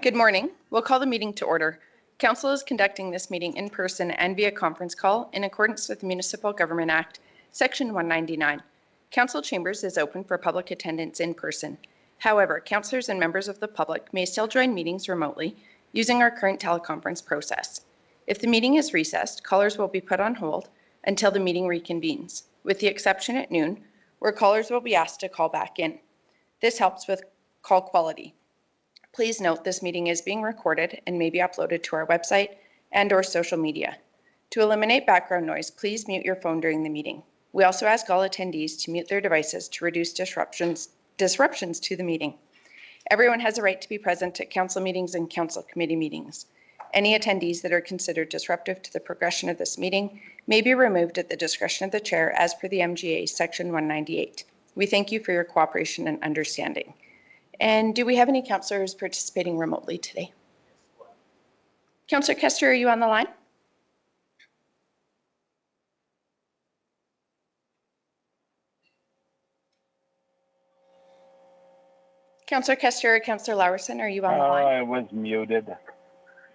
Good morning. We'll call the meeting to order. Council is conducting this meeting in person and via conference call in accordance with the Municipal Government Act, Section 199. Council chambers is open for public attendance in person. However, councillors and members of the public may still join meetings remotely using our current teleconference process. If the meeting is recessed, callers will be put on hold until the meeting reconvenes, with the exception at noon, where callers will be asked to call back in. This helps with call quality. Please note this meeting is being recorded and may be uploaded to our website and/or social media. To eliminate background noise, please mute your phone during the meeting. We also ask all attendees to mute their devices to reduce disruptions to the meeting. Everyone has a right to be present at council meetings and council committee meetings. Any attendees that are considered disruptive to the progression of this meeting may be removed at the discretion of the chair as per the MGA Section 198. We thank you for your cooperation and understanding. And do we have any councillors participating remotely today? Councillor Kester, are you on the line? Councillor Kester or Councillor Lawerson, are you on the line? I was muted.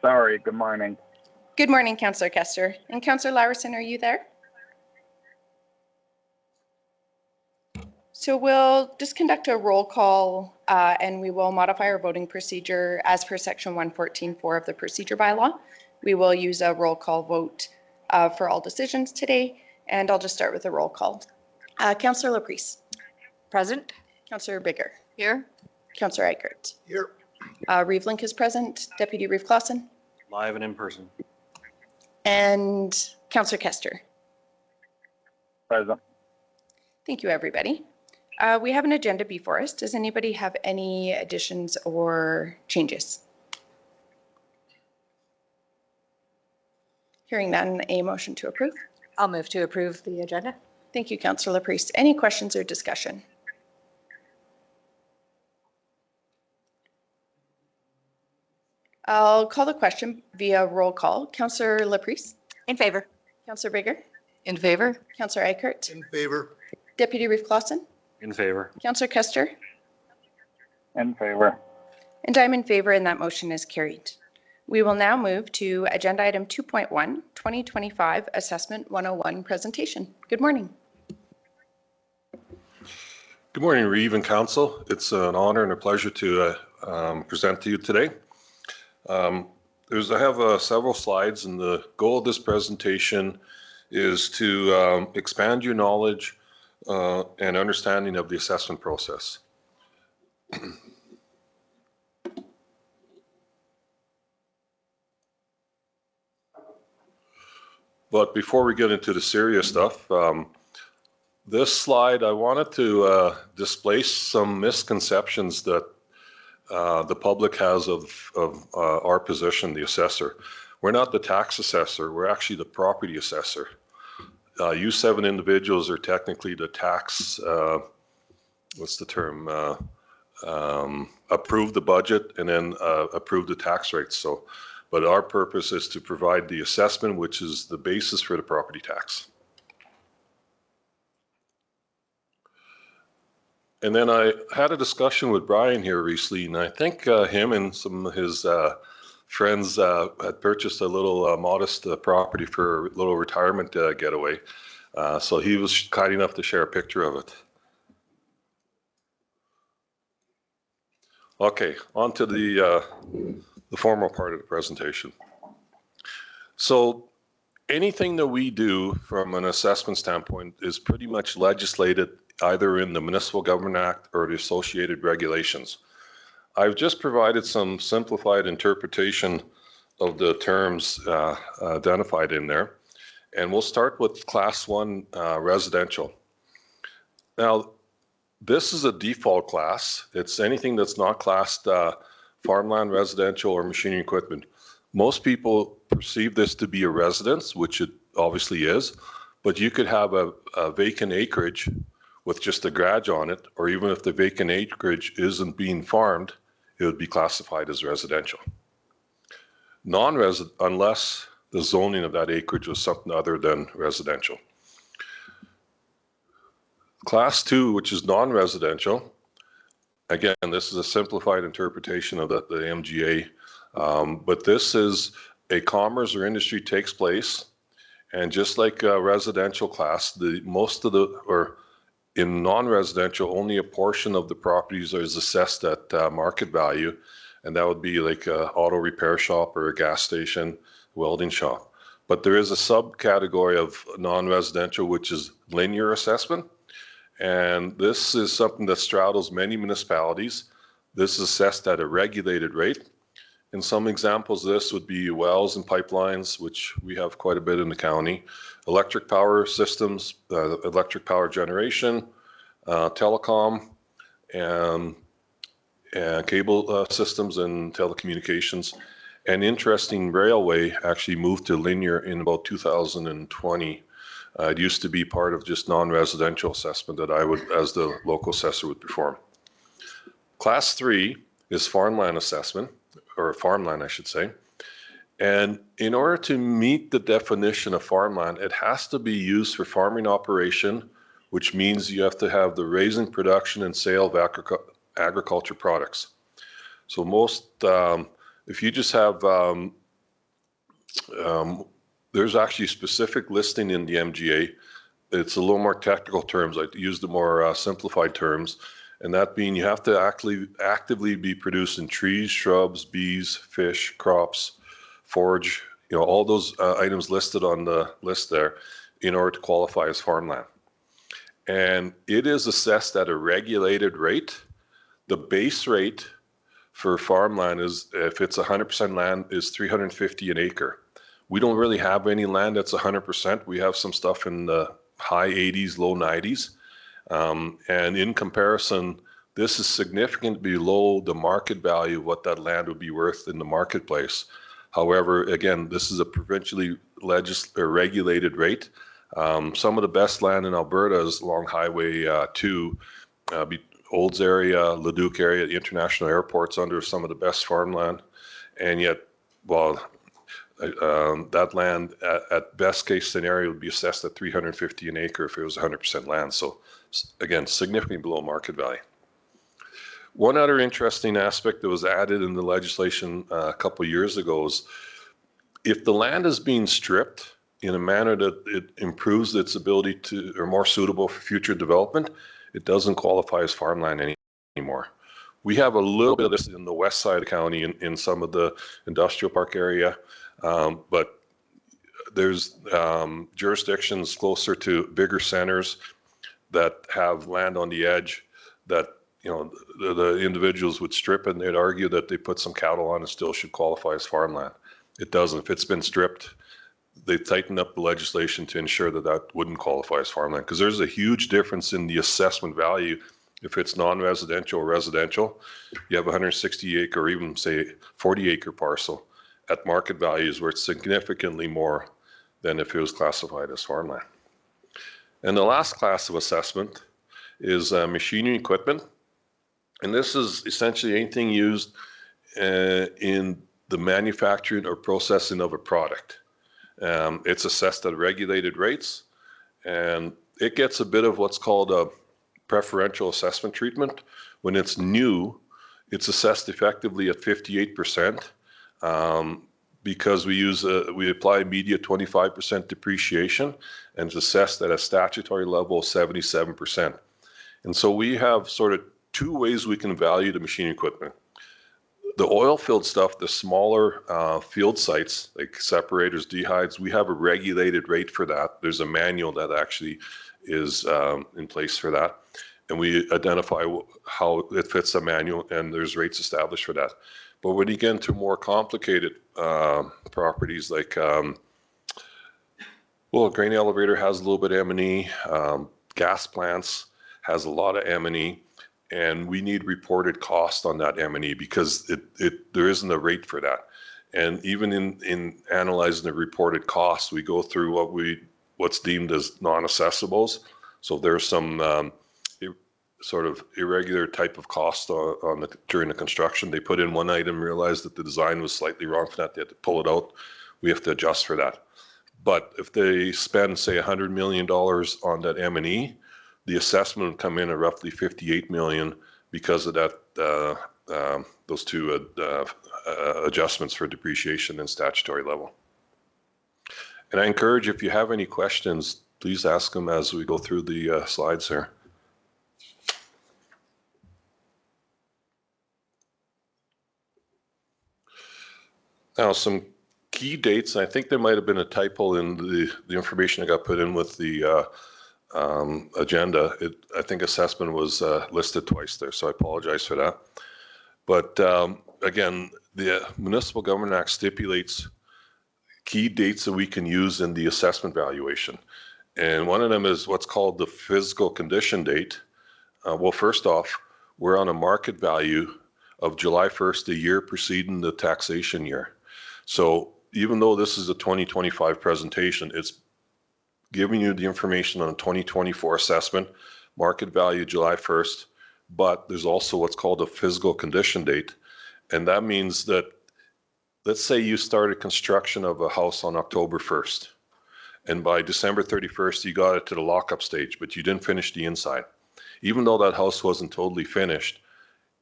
Sorry, good morning. Good morning, Councillor Kester. And Councillor Lawerson, are you there? So we'll just conduct a roll call and we will modify our voting procedure as per Section 114.4 of the procedure bylaw. We will use a roll call vote for all decisions today, and I'll just start with a roll call. Councillor Laprise. Present. Councillor Bigger. Here. Councillor Eichert. Here. Reeve Link is present. Deputy Reeve Clausen. Live and in person. And Councillor Kester. Present. Thank you, everybody. We have an agenda before us. Does anybody have any additions or changes? Hearing none, a motion to approve. I'll move to approve the agenda. Thank you, Councillor Laprise. Any questions or discussion? I'll call the question via roll call. Councillor Laprise. In favor. Councillor Bigger. In favor. Councillor Eichert. In favor. Deputy Reeve Clausen. In favor. Councillor Kester. In favor. And I'm in favor, and that motion is carried. We will now move to agenda item 2.1, 2025 Assessment 101 presentation. Good morning. Good morning, Reeve and Council. It's an honor and a pleasure to present to you today. I have several slides, and the goal of this presentation is to expand your knowledge and understanding of the assessment process. But before we get into the serious stuff, this slide, I wanted to display some misconceptions that the public has of our position, the assessor. We're not the tax assessor, we're actually the property assessor. You 7 individuals are technically the tax, what's the term, approve the budget and then approve the tax rates. So, but our purpose is to provide the assessment, which is the basis for the property tax. And then I had a discussion with Brian here recently, and I think him and some of his friends had purchased a little modest property for a little retirement getaway. So he was kind enough to share a picture of it. Okay, on to the formal part of the presentation. So anything that we do from an assessment standpoint is pretty much legislated either in the Municipal Government Act or the associated regulations. I've just provided some simplified interpretation of the terms identified in there. And we'll start with Class 1 residential. Now, this is a default class. It's anything that's not classed farmland, residential, or machinery equipment. Most people perceive this to be a residence, which it obviously is, but you could have a vacant acreage with just a garage on it, or even if the vacant acreage isn't being farmed, it would be classified as residential. Non-resident, unless the zoning of that acreage was something other than residential. Class 2, which is non-residential, again, this is a simplified interpretation of the MGA, but this is a commerce or industry takes place, and just like a residential class, in non-residential, only a portion of the properties is assessed at market value, and that would be like an auto repair shop or a gas station, welding shop. But there is a subcategory of non-residential, which is linear assessment. And this is something that straddles many municipalities. This is assessed at a regulated rate. And some examples of this would be wells and pipelines, which we have quite a bit in the county, electric power systems, electric power generation, telecom, and cable systems and telecommunications. And interesting, railway actually moved to linear in about 2020. It used to be part of just non-residential assessment that I would, as the local assessor, would perform. Class 3 is farmland assessment, or farmland, I should say. And in order to meet the definition of farmland, it has to be used for farming operation, which means you have to have the raising, production, and sale of agriculture products. So most, if you just have, there's actually specific listing in the MGA. It's a little more technical terms. I use the more simplified terms. And that being you have to actively be producing trees, shrubs, bees, fish, crops, forage, all those items listed on the list there in order to qualify as farmland. And it is assessed at a regulated rate. The base rate for farmland is, if it's 100% land, is $350 an acre. We don't really have any land that's 100%. We have some stuff in the high 80s, low 90s. And in comparison, this is significantly below the market value of what that land would be worth in the marketplace. However, again, this is a provincially regulated rate. Some of the best land in Alberta is along Highway 2, Olds area, Leduc area, the international airport's under some of the best farmland. And yet, well, that land at best case scenario would be assessed at $350 an acre if it was 100% land. So again, significantly below market value. One other interesting aspect that was added in the legislation a couple of years ago is if the land is being stripped in a manner that it improves its ability to, or more suitable for future development, it doesn't qualify as farmland anymore. We have a little bit of this in the west side of the county in some of the industrial park area, but there's jurisdictions closer to bigger centers that have land on the edge that the individuals would strip, and they'd argue that they put some cattle on and still should qualify as farmland. It doesn't. If it's been stripped, they've tightened up the legislation to ensure that that wouldn't qualify as farmland, because there's a huge difference in the assessment value if it's non-residential or residential. You have a 160 acre or even say 40 acre parcel at market values where it's significantly more than if it was classified as farmland. And the last class of assessment is machinery equipment. And this is essentially anything used in the manufacturing or processing of a product. It's assessed at regulated rates, and it gets a bit of what's called a preferential assessment treatment. When it's new, it's assessed effectively at 58%. Because we apply immediate 25% depreciation, and it's assessed at a statutory level of 77%. And so we have sort of two ways we can value the machine equipment. The oil field stuff, the smaller field sites like separators, dehydes, we have a regulated rate for that. There's a manual that actually is in place for that. And we identify how it fits the manual, and there's rates established for that. But when you get into more complicated properties like, well, a grain elevator has a little bit of M&E, gas plants has a lot of M&E, and we need reported cost on that M&E because there isn't a rate for that. And even in analyzing the reported cost, we go through what's deemed as non-assessables. So there's some sort of irregular type of cost during the construction. They put in one item, realized that the design was slightly wrong for that. They had to pull it out. We have to adjust for that. But if they spend, say, $100 million on that M&E, the assessment would come in at roughly $58 million because of that, those two adjustments for depreciation and statutory level. And I encourage, if you have any questions, please ask them as we go through the slides here. Now, some key dates. I think there might have been a typo in the information I got put in with the agenda. I think assessment was listed twice there, so I apologize for that. But again, the Municipal Government Act stipulates key dates that we can use in the assessment valuation. And one of them is what's called the physical condition date. Well, first off, we're on a market value of July 1st, the year preceding the taxation year. So even though this is a 2025 presentation, it's giving you the information on a 2024 assessment, market value July 1st, but there's also what's called a physical condition date. And that means that, let's say you started construction of a house on October 1st, and by December 31st, you got it to the lockup stage, but you didn't finish the inside. Even though that house wasn't totally finished,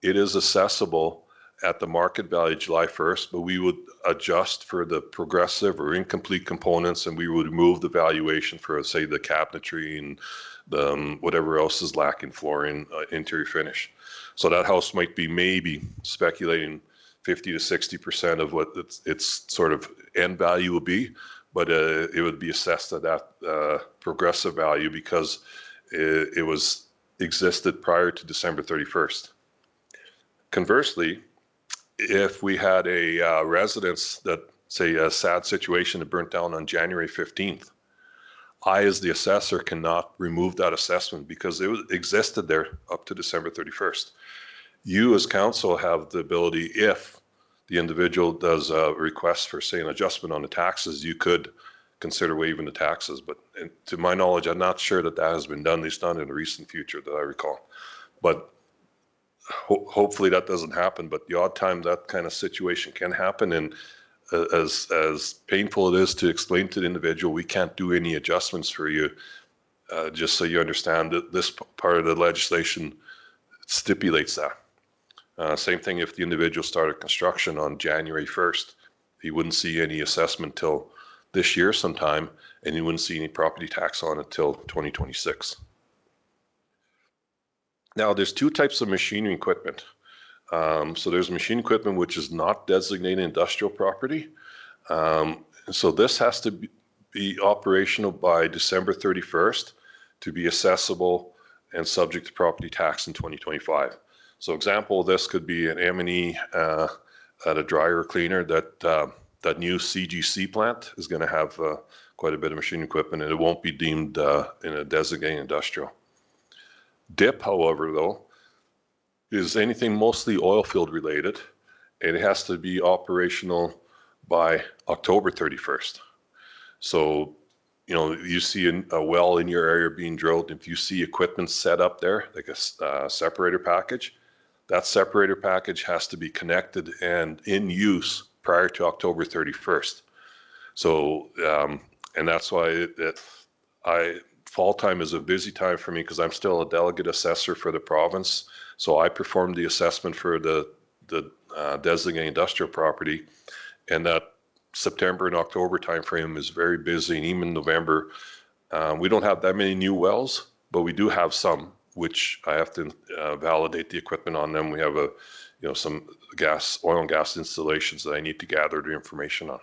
it is accessible at the market value July 1st, but we would adjust for the progressive or incomplete components, and we would remove the valuation for, say, the cabinetry and the whatever else is lacking, flooring, interior finish. So that house might be, maybe speculating, 50 to 60% of what its sort of end value would be, but it would be assessed at that progressive value because it was existed prior to December 31st. Conversely, if we had a residence that, say, a sad situation that burnt down on January 15th, I, as the assessor, cannot remove that assessment because it existed there up to December 31st. You, as council, have the ability, if the individual does a request for, say, an adjustment on the taxes, you could consider waiving the taxes. But to my knowledge, I'm not sure that has been done, at least not in the recent future that I recall. But hopefully that doesn't happen, but the odd time that kind of situation can happen, and as painful it is to explain to the individual, we can't do any adjustments for you, just so you understand that this part of the legislation stipulates that. Same thing if the individual started construction on January 1st, he wouldn't see any assessment till this year sometime, and he wouldn't see any property tax on it till 2026. Now, there's two types of machinery equipment. So there's machine equipment which is not designated industrial property. So this has to be operational by December 31st to be accessible and subject to property tax in 2025. So example of this could be an M&E at a dryer cleaner. That new CGC plant is going to have quite a bit of machine equipment, and it won't be deemed in a designated industrial. DIP, however, though, is anything mostly oil field related, and it has to be operational by October 31st. So, you see a well in your area being drilled. If you see equipment set up there, like a separator package, that separator package has to be connected and in use prior to October 31st. So, and that's why fall time is a busy time for me because I'm still a delegate assessor for the province. So I perform the assessment for the designated industrial property, and that September and October timeframe is very busy, and even November. We don't have that many new wells, but we do have some, which I have to validate the equipment on them. We have some oil and gas installations that I need to gather the information on.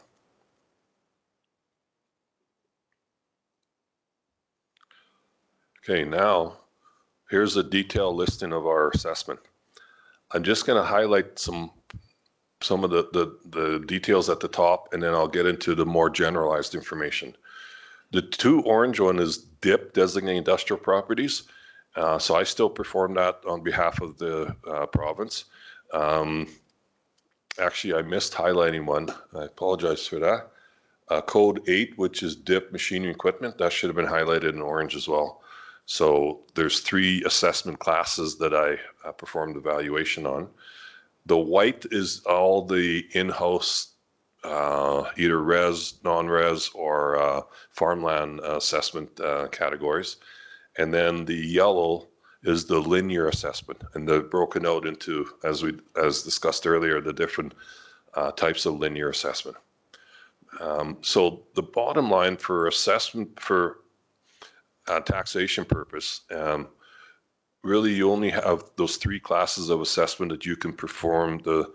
Okay, now here's a detailed listing of our assessment. I'm just going to highlight some of the details at the top, and then I'll get into the more generalized information. The two orange one is DIP, designated industrial properties. So I still perform that on behalf of the province. Actually, I missed highlighting one. I apologize for that. Code 8, which is DIP machinery equipment, that should have been highlighted in orange as well. So there's 3 assessment classes that I performed the valuation on. The white is all the in-house, either res, non-res, or farmland assessment categories. And then the yellow is the linear assessment, and they're broken out into, as discussed earlier, the different types of linear assessment. So the bottom line for assessment for taxation purpose, really you only have those three classes of assessment that you can perform that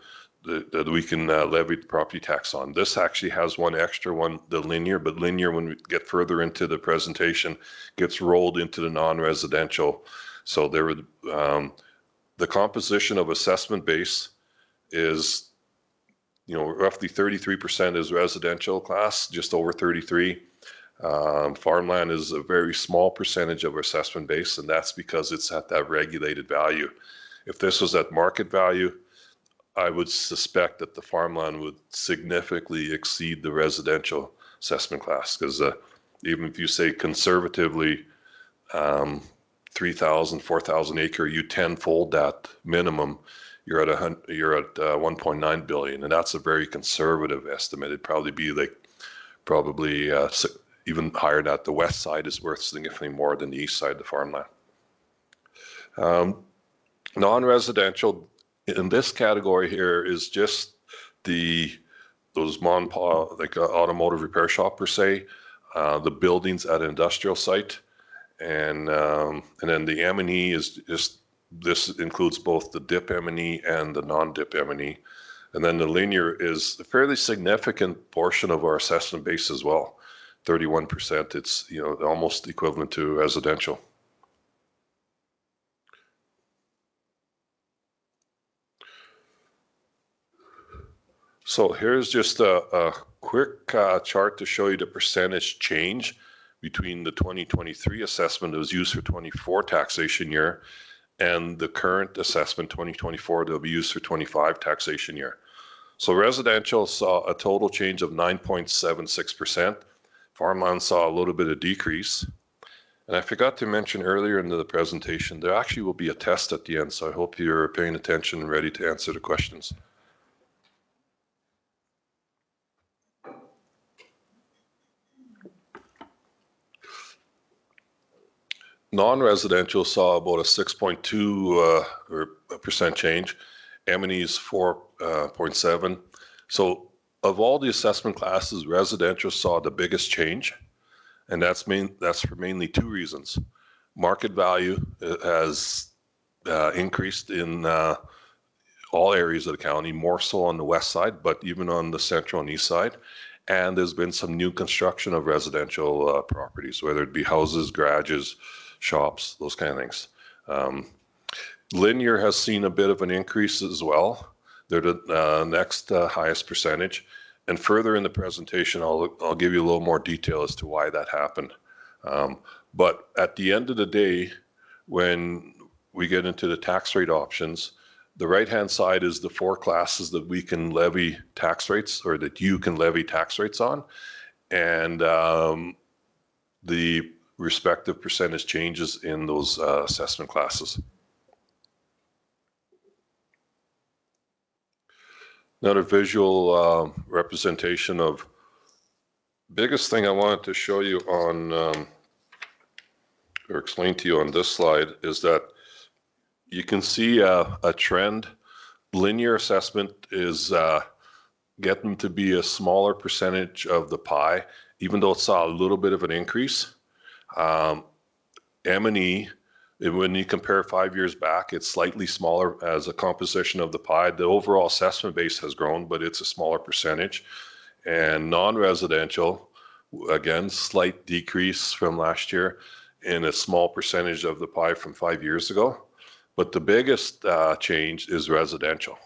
we can levy the property tax on. This actually has one extra one, the linear, but linear, when we get further into the presentation, gets rolled into the non-residential. So there would, the composition of assessment base is, roughly 33% is residential class, just over 33. Farmland is a very small percentage of our assessment base, and that's because it's at that regulated value. If this was at market value, I would suspect that the farmland would significantly exceed the residential assessment class, because even if you say conservatively 3,000, 4,000 acre, you tenfold that minimum, you're at 1.9 billion, and that's a very conservative estimate. It'd probably be even higher than that. The west side is worth significantly more than the east side of the farmland. Non-residential in this category here is just those automotive repair shop per se, the buildings at an industrial site, and then the M&E is just, this includes both the DIP M&E and the non-DIP M&E. And then the linear is a fairly significant portion of our assessment base as well. 31%, it's almost equivalent to residential. So here's just a quick chart to show you the percentage change between the 2023 assessment that was used for 24 taxation year and the current assessment 2024 that will be used for 25 taxation year. So residential saw a total change of 9.76%. Farmland saw a little bit of decrease. And I forgot to mention earlier in the presentation, there actually will be a test at the end, so I hope you're paying attention and ready to answer the questions. Non-residential saw about a 6.2% change. M&E is 4.7. So of all the assessment classes, residential saw the biggest change, and that's for mainly two reasons. Market value has increased in all areas of the county, more so on the west side, but even on the central and east side. And there's been some new construction of residential properties, whether it be houses, garages, shops, those kind of things. Linear has seen a bit of an increase as well. They're the next highest percentage. And further in the presentation, I'll give you a little more detail as to why that happened. But at the end of the day, when we get into the tax rate options, the right-hand side is the four classes that we can levy tax rates, or that you can levy tax rates on. And the respective percentage changes in those assessment classes. Another visual representation of, biggest thing I wanted to show you on, or explain to you on this slide, is that you can see a trend. Linear assessment is getting to be a smaller percentage of the pie, even though it saw a little bit of an increase. M&E, when you compare 5 years back, it's slightly smaller as a composition of the pie. The overall assessment base has grown, but it's a smaller percentage. And non-residential, again, slight decrease from last year and a small percentage of the pie from 5 years ago. But the biggest change is residential.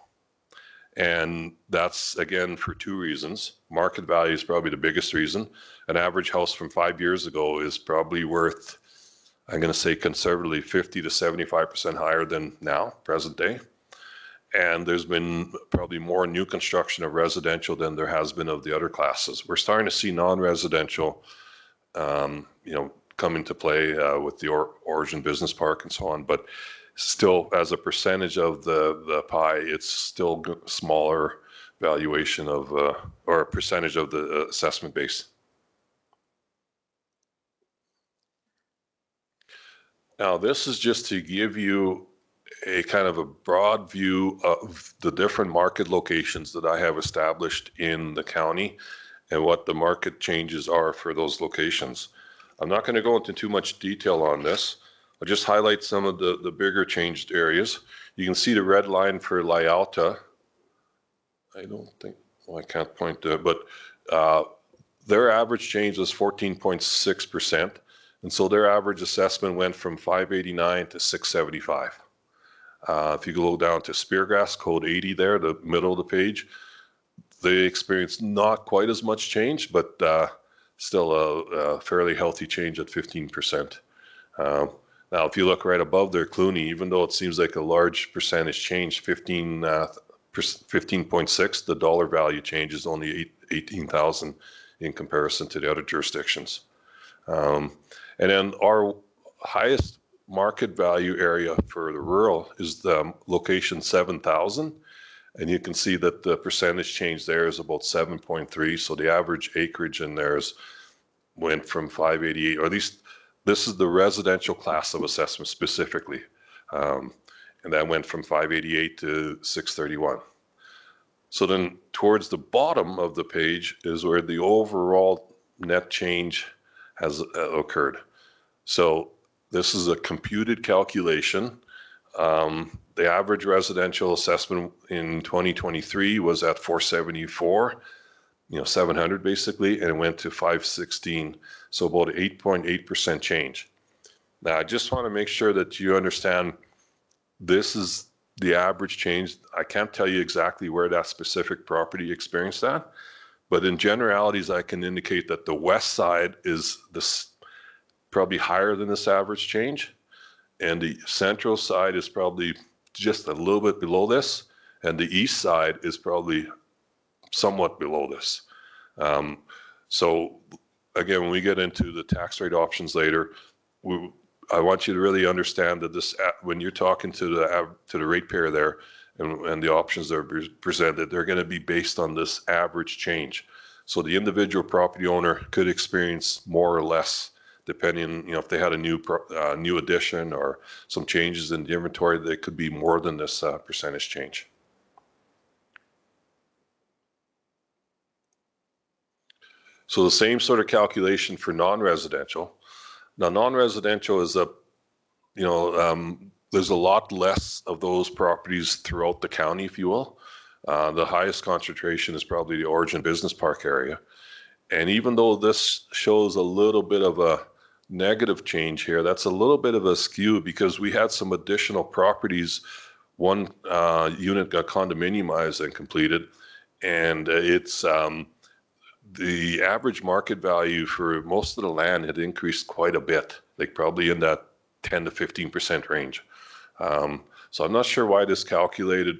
And that's, again, for two reasons. Market value is probably the biggest reason. An average house from 5 years ago is probably worth, I'm going to say conservatively, 50 to 75% higher than now, present day. And there's been probably more new construction of residential than there has been of the other classes. We're starting to see non-residential, come into play with the Origin Business Park and so on. But still, as a percentage of the pie, it's still smaller valuation of, or a percentage of the assessment base. Now, this is just to give you a kind of a broad view of the different market locations that I have established in the county and what the market changes are for those locations. I'm not going to go into too much detail on this. I'll just highlight some of the bigger changed areas. You can see the red line for Lyalta. I don't think, well, I can't point to it, but their average change was 14.6%. And so their average assessment went from 589 to 675. If you go down to Speargrass, code 80 there, the middle of the page, they experienced not quite as much change, but still a fairly healthy change at 15%. Now, if you look right above there, Clooney, even though it seems like a large percentage change, 15.6, the dollar value change is only 18,000 in comparison to the other jurisdictions. And then our highest market value area for the rural is the location 7,000. And you can see that the percentage change there is about 7.3. So the average acreage in theirs went from 588, or at least this is the residential class of assessment specifically. And that went from 588 to 631. So then towards the bottom of the page is where the overall net change has occurred. So this is a computed calculation. The average residential assessment in 2023 was at 474, 700 basically, and it went to 516, so about 8.8% change. Now, I just want to make sure that you understand this is the average change. I can't tell you exactly where that specific property experienced that, but in generalities, I can indicate that the west side is this probably higher than this average change, and the central side is probably just a little bit below this, and the east side is probably somewhat below this. So again, when we get into the tax rate options later, I want you to really understand that this, when you're talking to the ratepayer there, and the options that are presented, they're going to be based on this average change. So the individual property owner could experience more or less, depending, if they had a new addition or some changes in the inventory, they could be more than this percentage change. So the same sort of calculation for non-residential. Now, non-residential is there's a lot less of those properties throughout the county, if you will. The highest concentration is probably the Origin Business Park area. And even though this shows a little bit of a negative change here, that's a little bit of a skew because we had some additional properties. One unit got condominiumized and completed, and it's the average market value for most of the land had increased quite a bit, like probably in that 10 to 15% range. So I'm not sure why this calculated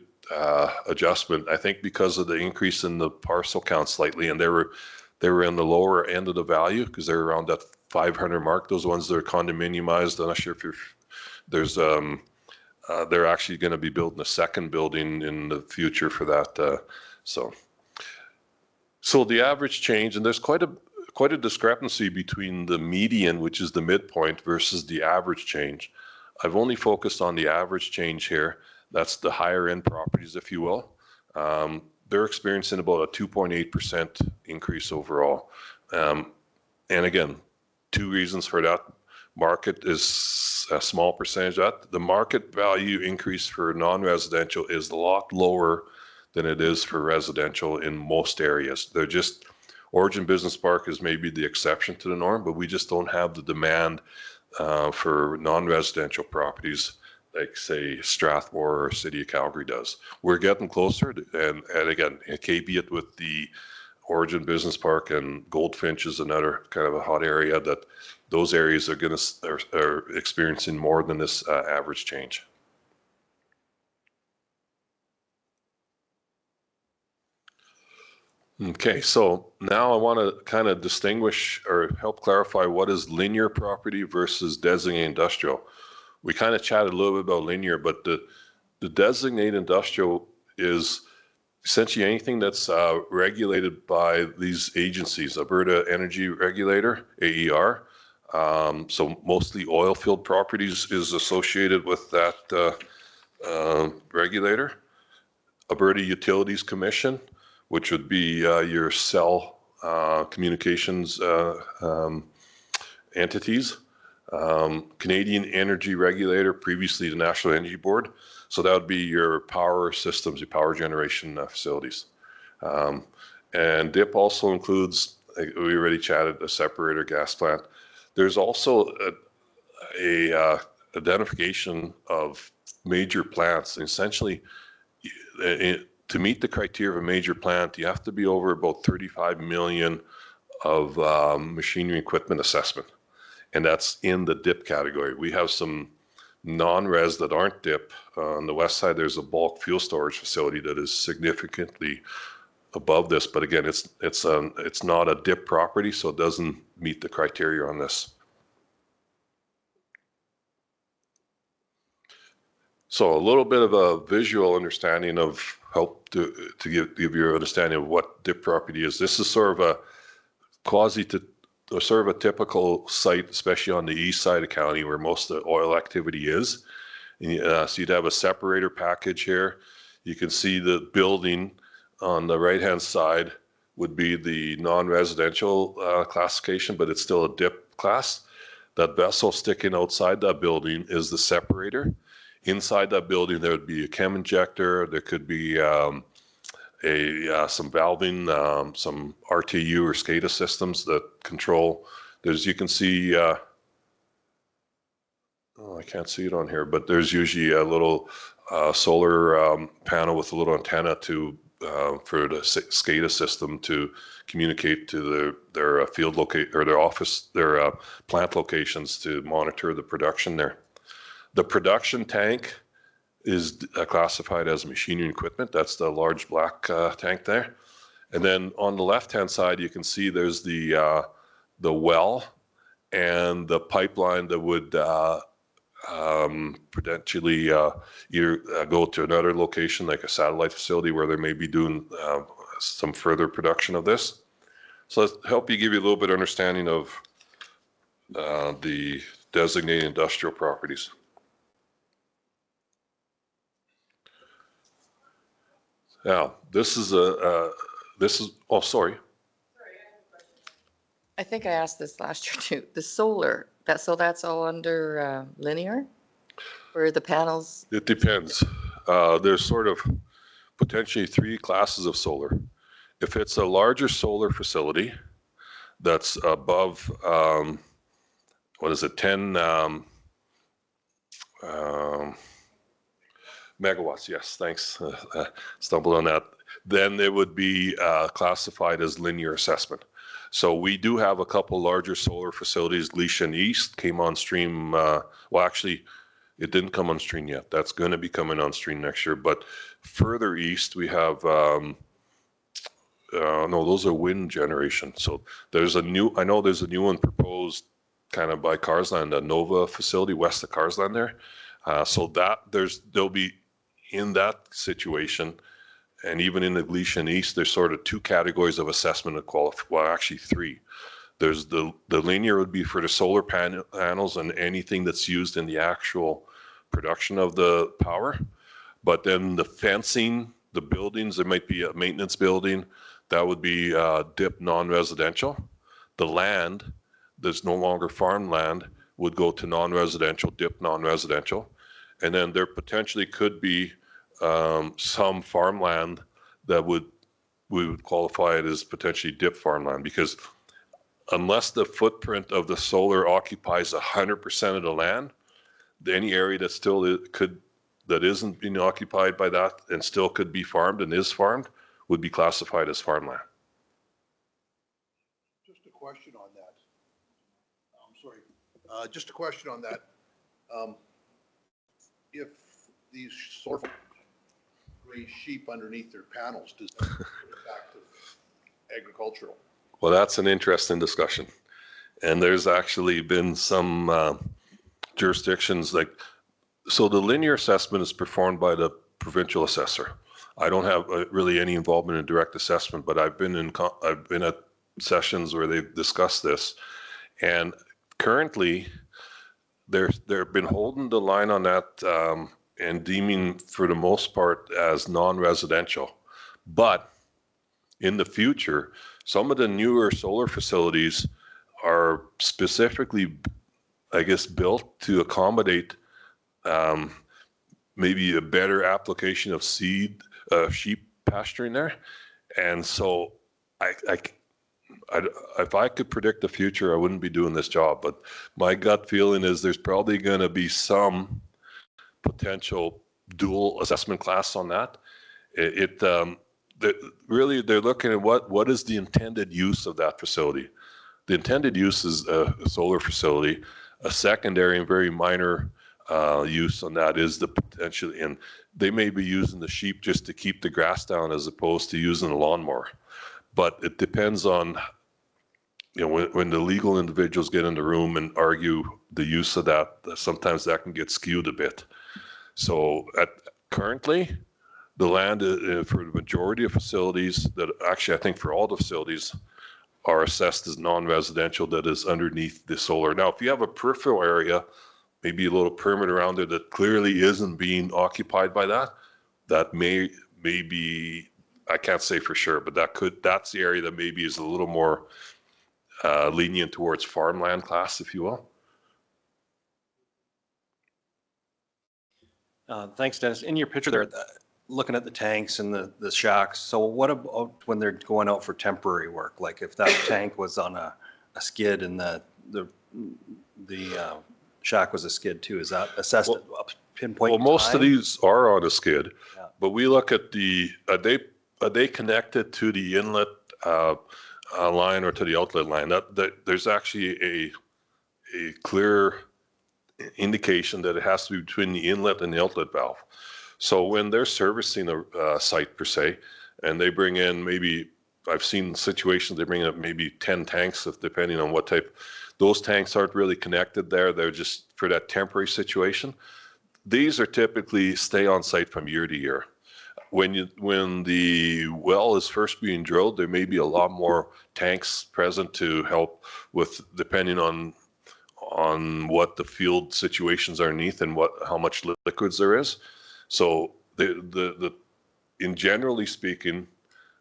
adjustment. I think because of the increase in the parcel count slightly, and they were in the lower end of the value because they're around that 500 mark. Those ones that are condominiumized, I'm not sure if they're actually going to be building a second building in the future for that. So the average change, and there's quite a discrepancy between the median, which is the midpoint, versus the average change. I've only focused on the average change here. That's the higher end properties, if you will. They're experiencing about a 2.8% increase overall. And again, two reasons for that. Market is a small percentage of that. The market value increase for non-residential is a lot lower than it is for residential in most areas. They're just, Origin Business Park is maybe the exception to the norm, but we just don't have the demand for non-residential properties like, say, Strathmore or City of Calgary does. We're getting closer, and again, a caveat with the Origin Business Park and Goldfinch is another kind of a hot area that those areas are experiencing more than this average change. Okay, so now I want to kind of distinguish or help clarify what is linear property versus designated industrial. We kind of chatted a little bit about linear, but the designated industrial is essentially anything that's regulated by these agencies, Alberta Energy Regulator, AER, So mostly oil field properties is associated with that regulator. Alberta Utilities Commission, which would be your cell communications entities. Canadian Energy Regulator, previously the National Energy Board. So that would be your power systems, your power generation facilities. And DIP also includes, we already chatted, a separator gas plant. There's also a identification of major plants. Essentially, to meet the criteria of a major plant, you have to be over about 35 million of machinery equipment assessment. And that's in the DIP category. We have some non-res that aren't DIP. On the west side, there's a bulk fuel storage facility that is significantly above this, but again, it's not a DIP property, so it doesn't meet the criteria on this. So a little bit of a visual understanding of help to give you an understanding of what DIP property is. This is sort of a sort of a typical site, especially on the east side of county where most of the oil activity is. And, so you'd have a separator package here. You can see the building on the right-hand side would be the non-residential classification, but it's still a DIP class. That vessel sticking outside that building is the separator. Inside that building, there would be a chem injector. There could be some valving, some RTU or SCADA systems that control. There's, you can see, oh, I can't see it on here, but there's usually a little solar panel with a little antenna to for the SCADA system to communicate to their field or their office, their plant locations to monitor the production there. The production tank is classified as machinery and equipment. That's the large black tank there. And then on the left-hand side, you can see there's the well and the pipeline that would potentially either go to another location like a satellite facility where they may be doing some further production of this. So let's help you give you a little bit of understanding of the designated industrial properties. Now, this is oh, sorry. I think I asked this last year too. The solar, that's all under linear? Or the panels? It depends. There's sort of potentially 3 classes of solar. If it's a larger solar facility that's above, what is it, 10 megawatts, yes, thanks. Stumbled on that. Then it would be classified as linear assessment. So we do have a couple larger solar facilities. Gleason East came on stream. Well, actually, it didn't come on stream yet. That's going to be coming on stream next year. But further east, we have, no, those are wind generation. So there's a new, I know there's a new one proposed kind of by Carsland, a Nova facility west of Carsland there. So that there'll be in that situation, and even in the Gleason East, there's sort of 2 categories of assessment of qualify. Well, actually 3. There's the linear would be for the solar panels and anything that's used in the actual production of the power. But then the fencing, the buildings, there might be a maintenance building, that would be DIP non-residential. The land, there's no longer farmland, would go to non-residential, DIP non-residential. And then there potentially could be some farmland that we would qualify it as potentially DIP farmland, because unless the footprint of the solar occupies 100% of the land, any area that still that isn't being occupied by that and still could be farmed and is farmed would be classified as farmland. Just a question on that. I'm sorry. Just a question on that. If these solar raise sheep underneath their panels, does that go back to agricultural? Well, that's an interesting discussion. And there's actually been some jurisdictions like, so the linear assessment is performed by the provincial assessor. I don't have really any involvement in direct assessment, but I've been at sessions where they've discussed this. And currently, they've been holding the line on that and deeming for the most part as non-residential. But in the future, some of the newer solar facilities are specifically, I guess, built to accommodate maybe a better application of sheep pasturing there. And so if I could predict the future, I wouldn't be doing this job. But my gut feeling is there's probably going to be some potential dual assessment class on that. Really, they're looking at what is the intended use of that facility. The intended use is a solar facility. A secondary and very minor use on that is the potential, and they may be using the sheep just to keep the grass down as opposed to using a lawnmower. But it depends on, when the legal individuals get in the room and argue the use of that, sometimes that can get skewed a bit. So currently, the land for the majority of facilities that actually, I think for all the facilities, are assessed as non-residential that is underneath the solar. Now, if you have a peripheral area, maybe a little perimeter around there that clearly isn't being occupied by that may be, I can't say for sure, but that's the area that maybe is a little more lenient towards farmland class, if you will. Thanks, Dennis. In your picture there, looking at the tanks and the shacks, so what about when they're going out for temporary work? Like if that tank was on a skid and the shack was a skid too, is that assessed at a pinpoint? Well, most of these are on a skid, yeah. But we look at are they connected to the inlet line or to the outlet line? There's actually a clear indication that it has to be between the inlet and the outlet valve. So when they're servicing a site per se, and they bring in I've seen situations they bring up maybe 10 tanks, depending on what type. Those tanks aren't really connected there. They're just for that temporary situation. These are typically stay on site from year to year. When the well is first being drilled, there may be a lot more tanks present to help with, depending on what the field situations are underneath and how much liquids there is. So in generally speaking,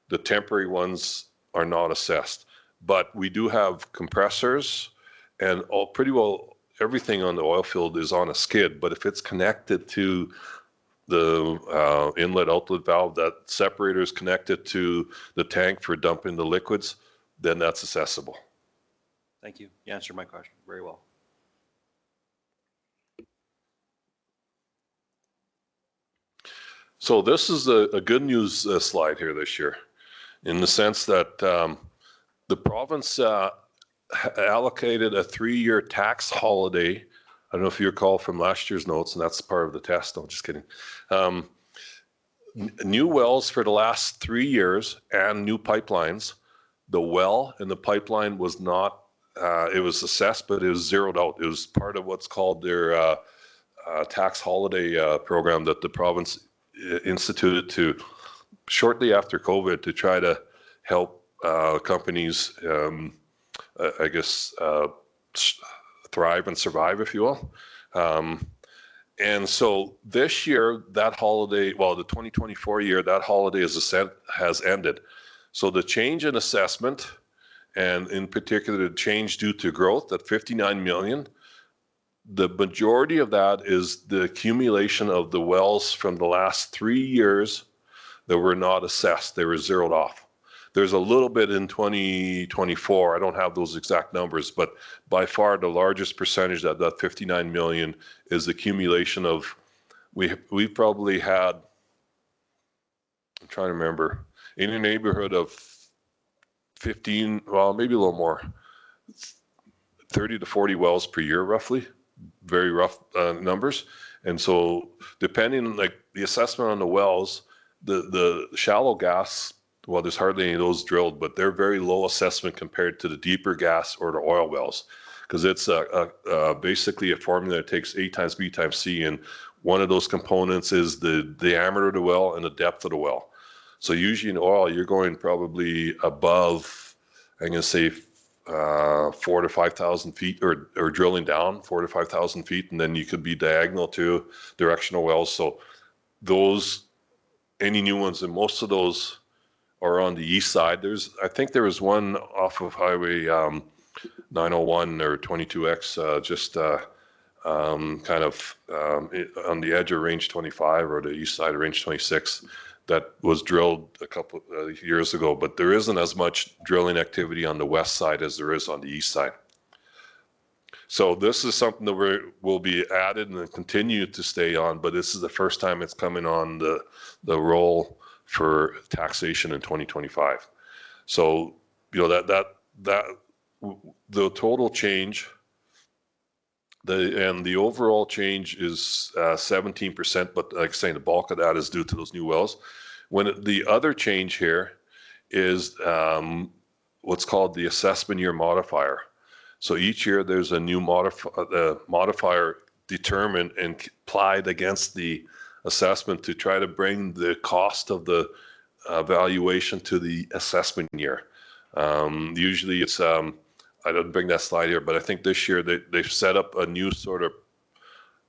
the temporary ones are not assessed, but we do have compressors, and pretty well everything on the oil field is on a skid. But if it's connected to the inlet outlet valve, that separator is connected to the tank for dumping the liquids, then that's accessible. Thank you. You answered my question very well. So this is a good news slide here this year, in the sense that the province allocated a 3-year tax holiday. I don't know if you recall from last year's notes, and that's part of the test. No, just kidding. New wells for the last 3 years and new pipelines. The well and the pipeline was not, it was assessed, but it was zeroed out. It was part of what's called their tax holiday program that the province instituted to shortly after COVID to try to help companies, I guess, thrive and survive, if you will. And so this year, that holiday, well, the 2024 year, that holiday has ended. So the change in assessment, and in particular the change due to growth at 59 million, the majority of that is the accumulation of the wells from the last 3 years that were not assessed. They were zeroed off. There's a little bit in 2024. I don't have those exact numbers, but by far the largest percentage of that 59 million is accumulation of, we've probably had, I'm trying to remember, in the neighborhood of 15, well, maybe a little more, 30 to 40 wells per year, roughly. Very rough numbers. And so depending, like the assessment on the wells, the shallow gas, well, there's hardly any of those drilled, but they're very low assessment compared to the deeper gas or the oil wells, because it's basically a formula that takes A times B times C, and one of those components is the diameter of the well and the depth of the well. So usually in oil, you're going probably above, I'm going to say 4 to 5,000 feet, or drilling down 4 to 5,000 feet, and then you could be diagonal to directional wells. So those, any new ones, and most of those are on the east side. I think there was one off of Highway 901 or 22X, just kind of on the edge of Range 25 or the east side of Range 26, that was drilled a couple years ago, but there isn't as much drilling activity on the west side as there is on the east side. So this is something that will be added and continue to stay on, but this is the first time it's coming on the roll for taxation in 2025. So, you know, the total change, the overall change is 17%, but like I say, the bulk of that is due to those new wells. The other change here is what's called the assessment year modifier. So each year there's a new modifier determined and applied against the assessment to try to bring the cost of the valuation to the assessment year. Usually it's, I didn't bring that slide here, but I think this year they've set up a new sort of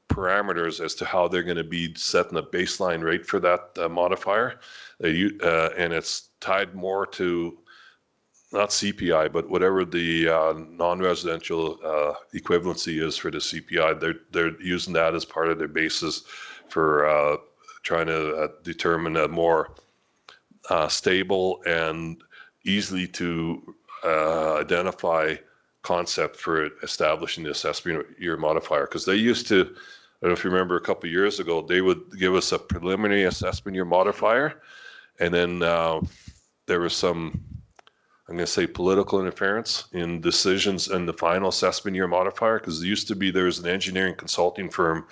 parameters as to how they're going to be setting a baseline rate for that modifier. And it's tied more to not CPI, but whatever the non-residential equivalency is for the CPI. They're using that as part of their basis for trying to determine a more stable and easily to identify concept for establishing the assessment year modifier. Because they used to, I don't know if you remember a couple of years ago, they would give us a preliminary assessment year modifier, and then there was some, I'm going to say, political interference in decisions in the final assessment year modifier, because it used to be there was an engineering consulting firm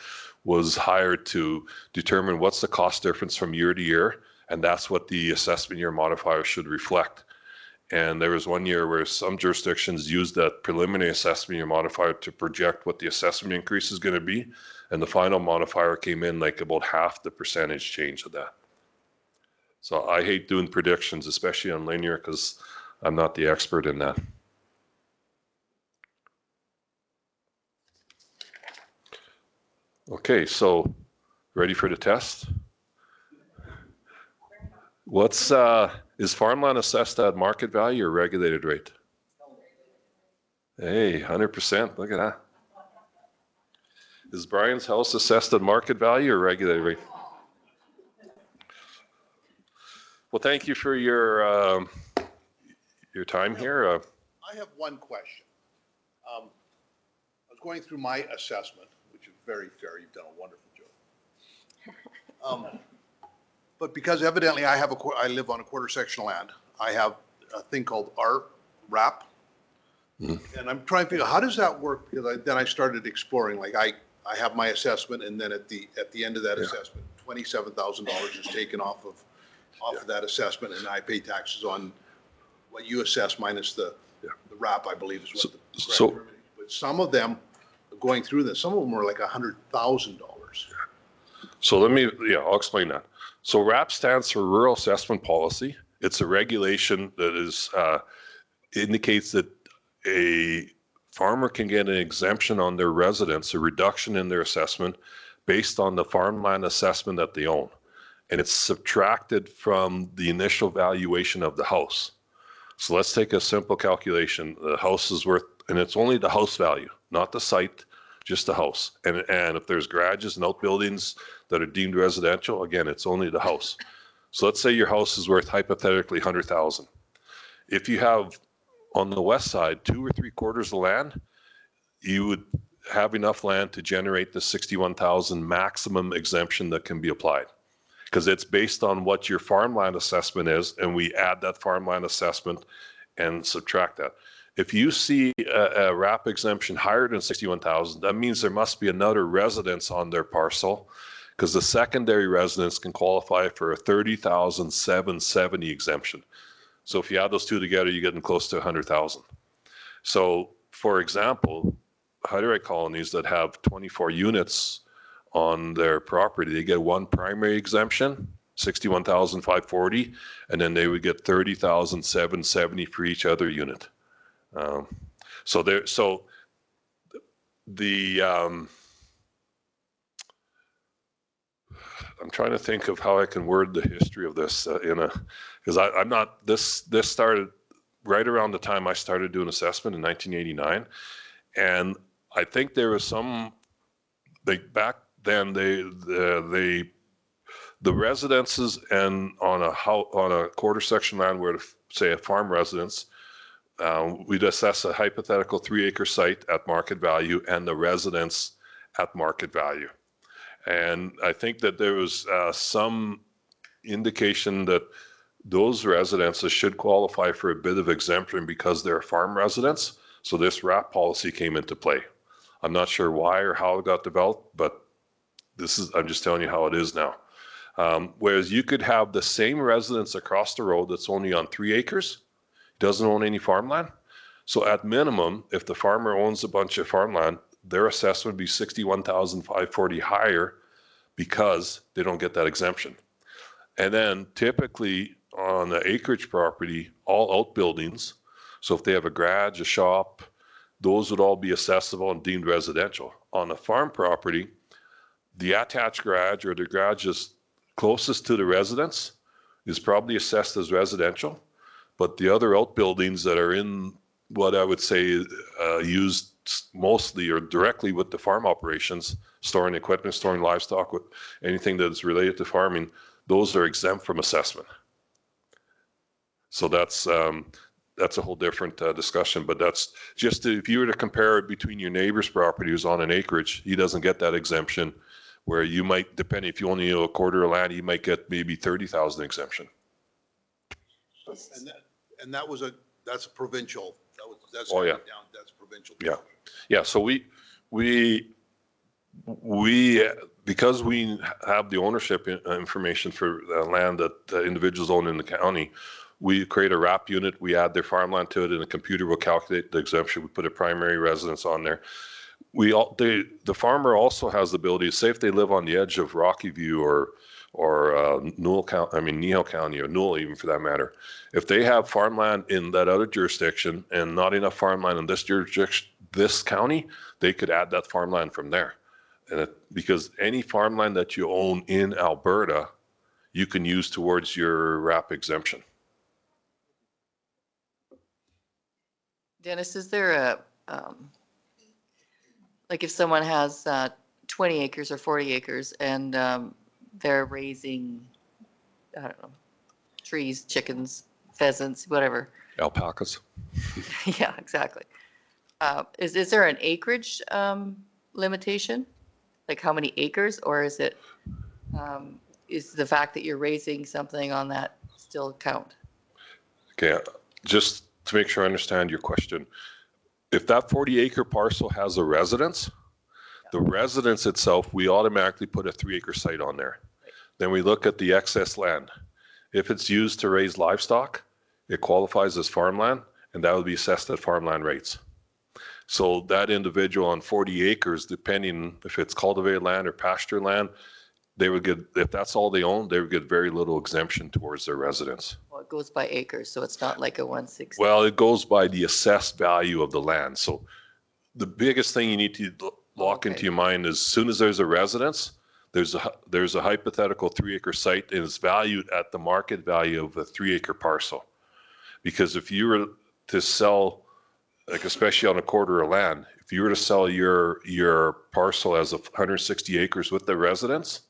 was hired to determine what's the cost difference from year to year, and that's what the assessment year modifier should reflect. And there was one year where some jurisdictions used that preliminary assessment year modifier to project what the assessment increase is going to be, and the final modifier came in like about half the percentage change of that. So I hate doing predictions, especially on linear, because I'm not the expert in that. Okay, so ready for the test? What's is farmland assessed at market value or regulated rate? Hey, 100%. Look at that. Is Brian's house assessed at market value or regulated rate? Well, thank you for your time here. I have one question. I was going through my assessment, which is very fair. You've done a wonderful job. But because evidently I live on a quarter section of land, I have a thing called RAP. And I'm trying to figure out, how does that work? Because then I started exploring, like I have my assessment, and then at the end of that assessment, $27,000 is taken off of that assessment, and I pay taxes on what you assess minus the RAP, I believe is what the correct term is. But some of them, going through this, some of them were like $100,000. So I'll explain that. So RAP stands for Rural Assessment Policy. It's a regulation that is indicates that a farmer can get an exemption on their residence, a reduction in their assessment based on the farmland assessment that they own. And it's subtracted from the initial valuation of the house. So let's take a simple calculation. The house is worth, and it's only the house value, not the site, just the house. And if there's garages and outbuildings that are deemed residential, again, it's only the house. So let's say your house is worth hypothetically $100,000. If you have on the west side 2 or 3/4 of land, you would have enough land to generate the $61,000 maximum exemption that can be applied, because it's based on what your farmland assessment is, and we add that farmland assessment and subtract that. If you see a RAP exemption higher than $61,000, that means there must be another residence on their parcel, because the secondary residence can qualify for a $30,770 exemption. So if you add those two together, you're getting close to $100,000. So for example, Hydrite colonies that have 24 units on their property, they get one primary exemption, $61,540, and then they would get $30,770 for each other unit. So there, so the, I'm trying to think of how I can word the history of this because I'm not, this started right around the time I started doing assessment in 1989. And I think there was some, back then, the residences and on a quarter section land where, say, a farm residence, we'd assess a hypothetical 3-acre site at market value and the residence at market value. And I think that there was some indication that those residences should qualify for a bit of exemption because they're farm residents. So this RAP policy came into play. I'm not sure why or how it got developed, but I'm just telling you how it is now. Whereas you could have the same residence across the road that's only on 3 acres, doesn't own any farmland. So at minimum, if the farmer owns a bunch of farmland, their assessment would be $61,540 higher because they don't get that exemption. And then typically on the acreage property, all outbuildings, so if they have a garage, a shop, those would all be assessable and deemed residential. On a farm property, the attached garage or the garage is closest to the residence is probably assessed as residential, but the other outbuildings that are in what I would say used mostly or directly with the farm operations, storing equipment, storing livestock, with anything that's related to farming, those are exempt from assessment. So that's a whole different discussion, but that's just if you were to compare it between your neighbor's property who's on an acreage, he doesn't get that exemption, where you might, depending if you only own a quarter of land, you might get maybe 30,000 exemption. And that's a provincial, that's Oh, yeah. down, that's provincial. Yeah. Yeah, so we because we have the ownership information for land that individuals own in the county, we create a RAP unit, we add their farmland to it, and the computer will calculate the exemption. We put a primary residence on there. The farmer also has the ability to say if they live on the edge of Rocky View or Newell County, Neil County, or Newell even for that matter, if they have farmland in that other jurisdiction and not enough farmland in this jurisdiction, this county, they could add that farmland from there. And because any farmland that you own in Alberta, you can use towards your RAP exemption. Dennis, is there like if someone has 20 acres or 40 acres and they're raising, I don't know, trees, chickens, pheasants, whatever. Alpacas. Yeah, exactly. Is there an acreage limitation? Like how many acres, or is it, is the fact that you're raising something on that still count? Okay, just to make sure I understand your question. If that 40-acre parcel has a residence, the residence itself, we automatically put a 3-acre site on there. Then we look at the excess land. If it's used to raise livestock, it qualifies as farmland, and that would be assessed at farmland rates. So that individual on 40 acres, depending if it's cultivated land or pasture land, they would get, if that's all they own, they would get very little exemption towards their residence. Well, it goes by acres, so it's not like a 160. Well, it goes by the assessed value of the land. So the biggest thing you need to lock into your mind is as soon as there's a residence, there's a hypothetical 3-acre site and it's valued at the market value of a 3-acre parcel. Because if you were to sell, like especially on a quarter of land, if you were to sell your parcel as 160 acres with the residence,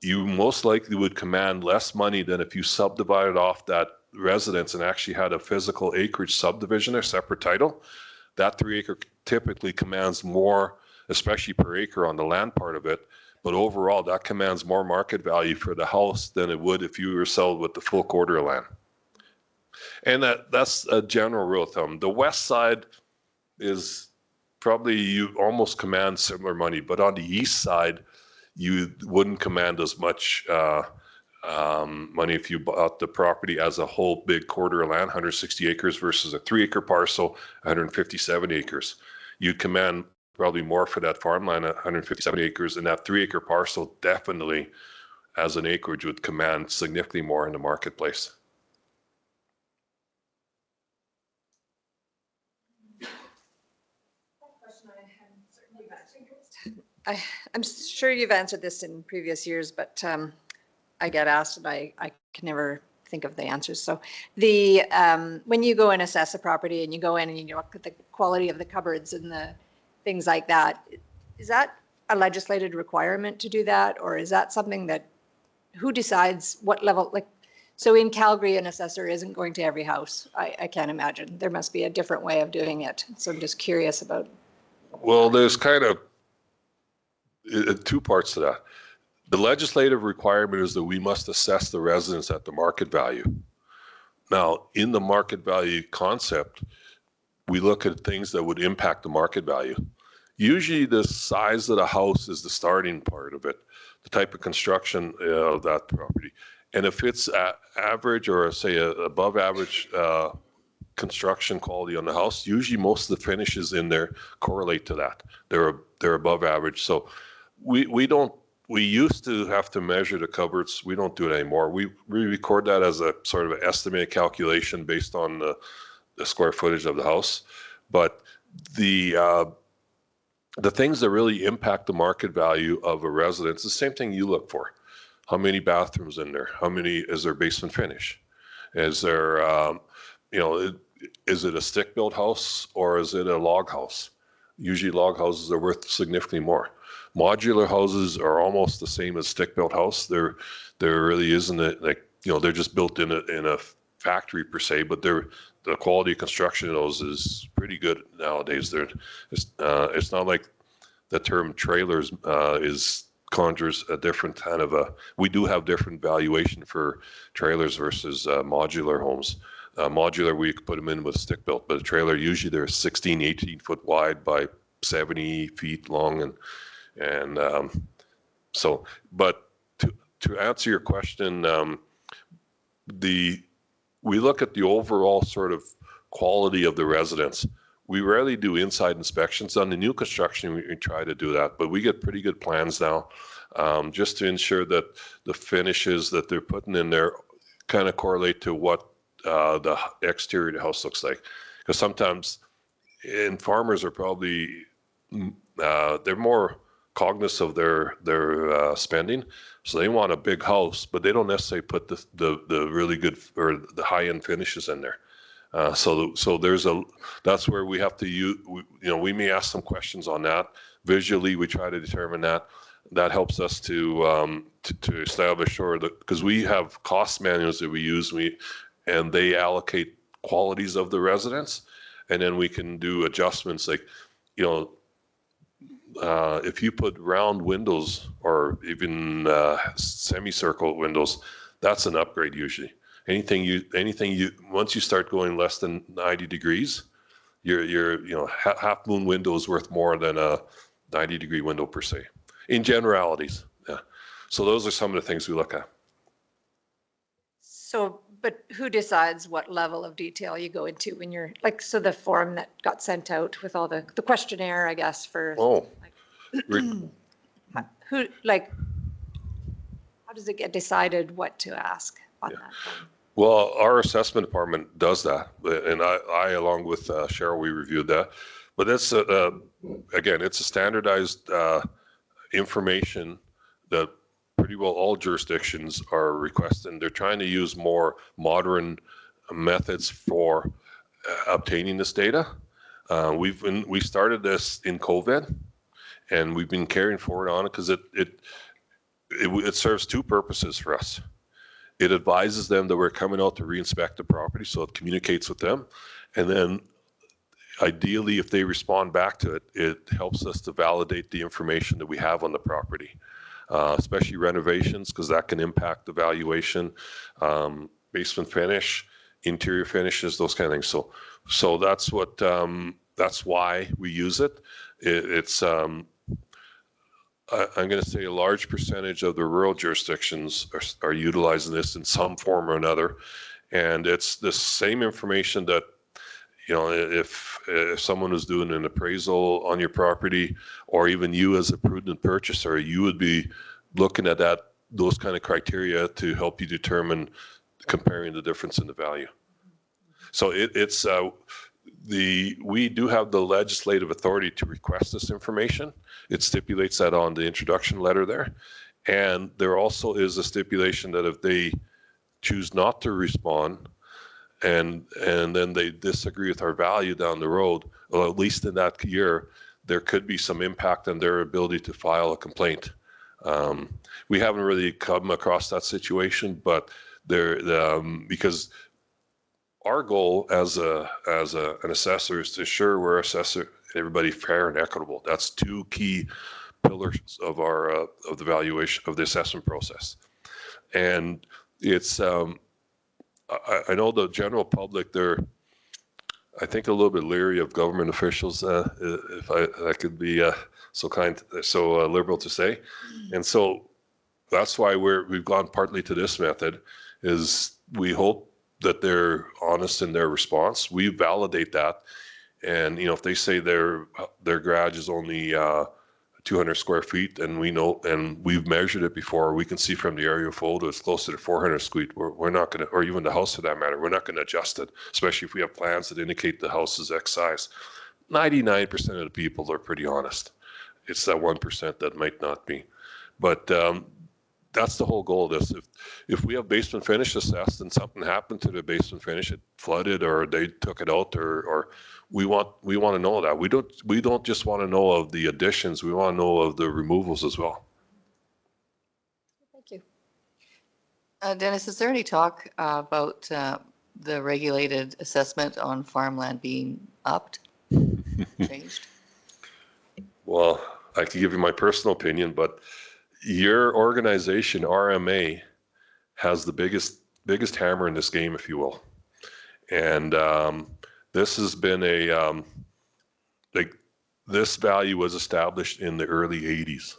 you most likely would command less money than if you subdivided off that residence and actually had a physical acreage subdivision or separate title. That 3-acre typically commands more, especially per acre on the land part of it. But overall, that commands more market value for the house than it would if you were sold with the full quarter of land. And that's a general rule of thumb. The west side is probably, you almost command similar money, but on the east side, you wouldn't command as much money if you bought the property as a whole big quarter of land, 160 acres versus a 3-acre parcel, 157 acres. You'd command probably more for that farmland at 157 acres, and that 3-acre parcel definitely as an acreage would command significantly more in the marketplace. I'm sure you've answered this in previous years, but I get asked and I can never think of the answers. So when you go and assess a property and you go in and you look at the quality of the cupboards and the things like that, is that a legislated requirement to do that? Or is that something that, who decides what level, like, so in Calgary, an assessor isn't going to every house. I can't imagine. There must be a different way of doing it. So I'm just curious about. Well, there's kind of two parts to that. The legislative requirement is that we must assess the residents at the market value. Now, in the market value concept, we look at things that would impact the market value. Usually the size of the house is the starting part of it, the type of construction of that property. And if it's average or say above average construction quality on the house, usually most of the finishes in there correlate to that. They're above average. So we used to have to measure the cupboards. We don't do it anymore. We record that as a sort of an estimated calculation based on the square footage of the house. But the things that really impact the market value of a residence, the same thing you look for. How many bathrooms in there? Is there basement finish? Is there, is it a stick-built house or is it a log house? Usually log houses are worth significantly more. Modular houses are almost the same as stick-built house. There really isn't they're just built in a factory per se, but the quality of construction of those is pretty good nowadays. It's not like the term trailers conjures a different kind of we do have different valuation for trailers versus modular homes. Modular, we put them in with stick built, but a trailer, usually they're 16, 18 foot wide by 70 feet long. But to answer your question, we look at the overall sort of quality of the residence. We rarely do inside inspections. On the new construction, we try to do that, but we get pretty good plans now, just to ensure that the finishes that they're putting in there kind of correlate to what the exterior of the house looks like. Because sometimes, and farmers are probably, they're more cognizant of their spending, so they want a big house, but they don't necessarily put the really good or the high-end finishes in there. So that's where we have to use, we may ask some questions on that. Visually, we try to determine that. That helps us to establish because we have cost manuals that we use, and they allocate qualities of the residence, and then we can do adjustments like, if you put round windows or even semicircle windows, that's an upgrade usually. Anything you once you start going less than 90 degrees, your half moon window is worth more than a 90-degree window per se. In generalities, yeah. So those are some of the things we look at. So, but who decides what level of detail you go into when you're so the form that got sent out with all the questionnaire, I guess, for how does it get decided what to ask on that? Well, our assessment department does that, and I along with Cheryl, we reviewed that. But that's again, it's a standardized information that pretty well all jurisdictions are requesting. They're trying to use more modern methods for obtaining this data. We started this in COVID, and we've been carrying forward on it because it serves two purposes for us. It advises them that we're coming out to reinspect the property, so it communicates with them. And then ideally, if they respond back to it, it helps us to validate the information that we have on the property, especially renovations, because that can impact the valuation, basement finish, interior finishes, those kind of things. So that's why we use it. It's I'm going to say a large percentage of the rural jurisdictions are utilizing this in some form or another. And it's the same information that, if someone was doing an appraisal on your property, or even you as a prudent purchaser, you would be looking at those kind of criteria to help you determine comparing the difference in the value. So it's we do have the legislative authority to request this information. It stipulates that on the introduction letter there. And there also is a stipulation that if they choose not to respond and then they disagree with our value down the road, well, at least in that year, there could be some impact on their ability to file a complaint. We haven't really come across that situation, but because our goal as an assessor is to ensure we're assessing everybody fair and equitable. That's two key pillars of our of the valuation of the assessment process. And it's I know the general public, they're I think a little bit leery of government officials, if I could be so liberal to say. And so that's why we've gone partly to this method, is we hope that they're honest in their response. We validate that. And, you know, if they say their garage is only 200 square feet, and we know, and we've measured it before, we can see from the aerial photo it's closer to 400 square feet, we're not going to, or even the house for that matter, we're not going to adjust it, especially if we have plans that indicate the house is X size. 99% of the people are pretty honest. It's that 1% that might not be. But that's the whole goal of this. If we have basement finish assessed and something happened to the basement finish, it flooded or they took it out, or we want to know that. We don't just want to know of the additions, we want to know of the removals as well. Thank you. Dennis, is there any talk about the regulated assessment on farmland being upped, changed? Well, I can give you my personal opinion, but your organization, RMA, has the biggest hammer in this game, if you will. And this has been this value was established in the early 80s,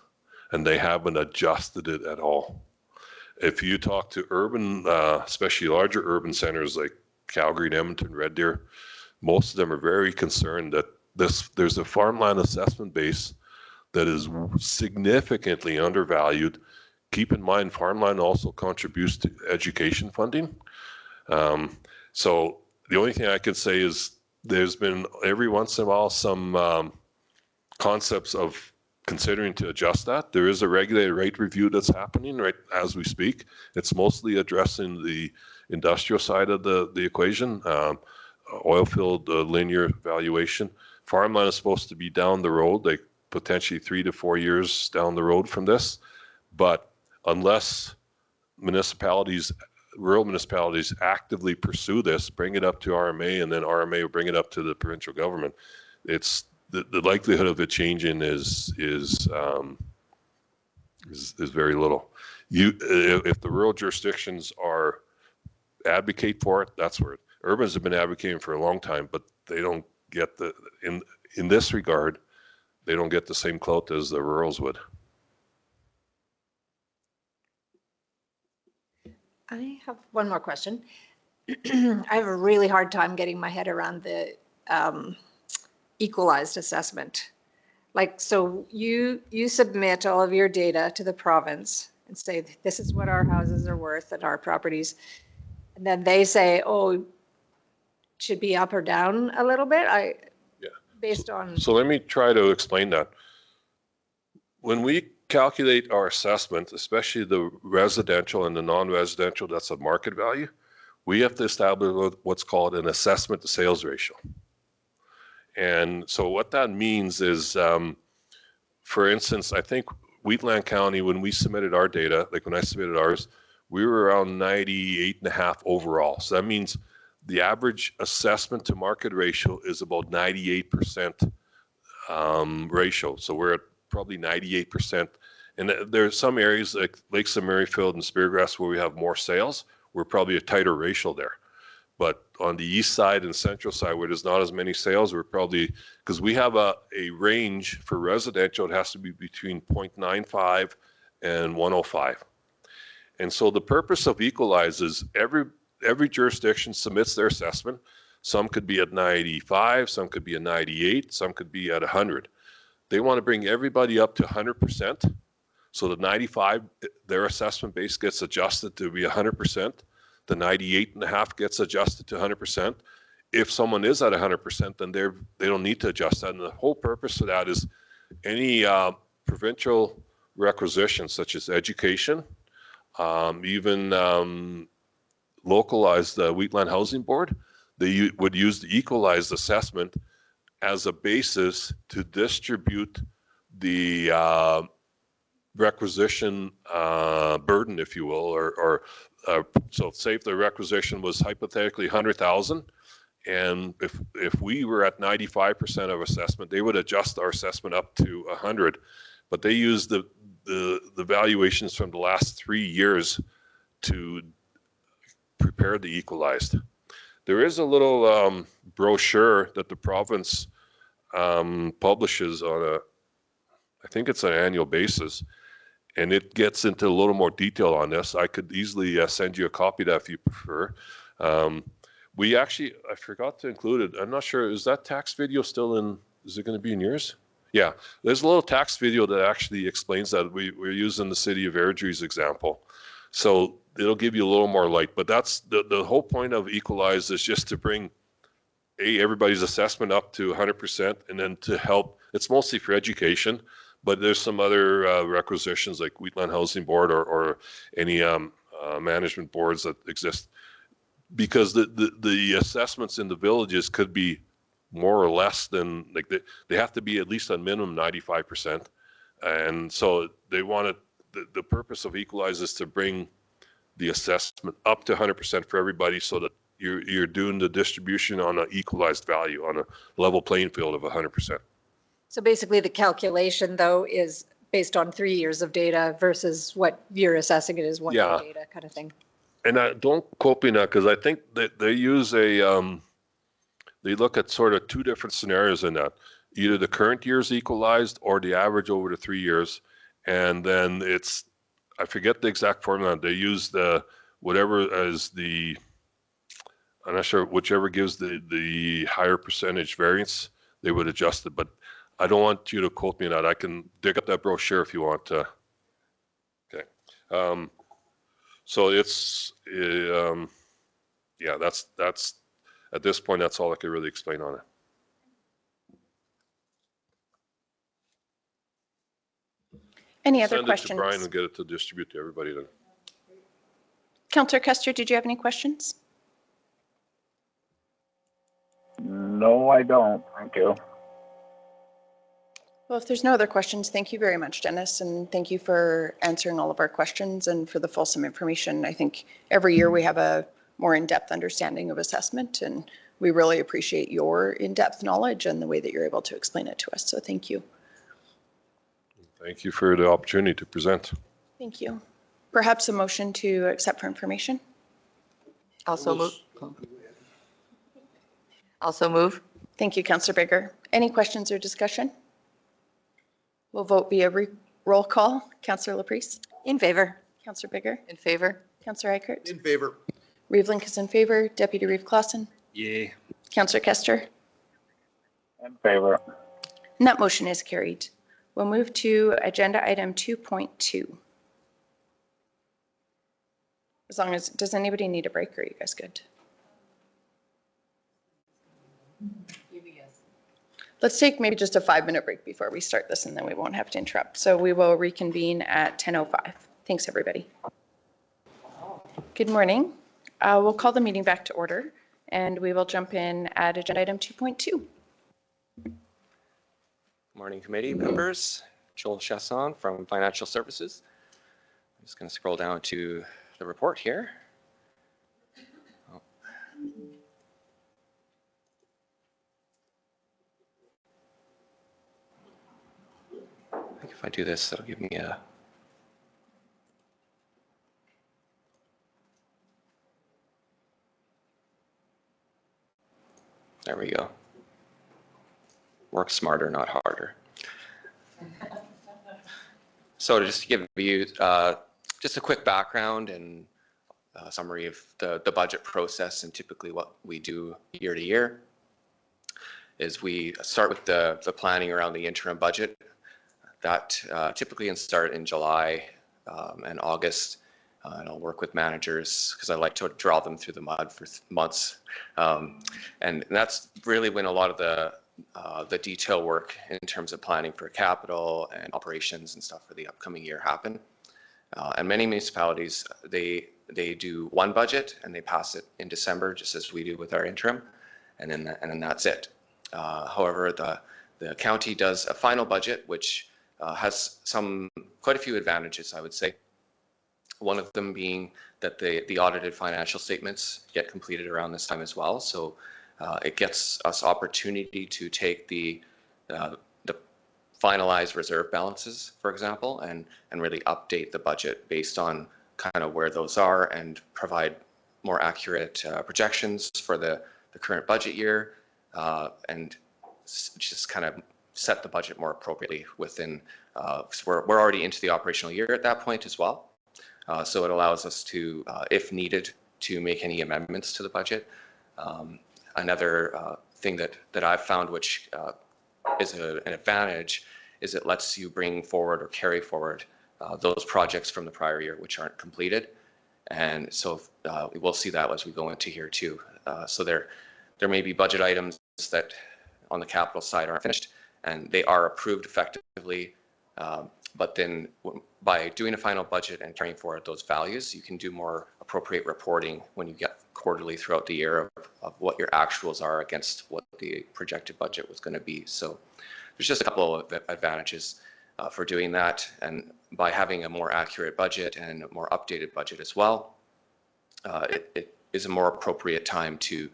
and they haven't adjusted it at all. If you talk to urban, especially larger urban centers like Calgary and Edmonton, Red Deer, most of them are very concerned that there's a farmland assessment base that is significantly undervalued. Keep in mind, farmland also contributes to education funding. So the only thing I could say is there's been every once in a while some concepts of considering to adjust that. There is a regulated rate review that's happening right as we speak. It's mostly addressing the industrial side of the equation, oil field linear valuation. Farmland is supposed to be down the road, like potentially 3 to 4 years down the road from this. But unless rural municipalities actively pursue this, bring it up to RMA, and then RMA will bring it up to the provincial government, it's the likelihood of it changing is very little. If the rural jurisdictions advocate for it, that's where urbans have been advocating for a long time, but they don't get in this regard, they don't get the same clout as the rurals would. I have one more question. I have a really hard time getting my head around the equalized assessment. Like, so you submit all of your data to the province and say, this is what our houses are worth and our properties. And then they say, oh, should be up or down a little bit. Based on. So let me try to explain that. When we calculate our assessment, especially the residential and the non-residential, that's a market value, we have to establish what's called an assessment to sales ratio. And so what that means is, for instance, I think Wheatland County, when we submitted our data, like when I submitted ours, we were around 98.5 overall. So that means the average assessment to market ratio is about 98% ratio. So we're at probably 98%. And there are some areas like Lakes of Merrifield and Speargrass where we have more sales. We're probably a tighter ratio there. But on the east side and central side where there's not as many sales, we're probably, because we have a range for residential, it has to be between 0.95 and 105. And so the purpose of Equalize is every jurisdiction submits their assessment. Some could be at 95, some could be at 98, some could be at 100. They want to bring everybody up to 100%. So the 95, their assessment base gets adjusted to be 100%. The 98.5 gets adjusted to 100%. if someone is at 100%, then they don't need to adjust that. And the whole purpose of that is any provincial requisitions such as education, even localized Wheatland Housing Board, they would use the equalized assessment as a basis to distribute the requisition burden, if you will, or so say if the requisition was hypothetically 100,000, and if we were at 95% of assessment, they would adjust our assessment up to 100, but they use the valuations from the last 3 years to prepare the equalized. There is a little brochure that the province publishes on I think it's an annual basis, and it gets into a little more detail on this. I could easily send you a copy of that if you prefer. We actually, I forgot to include it. I'm not sure, is that tax video still in, is it going to be in yours? Yeah, there's a little tax video that actually explains that. We're using the city of Airdrie's example. So it'll give you a little more light, but that's the whole point of Equalize is just to bring everybody's assessment up to 100%, and then to help, it's mostly for education, but there's some other requisitions like Wheatland Housing Board or any management boards that exist, because the assessments in the villages could be more or less than, like they have to be at least on minimum 95%. And so they wanted, the purpose of Equalize is to bring the assessment up to 100% for everybody, so that you're doing the distribution on an equalized value, on a level playing field of 100%. So basically the calculation though is based on 3 years of data versus what you're assessing it as 1 year data kind of thing. And don't quote me now, because I think that they use they look at sort of two different scenarios in that. Either the current year's equalized or the average over the 3 years. And then it's, I forget the exact formula. They use the, whatever as the, I'm not sure, whichever gives the higher percentage variance, they would adjust it. But I don't want you to quote me on that. I can dig up that brochure if you want to. Okay. So it's, yeah, that's, at this point, that's all I could really explain on it. Any other Send questions? it to Brian and get it to distribute to everybody then. Councillor Kester, did you have any questions? No, I don't. Thank you. Well, if there's no other questions, thank you very much, Dennis, and thank you for answering all of our questions and for the fulsome information. I think every year we have a more in-depth understanding of assessment, and we really appreciate your in-depth knowledge and the way that you're able to explain it to us. So thank you. Thank you for the opportunity to present. Thank you. Perhaps a motion to accept for information? Also move. Also move. Thank you, Councillor Bigger. Any questions or discussion? We'll vote via roll call. Councillor Laprise? In favor. Councillor Bigger? In favor? Councillor Eichert? In favor. Reeve Link is in favor. Deputy Reeve Clausen? Yay. Councillor Kester? In favor. And that motion is carried. We'll move to agenda item 2.2. As long as, does anybody need a break or are you guys good? Let's take maybe just a 5-minute break before we start this, and then we won't have to interrupt. So we will reconvene at 10:05. Thanks, everybody. Good morning. We'll call the meeting back to order, and we will jump in at agenda item 2.2. Morning committee members, Joel Chasson from Financial Services. I'm just going to scroll down to the report here. I think if I do this, it'll give me a there we go. Work smarter, not harder. So to just give you just a quick background and a summary of the budget process, and typically what we do year to year is we start with the planning around the interim budget. That typically can start in July and August, and I'll work with managers because I like to draw them through the mud for months. And that's really when a lot of the detail work in terms of planning for capital and operations and stuff for the upcoming year happen. And many municipalities, they do one budget and they pass it in December, just as we do with our interim, and then that's it. However, the county does a final budget, which has quite a few advantages, I would say. One of them being that the audited financial statements get completed around this time as well. So it gets us opportunity to take the finalized reserve balances, for example, and really update the budget based on kind of where those are and provide more accurate projections for the current budget year, and just kind of set the budget more appropriately within, we're already into the operational year at that point as well. So it allows us to, if needed, to make any amendments to the budget. Another thing that I've found, which is an advantage, is it lets you bring forward or carry forward those projects from the prior year which aren't completed. And so we'll see that as we go into here too. So there may be budget items that on the capital side aren't finished and they are approved effectively. But then by doing a final budget and carrying forward those values, you can do more appropriate reporting when you get quarterly throughout the year of what your actuals are against what the projected budget was going to be. So there's just a couple of advantages for doing that. And by having a more accurate budget and a more updated budget as well, it is a more appropriate time to,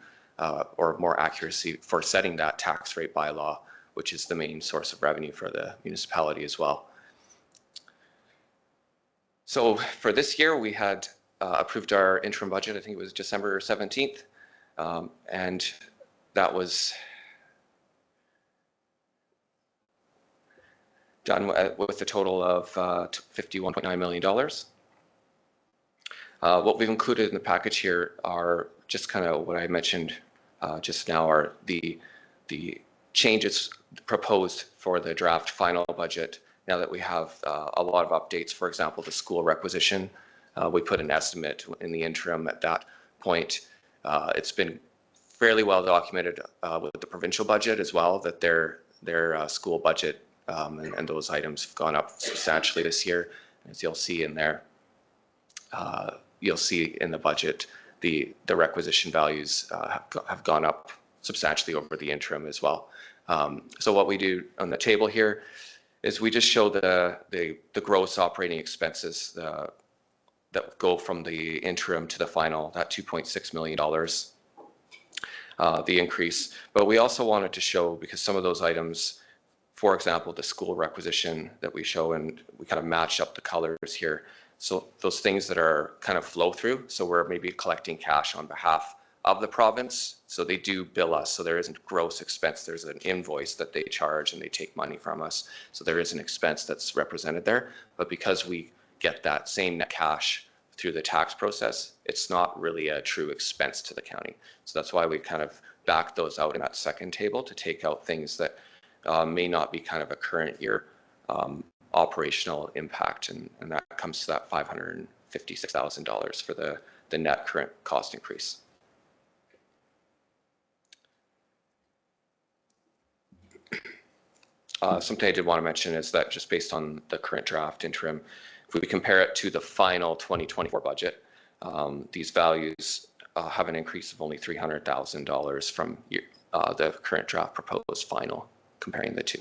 or more accuracy for setting that tax rate bylaw, which is the main source of revenue for the municipality as well. So for this year, we had approved our interim budget. I think it was December 17th. And that was done with a total of $51.9 million. What we've included in the package here are just kind of what I mentioned just now, are the changes proposed for the draft final budget. Now that we have a lot of updates, for example, the school requisition, we put an estimate in the interim at that point. It's been fairly well documented with the provincial budget as well, that their school budget and those items have gone up substantially this year. As you'll see in there, you'll see in the budget, the requisition values have gone up substantially over the interim as well. So what we do on the table here is we just show the gross operating expenses that go from the interim to the final, that $2.6 million, the increase. But we also wanted to show, because some of those items, for example, the school requisition that we show, and we kind of match up the colors here. So those things that are kind of flow through. So we're maybe collecting cash on behalf of the province. So they do bill us. So there isn't gross expense. There's an invoice that they charge and they take money from us. So there is an expense that's represented there. But because we get that same net cash through the tax process, it's not really a true expense to the county. So that's why we kind of back those out in that second table to take out things that may not be kind of a current year operational impact. And that comes to that $556,000 for the net current cost increase. Something I did want to mention is that just based on the current draft interim, if we compare it to the final 2024 budget, these values have an increase of only $300,000 from the current draft proposed final, comparing the two.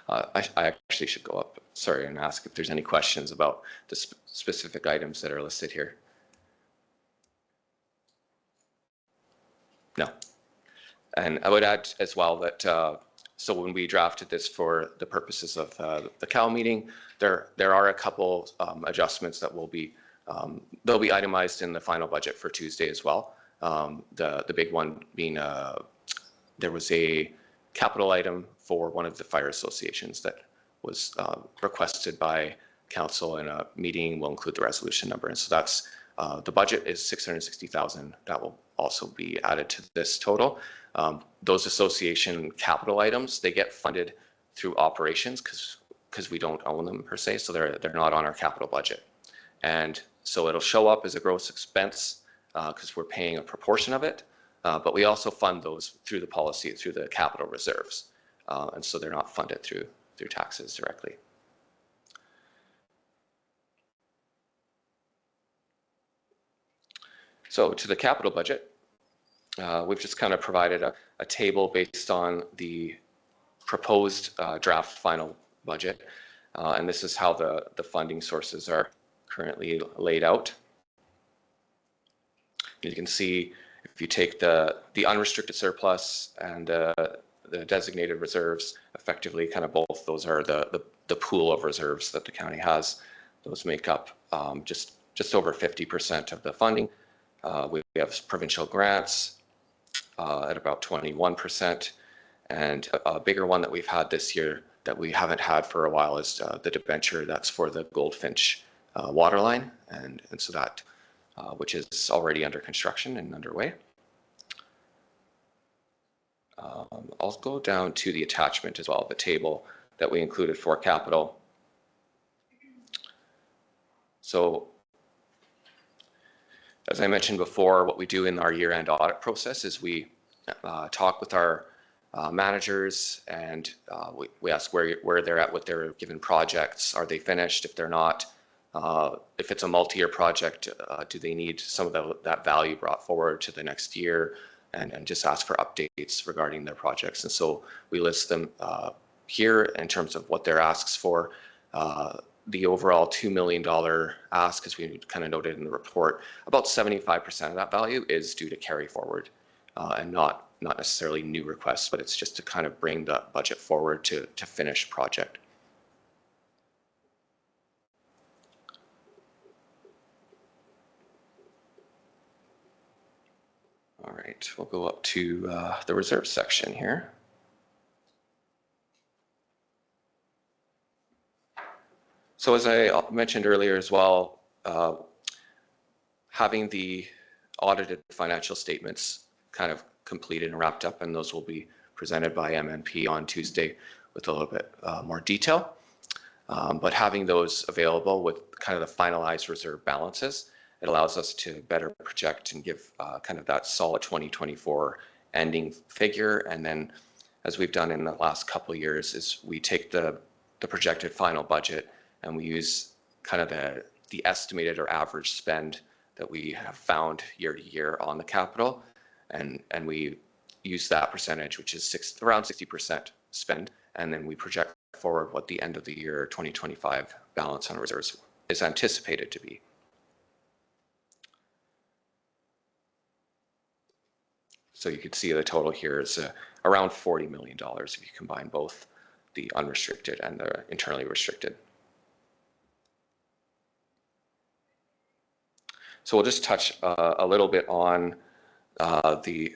I actually should go up, sorry, and ask if there's any questions about the specific items that are listed here. No. And I would add as well that, so when we drafted this for the purposes of the CAL meeting, there are a couple adjustments that will be, they'll be itemized in the final budget for Tuesday as well. The big one being, there was a capital item for one of the fire associations that was requested by council in a meeting. We'll include the resolution number. And so that's The budget is 660,000. That will also be added to this total. Those association capital items, they get funded through operations because we don't own them per se, so they're not on our capital budget. And so it'll show up as a gross expense because we're paying a proportion of it, but we also fund those through the policy, through the capital reserves. And so they're not funded through taxes directly. So to the capital budget, we've just kind of provided a table based on the proposed draft final budget. And this is how the funding sources are currently laid out. You can see if you take the unrestricted surplus and the designated reserves, effectively kind of both those are the pool of reserves that the county has. Those make up just over 50% of the funding. We have provincial grants at about 21%, and a bigger one that we've had this year that we haven't had for a while is the debenture that's for the Goldfinch waterline, and so that which is already under construction and underway. I'll go down to the attachment as well, the table that we included for capital. So as I mentioned before, what we do in our year-end audit process is we talk with our managers and we ask where they're at with their given projects. Are they finished? If they're not, if it's a multi-year project, do they need some of that value brought forward to the next year? And just ask for updates regarding their projects. And so we list them here in terms of what their asks for. The overall $2 million ask, as we kind of noted in the report, about 75% of that value is due to carry forward and not necessarily new requests, but it's just to kind of bring the budget forward to finish project. All right, we'll go up to the reserve section here. So as I mentioned earlier as well, having the audited financial statements kind of completed and wrapped up, and those will be presented by MNP on Tuesday with a little bit more detail. But having those available with kind of the finalized reserve balances, it allows us to better project and give kind of that solid 2024 ending figure. And then, as we've done in the last couple of years, is we take the projected final budget and we use kind of the estimated or average spend that we have found year to year on the capital, and we use that percentage, which is around 60% spend, and then we project forward what the end of the year 2025 balance on reserves is anticipated to be. So you can see the total here is around $40 million if you combine both the unrestricted and the internally restricted. So we'll just touch a little bit on the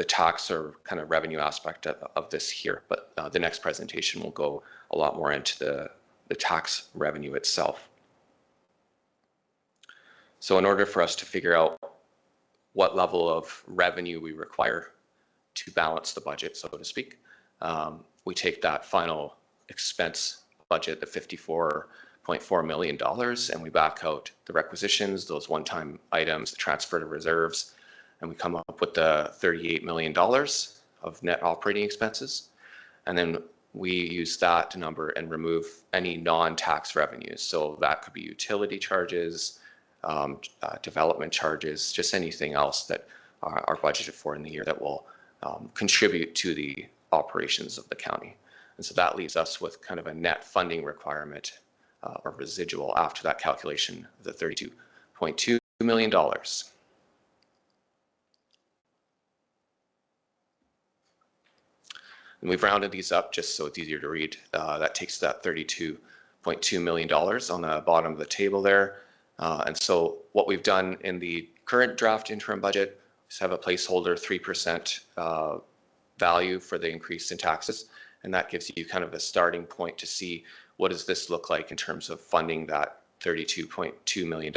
tax or kind of revenue aspect of this here, but the next presentation will go a lot more into the tax revenue itself. So in order for us to figure out what level of revenue we require to balance the budget, so to speak, we take that final expense budget, the $54.4 million, and we back out the requisitions, those one-time items, the transfer to reserves, and we come up with the $38 million of net operating expenses. And then we use that number and remove any non-tax revenues. So that could be utility charges, development charges, just anything else that are budgeted for in the year that will contribute to the operations of the county. And so that leaves us with kind of a net funding requirement or residual after that calculation of the $32.2 million. And we've rounded these up just so it's easier to read. That takes that $32.2 million on the bottom of the table there. And so what we've done in the current draft interim budget is have a placeholder 3% value for the increase in taxes. And that gives you kind of a starting point to see what does this look like in terms of funding that $32.2 million.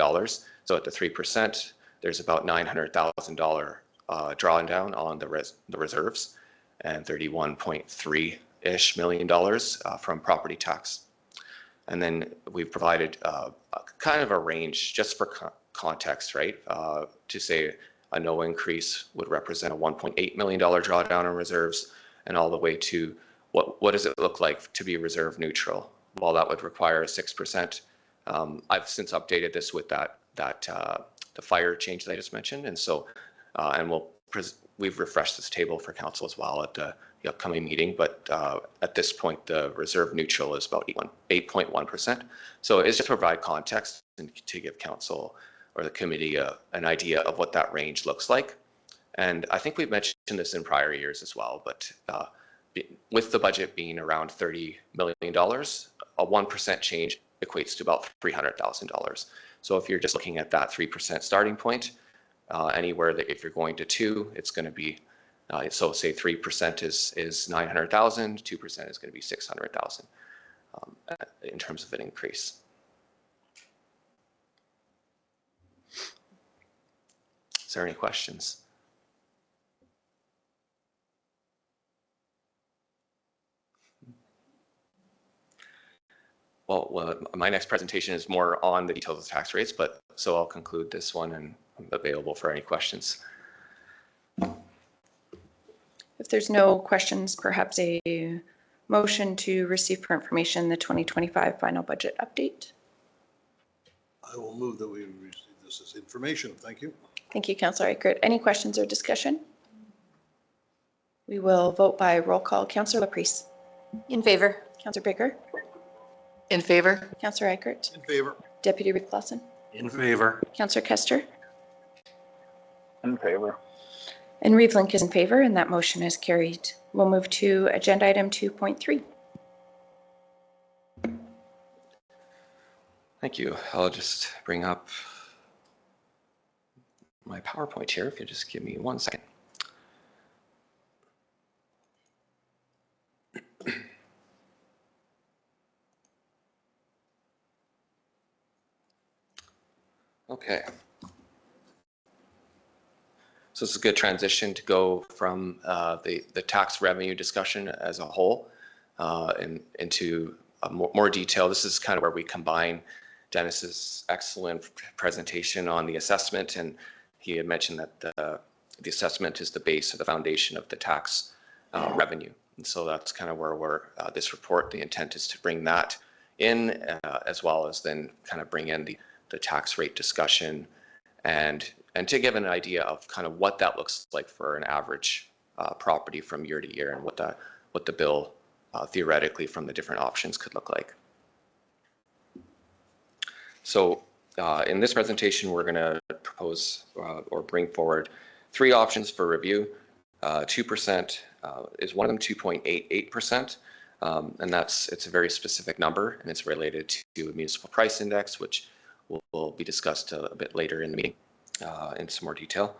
So at the 3%, there's about $900,000 drawing down on the reserves and $31.3-ish million from property tax. And then we've provided kind of a range just for context, right? To say a no increase would represent a $1.8 million drawdown on reserves, and all the way to what does it look like to be reserve neutral? Well, that would require a 6%. I've since updated this with the fire change that I just mentioned, and so and we've refreshed this table for council as well at the upcoming meeting. But at this point, the reserve neutral is about 8.1%. So it's just to provide context and to give council or the committee an idea of what that range looks like. And I think we've mentioned this in prior years as well, but with the budget being around $30 million, a 1% change equates to about $300,000. So if you're just looking at that 3% starting point, anywhere that if you're going to 2, it's going to be, so say 3% is 900,000, 2% is going to be 600,000 in terms of an increase. Is there any questions? Well, my next presentation is more on the details of tax rates, but so I'll conclude this one and I'm available for any questions. If there's no questions, perhaps a motion to receive for information the 2025 final budget update. I will move that we receive this as information. Thank you. Thank you, Councillor Eichert. Any questions or discussion? We will vote by roll call. Councillor Laprise. In favor. Councillor Baker. In favor? Councillor Eichert. In favor. Deputy Reeve Clausen. In favor. Councillor Kester. In favor. And Reeve Link is in favor, and that motion is carried. We'll move to agenda item 2.3. Thank you. I'll just bring up my PowerPoint here, if you just give me 1 second. Okay. So this is a good transition to go from the tax revenue discussion as a whole into more detail. This is kind of where we combine Dennis's excellent presentation on the assessment, and he had mentioned that the assessment is the base or the foundation of the tax revenue. And so that's kind of where we're, this report, the intent is to bring that in as well as then kind of bring in the tax rate discussion and to give an idea of kind of what that looks like for an average property from year to year and what the bill theoretically from the different options could look like. So in this presentation, we're going to propose or bring forward 3 options for review. 2% is one of them, 2.88%. And it's a very specific number, and it's related to a municipal price index, which will be discussed a bit later in the meeting in some more detail.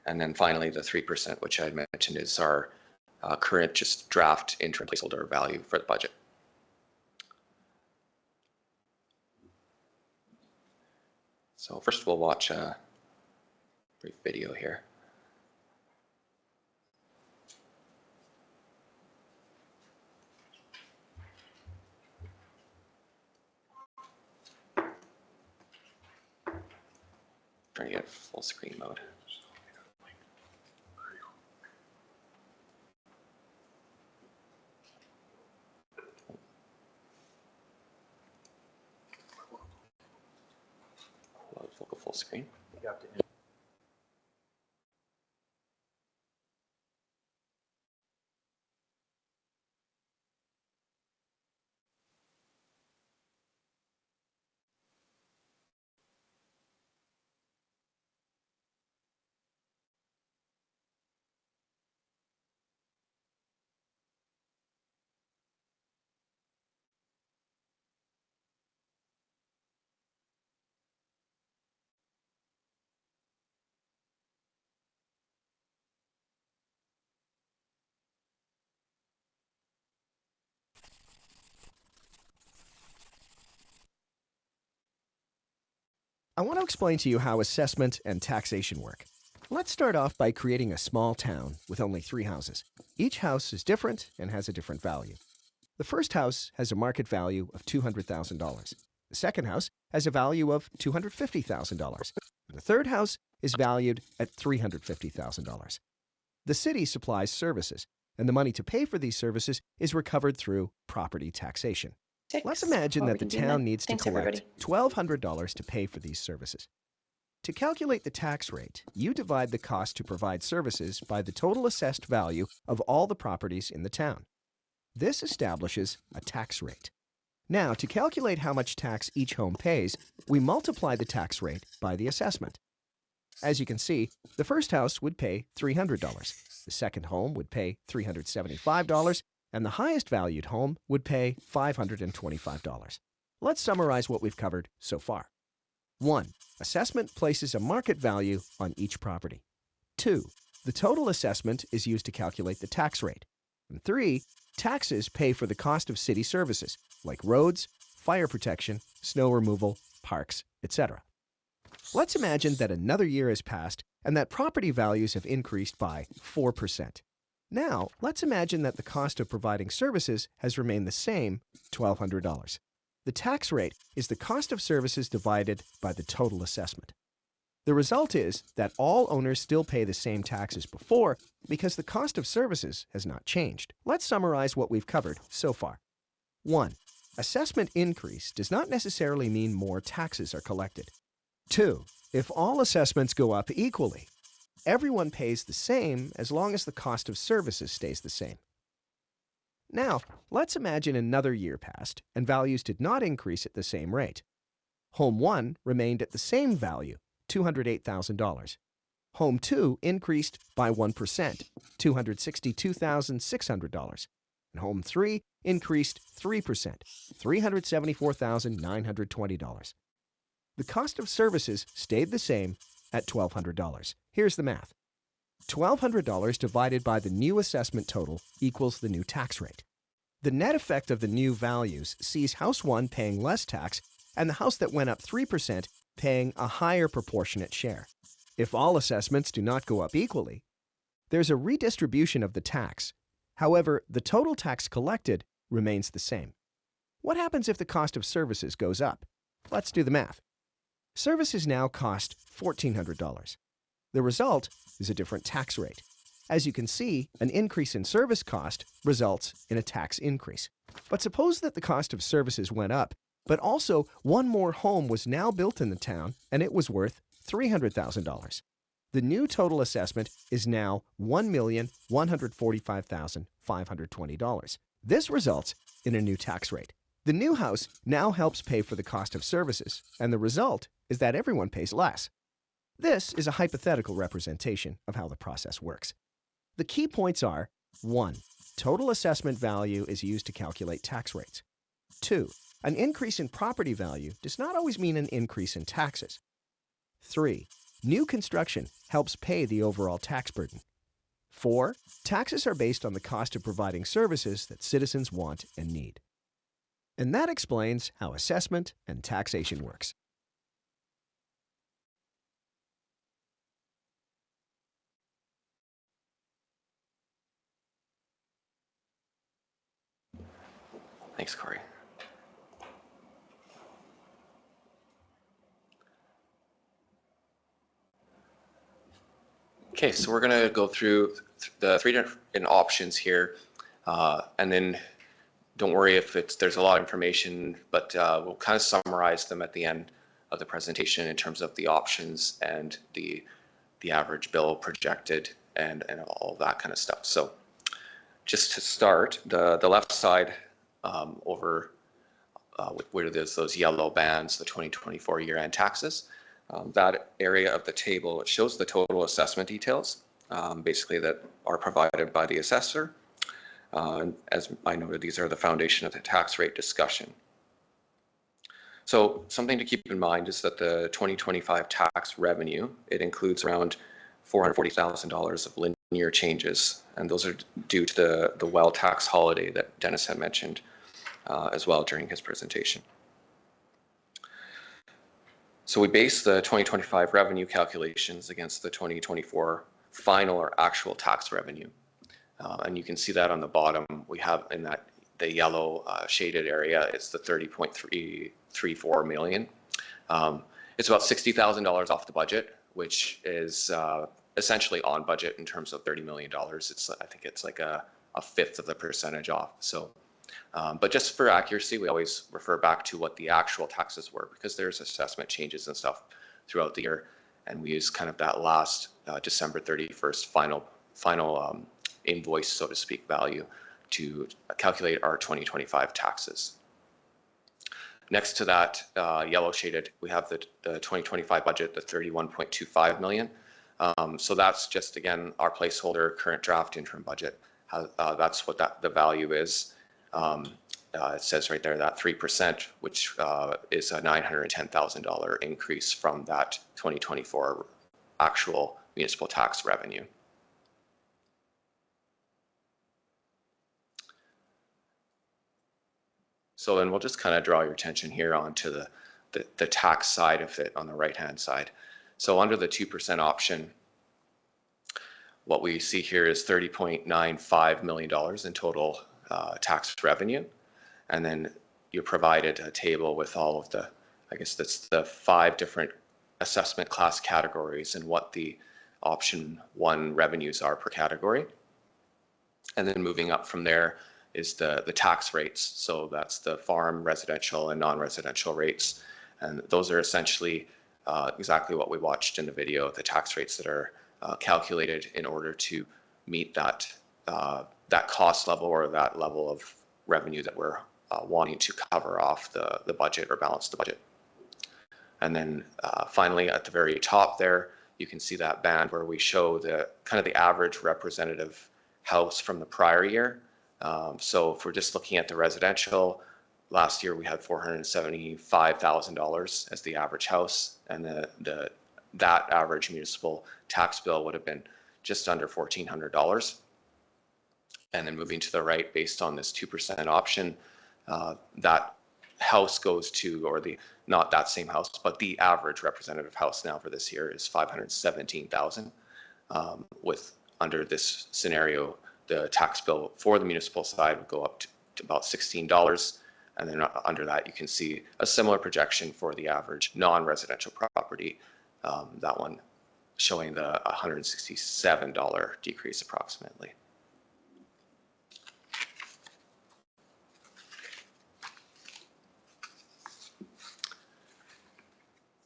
And then finally, the 3%, which I mentioned is our current just draft interim placeholder value for the budget. So first we'll watch a brief video here. Trying to get full screen mode. Full screen. I want to explain to you how assessment and taxation work. Let's start off by creating a small town with only 3 houses. Each house is different and has a different value. The first house has a market value of $200,000. The second house has a value of $250,000. The third house is valued at $350,000. The city supplies services, and the money to pay for these services is recovered through property taxation. Let's imagine that the town needs to collect $1,200 to pay for these services. To calculate the tax rate, you divide the cost to provide services by the total assessed value of all the properties in the town. This establishes a tax rate. Now, to calculate how much tax each home pays, we multiply the tax rate by the assessment. As you can see, the first house would pay $300, the second home would pay $375, and the highest valued home would pay $525. Let's summarize what we've covered so far. 1. Assessment places a market value on each property. 2. The total assessment is used to calculate the tax rate. And 3. Taxes pay for the cost of city services, like roads, fire protection, snow removal, parks, etc. Let's imagine that another year has passed and that property values have increased by 4%. Now, let's imagine that the cost of providing services has remained the same, $1,200. The tax rate is the cost of services divided by the total assessment. The result is that all owners still pay the same tax as before because the cost of services has not changed. Let's summarize what we've covered so far. 1. Assessment increase does not necessarily mean more taxes are collected. 2. If all assessments go up equally, everyone pays the same as long as the cost of services stays the same. Now, let's imagine another year passed and values did not increase at the same rate. Home 1 remained at the same value, $208,000. Home 2 increased by 1%, $262,600. And Home 3 increased 3%, $374,920. The cost of services stayed the same at $1,200. Here's the math. $1,200 divided by the new assessment total equals the new tax rate. The net effect of the new values sees House 1 paying less tax and the house that went up 3% paying a higher proportionate share. If all assessments do not go up equally, there's a redistribution of the tax. However, the total tax collected remains the same. What happens if the cost of services goes up? Let's do the math. Services now cost $1,400. The result is a different tax rate. As you can see, an increase in service cost results in a tax increase. But suppose that the cost of services went up, but also one more home was now built in the town and it was worth $300,000. The new total assessment is now $1,145,520. This results in a new tax rate. The new house now helps pay for the cost of services, and the result is that everyone pays less. This is a hypothetical representation of how the process works. The key points are: 1. Total assessment value is used to calculate tax rates. 2. An increase in property value does not always mean an increase in taxes. 3. New construction helps pay the overall tax burden. 4. Taxes are based on the cost of providing services that citizens want and need. And that explains how assessment and taxation works. Thanks, Corey. Okay, so we're going to go through the 3 different options here, and then don't worry if there's a lot of information, but we'll kind of summarize them at the end of the presentation in terms of the options and the average bill projected and all that kind of stuff. So just to start, the left side over where there's those yellow bands, the 2024 year-end taxes, that area of the table, it shows the total assessment details, basically that are provided by the assessor. As I noted, these are the foundation of the tax rate discussion. So something to keep in mind is that the 2025 tax revenue, it includes around $440,000 of linear changes, and those are due to the well tax holiday that Dennis had mentioned as well during his presentation. So we base the 2025 revenue calculations against the 2024 final or actual tax revenue. And you can see that on the bottom, we have in that the yellow shaded area, it's the 30.334 million. It's about $60,000 off the budget, which is essentially on budget in terms of $30 million. I think it's like a fifth of the percentage off. So, but just for accuracy, we always refer back to what the actual taxes were, because there's assessment changes and stuff throughout the year. And we use kind of that last December 31st final invoice, so to speak, value to calculate our 2025 taxes. Next to that yellow shaded, we have the 2025 budget, the 31.25 million. So that's just, again, our placeholder current draft interim budget. That's what the value is. It says right there that 3%, which is a $910,000 increase from that 2024 actual municipal tax revenue. So then we'll just kind of draw your attention here onto the tax side of it on the right-hand side. So under the 2% option, what we see here is $30.95 million in total tax revenue. And then you're provided a table with all of the, I guess that's the 5 different assessment class categories and what the option 1 revenues are per category. And then moving up from there is the tax rates. So that's the farm, residential, and non-residential rates. And those are essentially exactly what we watched in the video, the tax rates that are calculated in order to meet that cost level or that level of revenue that we're wanting to cover off the budget or balance the budget. And then finally at the very top there, you can see that band where we show the kind of the average representative house from the prior year. So if we're just looking at the residential, last year we had $475,000 as the average house, and that average municipal tax bill would have been just under $1,400. And then moving to the right, based on this 2% option, that house goes to, or not that same house, but the average representative house now for this year is $517,000. With under this scenario, the tax bill for the municipal side would go up to about $16. And then under that, you can see a similar projection for the average non-residential property, that one showing the $167 decrease approximately.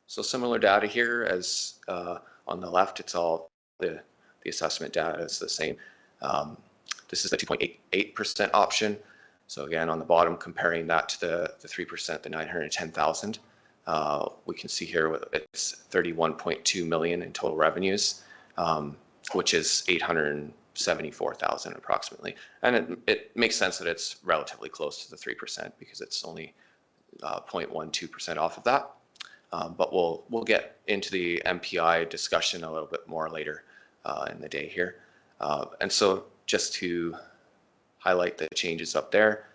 So similar data here as on the left, it's all the assessment data is the same. This is the 2.88% option. So again, on the bottom, comparing that to the 3%, the 910,000, we can see here it's 31.2 million in total revenues, which is 874,000 approximately. And it makes sense that it's relatively close to the 3% because it's only 0.12% off of that. But we'll get into the MPI discussion a little bit more later in the day here. And so just to highlight the changes up there,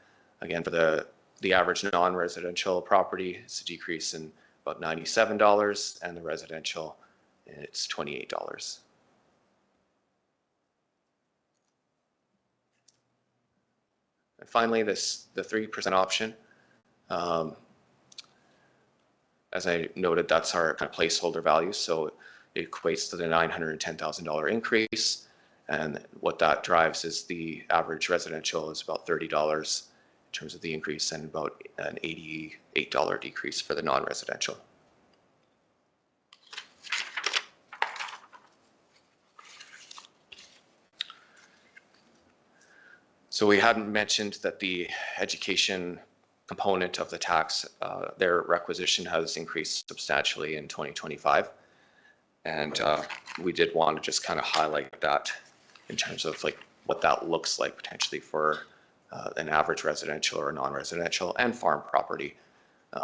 again, for the average non-residential property, it's a decrease in about $97, and the residential, it's $28. And finally, the 3% option. As I noted, that's our kind of placeholder value. So it equates to the $910,000 increase. And what that drives is the average residential is about $30 in terms of the increase, and about an $88 decrease for the non-residential. So we hadn't mentioned that the education component of the tax, their requisition has increased substantially in 2025. And we did want to just kind of highlight that in terms of like what that looks like potentially for an average residential or non-residential and farm property.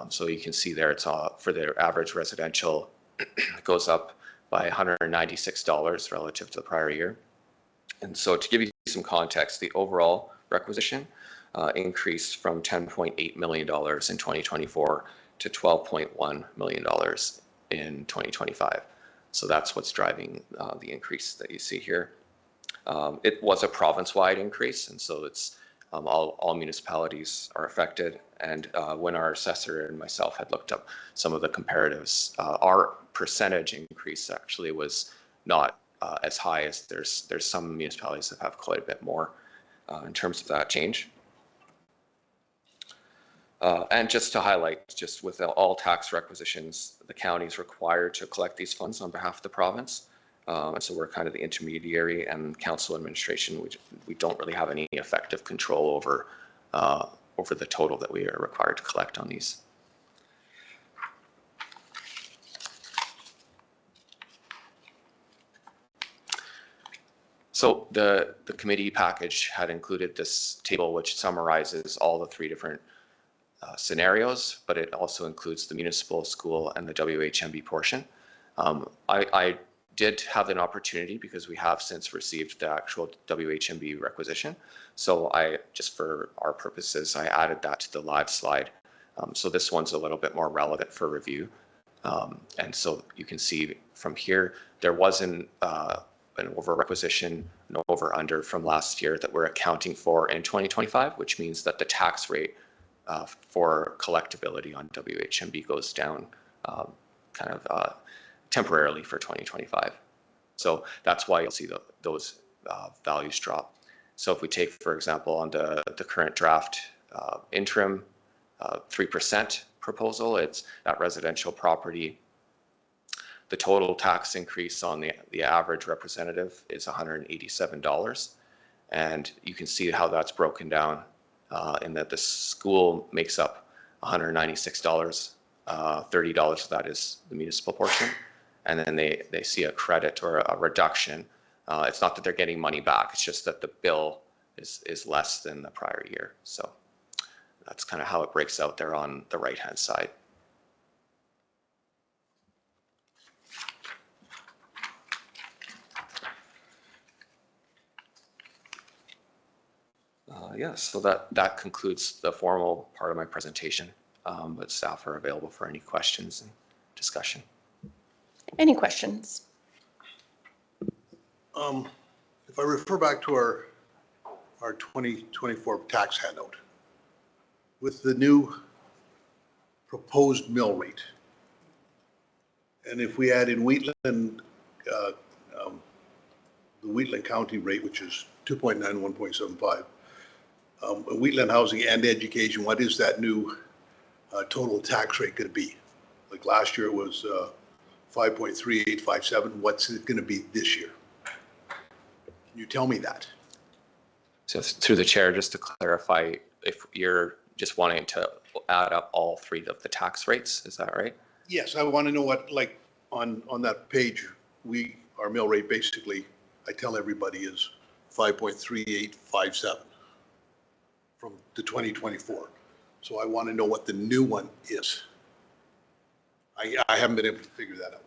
So you can see there it's for their average residential, it goes up by $196 relative to the prior year. And so to give you some context, the overall requisition increased from $10.8 million in 2024 to $12.1 million in 2025. So that's what's driving the increase that you see here. It was a province-wide increase, and so it's all municipalities are affected. And when our assessor and myself had looked up some of the comparatives, our percentage increase actually was not as high as there's some municipalities that have quite a bit more in terms of that change. And just to highlight, just with all tax requisitions, the county is required to collect these funds on behalf of the province. And so we're kind of the intermediary, and council administration, we don't really have any effective control over the total that we are required to collect on these. So the committee package had included this table which summarizes all the 3 different scenarios, but it also includes the municipal, school, and the WHMB portion. I did have an opportunity, because we have since received the actual WHMB requisition. So just for our purposes, I added that to the live slide. So this one's a little bit more relevant for review. And so you can see from here, there wasn't an over requisition, an over under from last year that we're accounting for in 2025, which means that the tax rate for collectability on WHMB goes down temporarily for 2025. So that's why you'll see those values drop. So if we take, for example, on the current draft interim 3% proposal, it's that residential property. The total tax increase on the average representative is $187. And you can see how that's broken down in that the school makes up $196, $30 of that is the municipal portion. And then they see a credit or a reduction. It's not that they're getting money back, it's just that the bill is less than the prior year. So that's kind of how it breaks out there on the right-hand side. Yes, so that concludes the formal part of my presentation, but staff are available for any questions and discussion. Any questions? If I refer back to our 2024 tax handout, with the new proposed mill rate, and if we add in Wheatland, the Wheatland County rate, which is 2.9, 1.75, Wheatland Housing and Education, what is that new total tax rate going to be? Like last year it was 5.3857. What's it going to be this year? Can you tell me that? So through the chair, just to clarify, if you're just wanting to add up all 3 of the tax rates, is that right? Yes, I want to know what, like on that page, our mill rate basically, I tell everybody, is 5.3857 from the 2024. So I want to know what the new one is. I haven't been able to figure that out.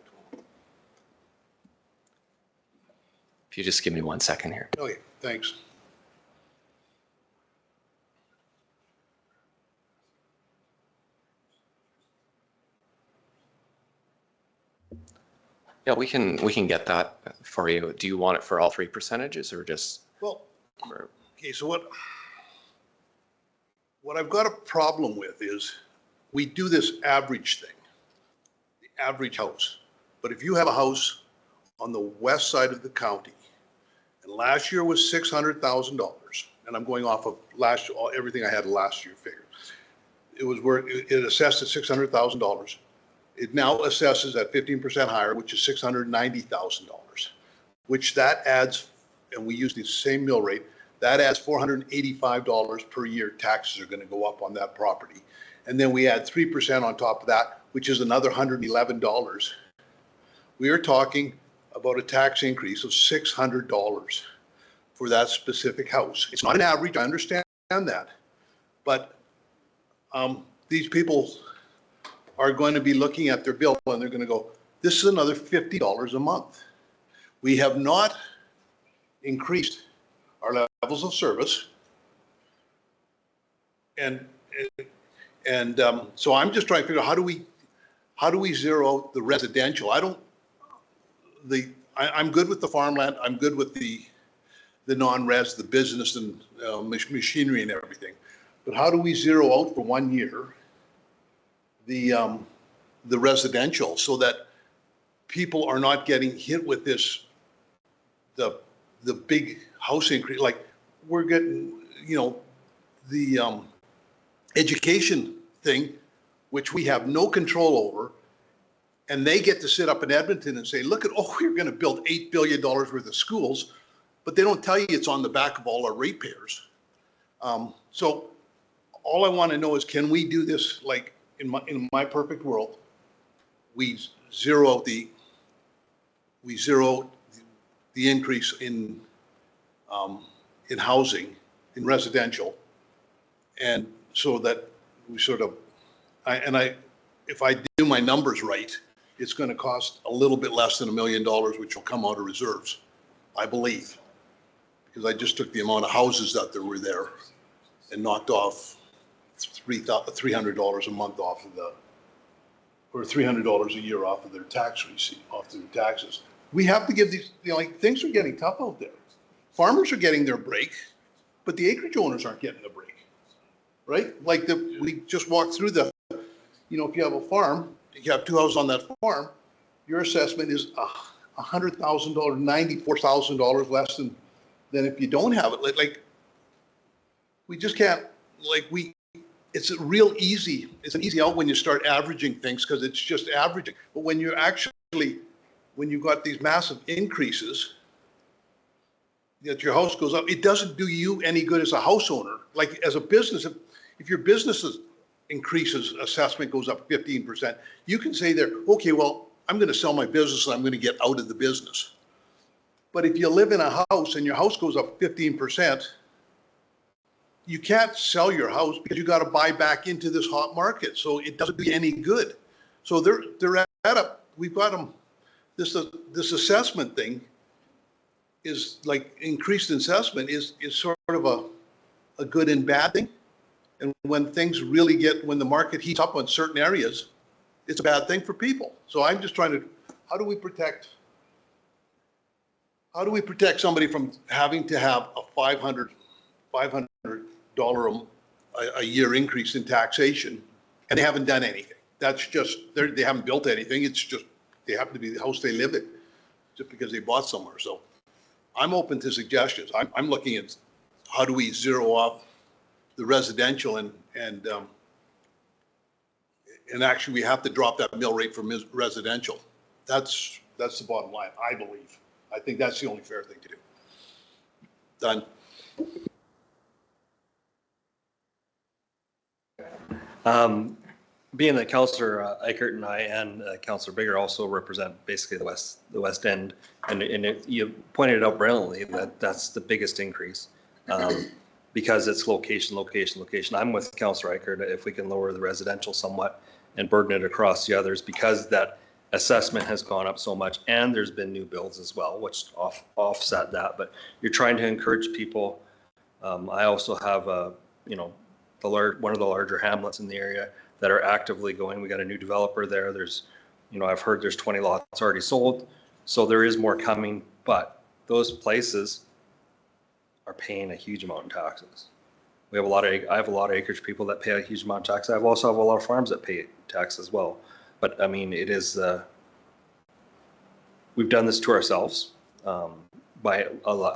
If you just give me 1 second here. Okay, thanks. Yeah, we can get that for you. Do you want it for all 3 percentages or just? Well, okay, so what I've got a problem with is we do this average thing, the average house. But if you have a house on the west side of the county, and last year was $600,000, and I'm going off of everything I had last year figured. It was where it assessed at $600,000. It now assesses at 15% higher, which is $690,000, which that adds, and we use the same mill rate, that adds $485 per year. Taxes are going to go up on that property. And then we add 3% on top of that, which is another $111. We are talking about a tax increase of $600 for that specific house. It's not an average, I understand that. But these people are going to be looking at their bill and they're going to go, this is another $50 a month. We have not increased our levels of service. And so I'm just trying to figure out how how do we zero out the residential? I'm good with the farmland. I'm good with the non-res, the business and machinery and everything. But how do we zero out for 1 year the residential so that people are not getting hit with this, the big house increase? Like we're getting, the education thing, which we have no control over. And they get to sit up in Edmonton and say, look at, we're going to build $8 billion worth of schools, but they don't tell you it's on the back of all our ratepayers. So all I want to know is, can we do this like in my perfect world? We zero out the increase in housing, in residential, and so that we sort of, if I do my numbers right, it's going to cost a little bit less than $1 million, which will come out of reserves, I believe, because I just took the amount of houses that there were there and knocked off $300 a month off of or $300 a year off of their tax receipt, off their taxes. We have to give these, things are getting tough out there. Farmers are getting their break, but the acreage owners aren't getting the break, right? Like we just walked through if you have a farm, you have 2 houses on that farm, your assessment is $100,000, $94,000 less than if you don't have it. Like we just can't, it's an easy out when you start averaging things, because it's just averaging. But when you've got these massive increases, that your house goes up, it doesn't do you any good as a house owner. Like as a business, if your business's increases, assessment goes up 15%, you can say there, okay, well, I'm going to sell my business and I'm going to get out of the business. But if you live in a house and your house goes up 15%, you can't sell your house because you got to buy back into this hot market. So it doesn't do you any good. So we've got them, this assessment thing is like increased assessment is sort of a good and bad thing. And when things really when the market heats up on certain areas, it's a bad thing for people. So I'm just trying to, how do we protect somebody from having to have a $500 a year increase in taxation and they haven't done anything? That's just, they haven't built anything. It's just, they happen to be the house they live in just because they bought somewhere. So I'm open to suggestions. I'm looking at how do we zero off the residential and actually we have to drop that mill rate for residential. That's the bottom line, I believe. I think that's the only fair thing to do. Done. Being that Councillor Eichert and I and Councillor Bigger also represent basically the West End, and you pointed it out brilliantly that that's the biggest increase. Because it's location. I'm with Councillor Eichert. If we can lower the residential somewhat and burden it across the others, because that assessment has gone up so much, and there's been new builds as well, which offset that. But you're trying to encourage people. I also have one of the larger hamlets in the area that are actively going. We got a new developer there. There's, I've heard there's 20 lots already sold, so there is more coming. But those places are paying a huge amount in taxes. I have a lot of acreage people that pay a huge amount of tax. I also have a lot of farms that pay tax as well. But I mean, it is, we've done this to ourselves by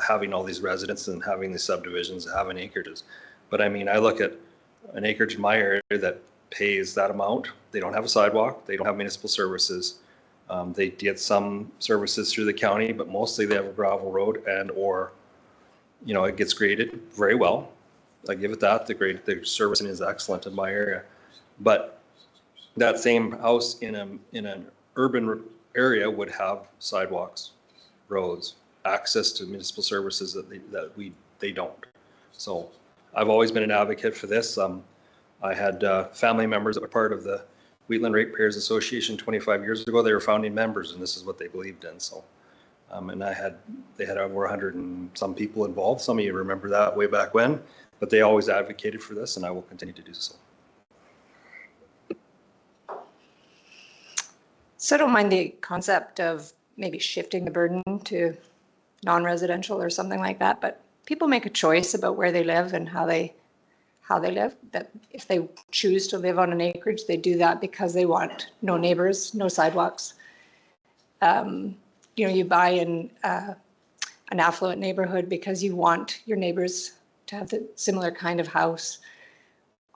having all these residents and having these subdivisions, having acreages. But I mean, I look at an acreage in my area that pays that amount. They don't have a sidewalk. They don't have municipal services. They get some services through the county, but mostly they have a gravel road or it gets graded very well. I give it that. The servicing is excellent in my area. But that same house in an urban area would have sidewalks, roads, access to municipal services that they don't. So I've always been an advocate for this. I had family members that were part of the Wheatland Ratepayers Association 25 years ago. They were founding members, and this is what they believed in. So. And they had over 100 and some people involved. Some of you remember that way back when, but they always advocated for this, and I will continue to do so. So I don't mind the concept of maybe shifting the burden to non-residential or something like that, but people make a choice about where they live and how they live. That if they choose to live on an acreage, they do that because they want no neighbors, no sidewalks. You buy in an affluent neighborhood because you want your neighbors to have the similar kind of house.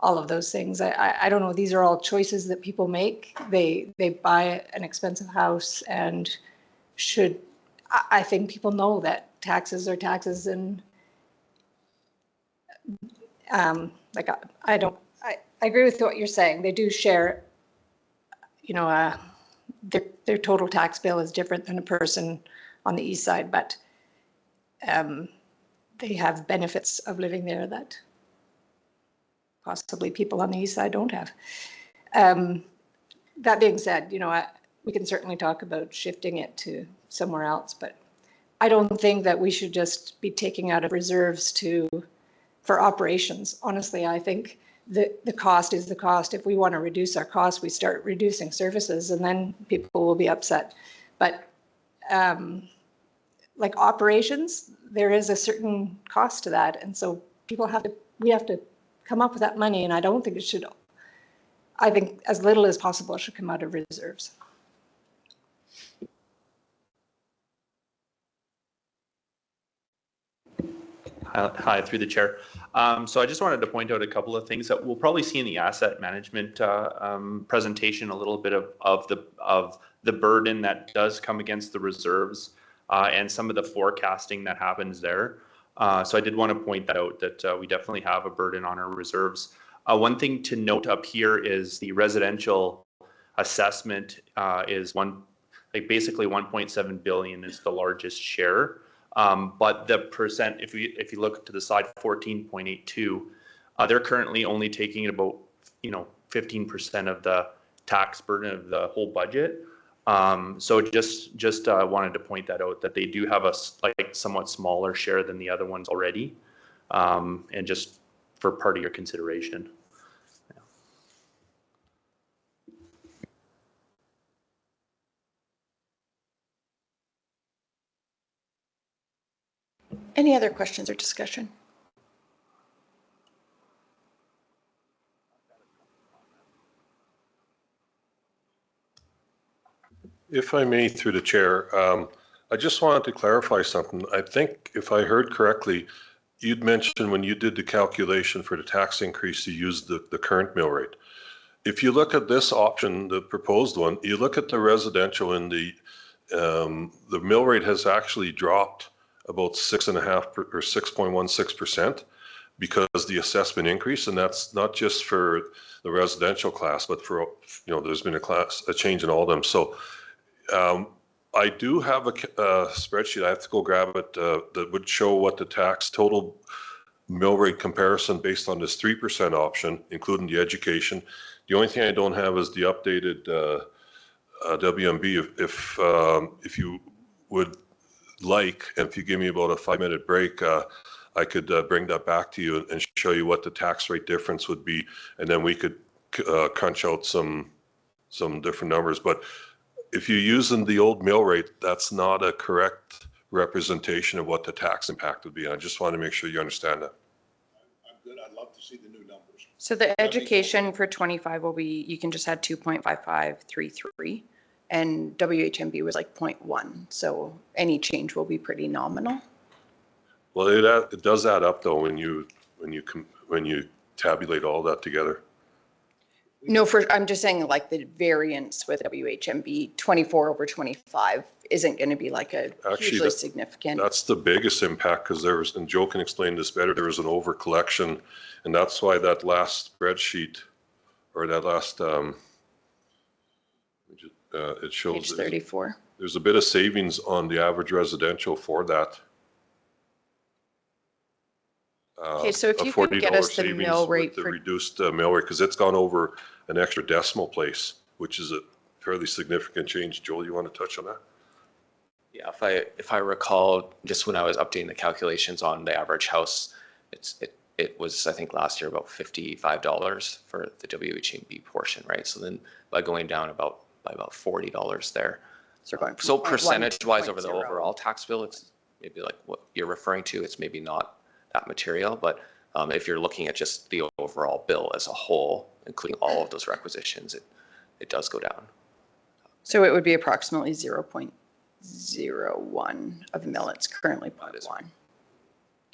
All of those things. I don't know. These are all choices that people make. They buy an expensive house and I think people know that taxes are taxes, and I agree with what you're saying. They do share, their total tax bill is different than a person on the east side, but they have benefits of living there that possibly people on the east side don't have. That being said, we can certainly talk about shifting it to somewhere else, but I don't think that we should just be taking out of reserves for operations. Honestly, I think the cost is the cost. If we want to reduce our costs, we start reducing services, and then people will be upset. But like operations, there is a certain cost to that, and so we have to come up with that money, and I don't think I think as little as possible should come out of reserves. Hi, through the chair. So I just wanted to point out a couple of things that we'll probably see in the asset management presentation, a little bit of the burden that does come against the reserves and some of the forecasting that happens there. So I did want to point that out, that we definitely have a burden on our reserves. One thing to note up here is the residential assessment is basically 1.7 billion is the largest share. But the percent, if you look to the side, 14.82, they're currently only taking about 15% of the tax burden of the whole budget. So just wanted to point that out, that they do have a somewhat smaller share than the other ones already, and just for part of your consideration. Any other questions or discussion? If I may, through the chair, I just wanted to clarify something. I think if I heard correctly, you'd mentioned when you did the calculation for the tax increase, you used the current mill rate. If you look at this option, the proposed one, you look at the residential, and the mill rate has actually dropped about 6.5 or 6.16% because the assessment increase, and that's not just for the residential class, but for there's been a change in all of them. So I do have a spreadsheet. I have to go grab it that would show what the tax total mill rate comparison based on this 3% option, including the education. The only thing I don't have is the updated WMB. If you would like, and if you give me about a 5-minute break, I could bring that back to you and show you what the tax rate difference would be, and then we could crunch out some different numbers. But if you're using the old mill rate, that's not a correct representation of what the tax impact would be. And I just want to make sure you understand that. I'm good. I'd love to see the new numbers. So the education for 25 will be, you can just add 2.5533, and WHMB was like 0.1. So any change will be pretty nominal. Well, it does add up though when you tabulate all that together. No, I'm just saying like the variance with WHMB 24 over 25 isn't going to be like a hugely significant. That's the biggest impact, because and Joe can explain this better, there was an over collection, and that's why that last spreadsheet, or that last, it shows Page 34. There's a bit of savings on the average residential for that. Okay, so if you can get us the mill rate for the reduced mill rate, because it's gone over an extra decimal place, which is a fairly significant change. Joel, you want to touch on that? Yeah, if I recall, just when I was updating the calculations on the average house, it was, I think last year, about $55 for the WHMB portion, right? So then by going down about by about $40 there. So going from So 0.1 to percentage-wise over the 0.0. overall tax bill, it's maybe like what you're referring to, it's maybe not that material, but if you're looking at just the overall bill as a whole, including all of those requisitions, it does go down. So it would be approximately 0.01 of a mill. It's currently That is 0.1.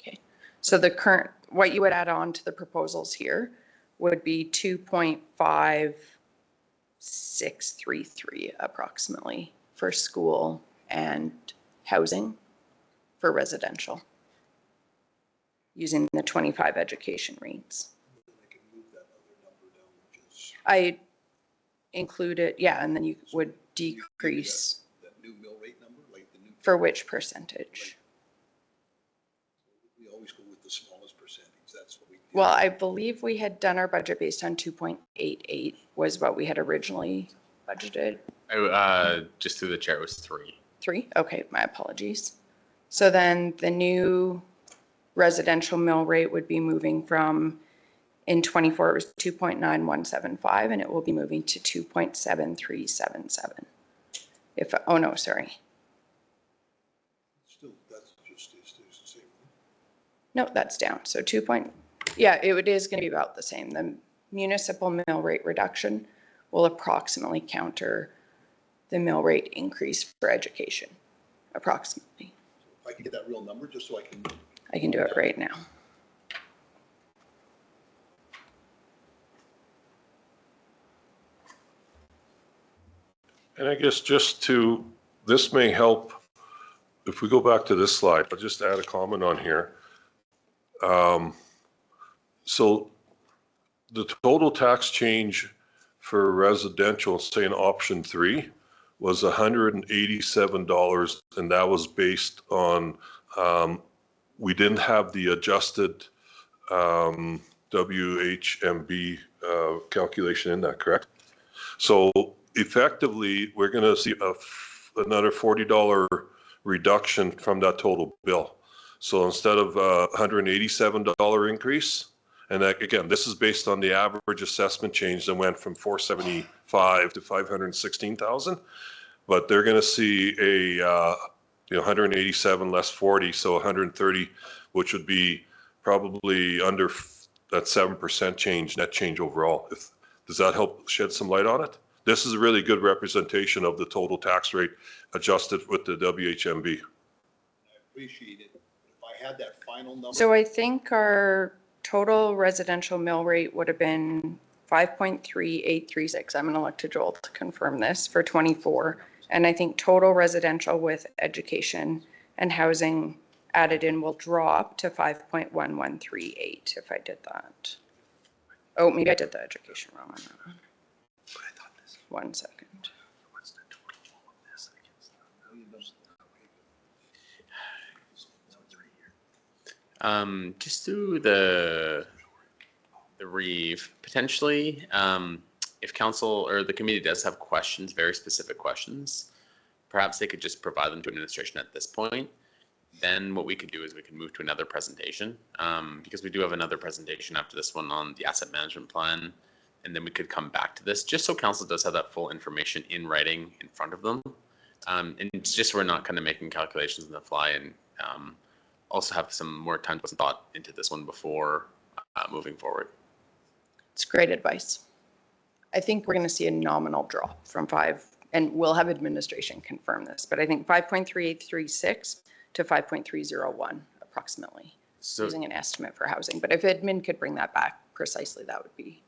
Okay. So the current, what you would add on to the proposals here would be 2.5633 approximately for school and housing for residential, using the 25 education rates. I included, yeah, and then you would decrease. That new mill rate number, like the new. For which percentage? We always go with the smallest percentage. That's what we. Well, I believe we had done our budget based on 2.88 was what we had originally budgeted. Just through the chair, it was 3. 3? Okay, my apologies. So then the new residential mill rate would be moving from, in 24, it was 2.9175, and it will be moving to 2.7377. If, oh no, sorry. Still, that's just stays the same. No, that's down. So yeah, it is going to be about the same. The municipal mill rate reduction will approximately counter the mill rate increase for education, approximately. If I can get that real number, just so I can. I can do it right now. And I guess this may help, if we go back to this slide, I'll just add a comment on here. So the total tax change for residential, say in option 3, was $187, and that was based on, we didn't have the adjusted WHMB calculation in that, correct? So effectively, we're going to see another $40 reduction from that total bill. So instead of $187 increase, and that, again, this is based on the average assessment change that went from 475 to 516,000, but they're going to see a 187 less 40, so 130, which would be probably under that 7% change, net change overall. Does that help shed some light on it? This is a really good representation of the total tax rate adjusted with the WHMB. I appreciate it. If I had that final number. So I think our total residential mill rate would have been 5.3836. I'm going to look to Joel to confirm this for 24. And I think total residential with education and housing added in will drop to 5.1138 if I did that. Oh, maybe I did the education wrong on that one. 1 second. Just through the reeve, potentially, if council or the committee does have questions, very specific questions, perhaps they could just provide them to administration at this point. Then what we could do is we can move to another presentation, because we do have another presentation after this one on the asset management plan. And then we could come back to this, just so council does have that full information in writing in front of them. And it's just, we're not kind of making calculations on the fly, and also have some more time to thought into this one before moving forward. It's great advice. I think we're going to see a nominal drop from 5, and we'll have administration confirm this, but I think 5.3836 to 5.301 approximately, So using an estimate for housing. But if admin could bring that back precisely, that would be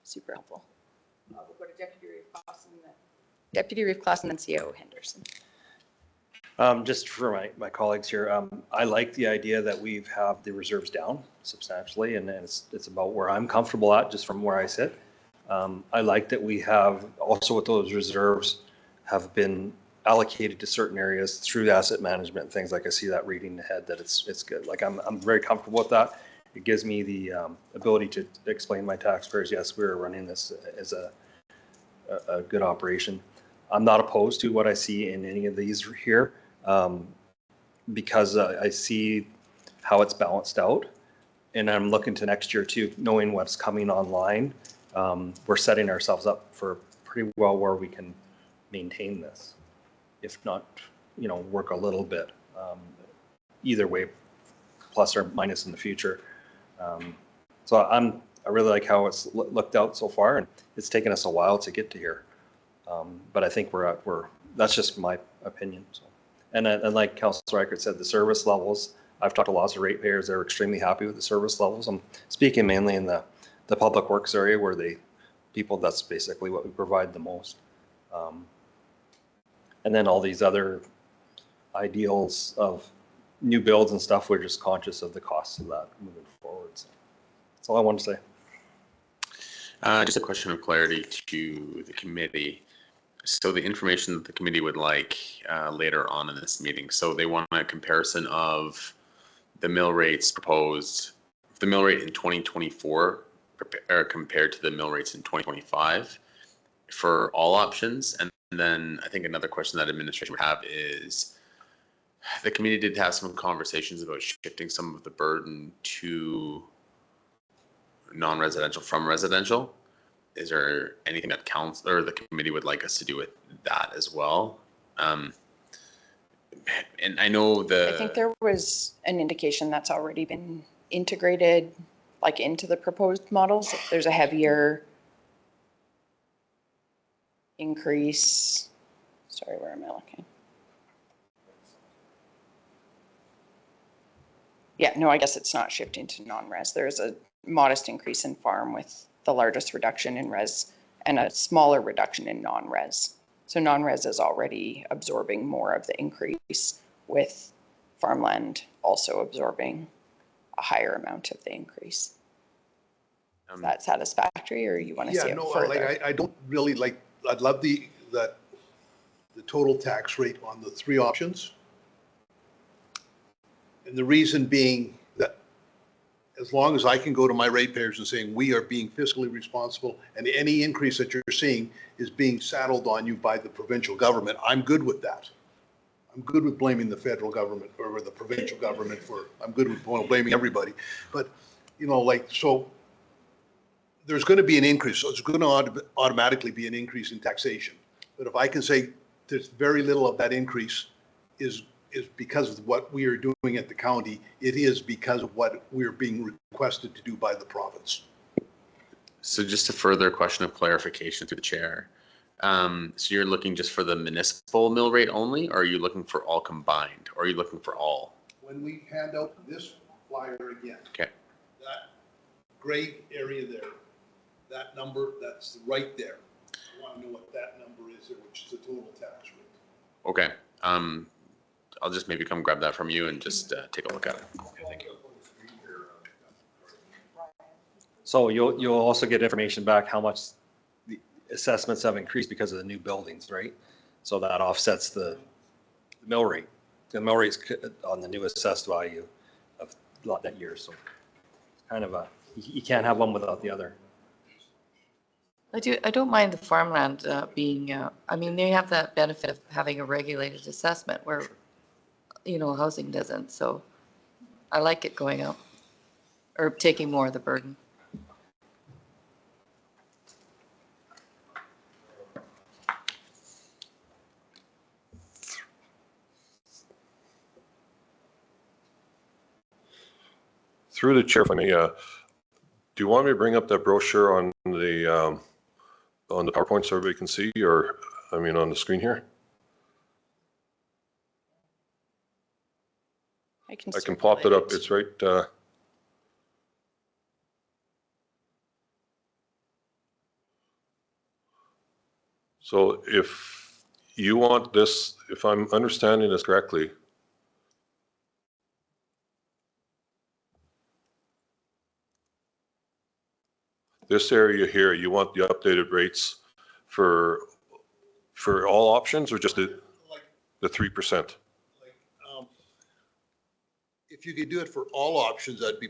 super helpful. We'll go to Deputy Reeve Clausen, and then CAO Henderson. Just for my colleagues here, I like the idea that we have the reserves down substantially, and it's about where I'm comfortable at, just from where I sit. I like that we have also with those reserves have been allocated to certain areas through the asset management and things like I see that reading ahead that it's good. Like I'm very comfortable with that. It gives me the ability to explain my taxpayers, yes, we're running this as a good operation. I'm not opposed to what I see in any of these here, because I see how it's balanced out, and I'm looking to next year too, knowing what's coming online. We're setting ourselves up for pretty well where we can maintain this, if not, work a little bit. Either way, plus or minus in the future. So I really like how it's looked out so far, and it's taken us a while to get to here. But I think that's just my opinion. So. And like Councilor Reichert said, the service levels, I've talked to lots of ratepayers, they're extremely happy with the service levels. I'm speaking mainly in the public works area where that's basically what we provide the most. And then all these other ideals of new builds and stuff, we're just conscious of the costs of that moving forward. So that's all I want to say. Just a question of clarity to the committee. So the information that the committee would like later on in this meeting, so they want a comparison of the mill rates proposed, the mill rate in 2024 compared to the mill rates in 2025 for all options. And then I think another question that administration would have is, the committee did have some conversations about shifting some of the burden to non-residential from residential. Is there anything that council or the committee would like us to do with that as well? And I know I think there was an indication that's already been integrated, like into the proposed models. There's a heavier increase. Sorry, where am I looking? Yeah, no, I guess it's not shifting to non-res. There's a modest increase in farm with the largest reduction in res and a smaller reduction in non-res. So non-res is already absorbing more of the increase, with farmland also absorbing a higher amount of the increase. Is that satisfactory, or you want to see it further? Like I don't really like, I'd love the total tax rate on the three options. And the reason being that as long as I can go to my ratepayers and saying we are being fiscally responsible, and any increase that you're seeing is being saddled on you by the provincial government, I'm good with that. I'm good with blaming the federal government or the provincial government I'm good with blaming everybody. But, so there's going to be an increase. So there's going to automatically be an increase in taxation. But if I can say there's very little of that increase is because of what we are doing at the county, it is because of what we're being requested to do by the province. So just a further question of clarification through the chair. So you're looking just for the municipal mill rate only, or are you looking for all combined, or are you looking for all? When we hand out this flyer again, Okay. that gray area there, that number, that's right there. I want to know what that number is there, which is the total tax rate. Okay. I'll just maybe come grab that from you and just take a look at it. Okay, thank you. So you'll also get information back how much the assessments have increased because of the new buildings, right? So that offsets the mill rate. The mill rate's on the new assessed value of that year. So kind of you can't have one without the other. I don't mind the farmland being, I mean, they have that benefit of having a regulated assessment where, housing doesn't. So I like it going up or taking more of the burden. Through the chair, if I may, do you want me to bring up that brochure on the PowerPoint so everybody can see, or, on the screen here? I can pop it up. It's right. So if you want this, if I'm understanding this correctly, this area here, you want the updated rates for all options, or just the 3%? If you could do it for all options, that'd be,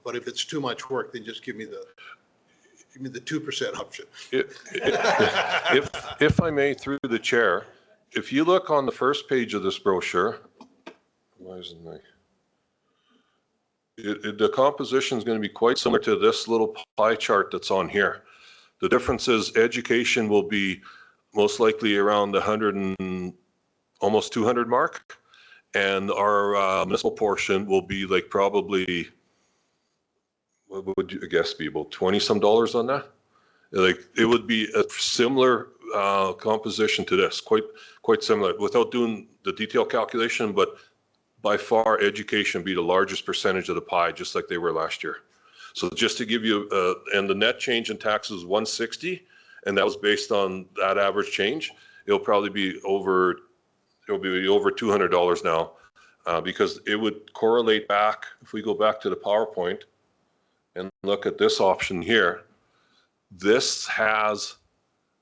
but if it's too much work, then just give me the 2% option. If I may, through the chair, if you look on the first page of this brochure, why isn't the composition is going to be quite similar to this little pie chart that's on here. The difference is education will be most likely around the 100 and almost 200 mark. And our municipal portion will be like probably, what would you guess be, about 20 some dollars on that? Like it would be a similar composition to this, quite similar, without doing the detailed calculation, but by far education be the largest percentage of the pie, just like they were last year. So just to give you, and the net change in taxes 160, and that was based on that average change. It'll probably be over, $200 now, because it would correlate back, if we go back to the PowerPoint and look at this option here, this has,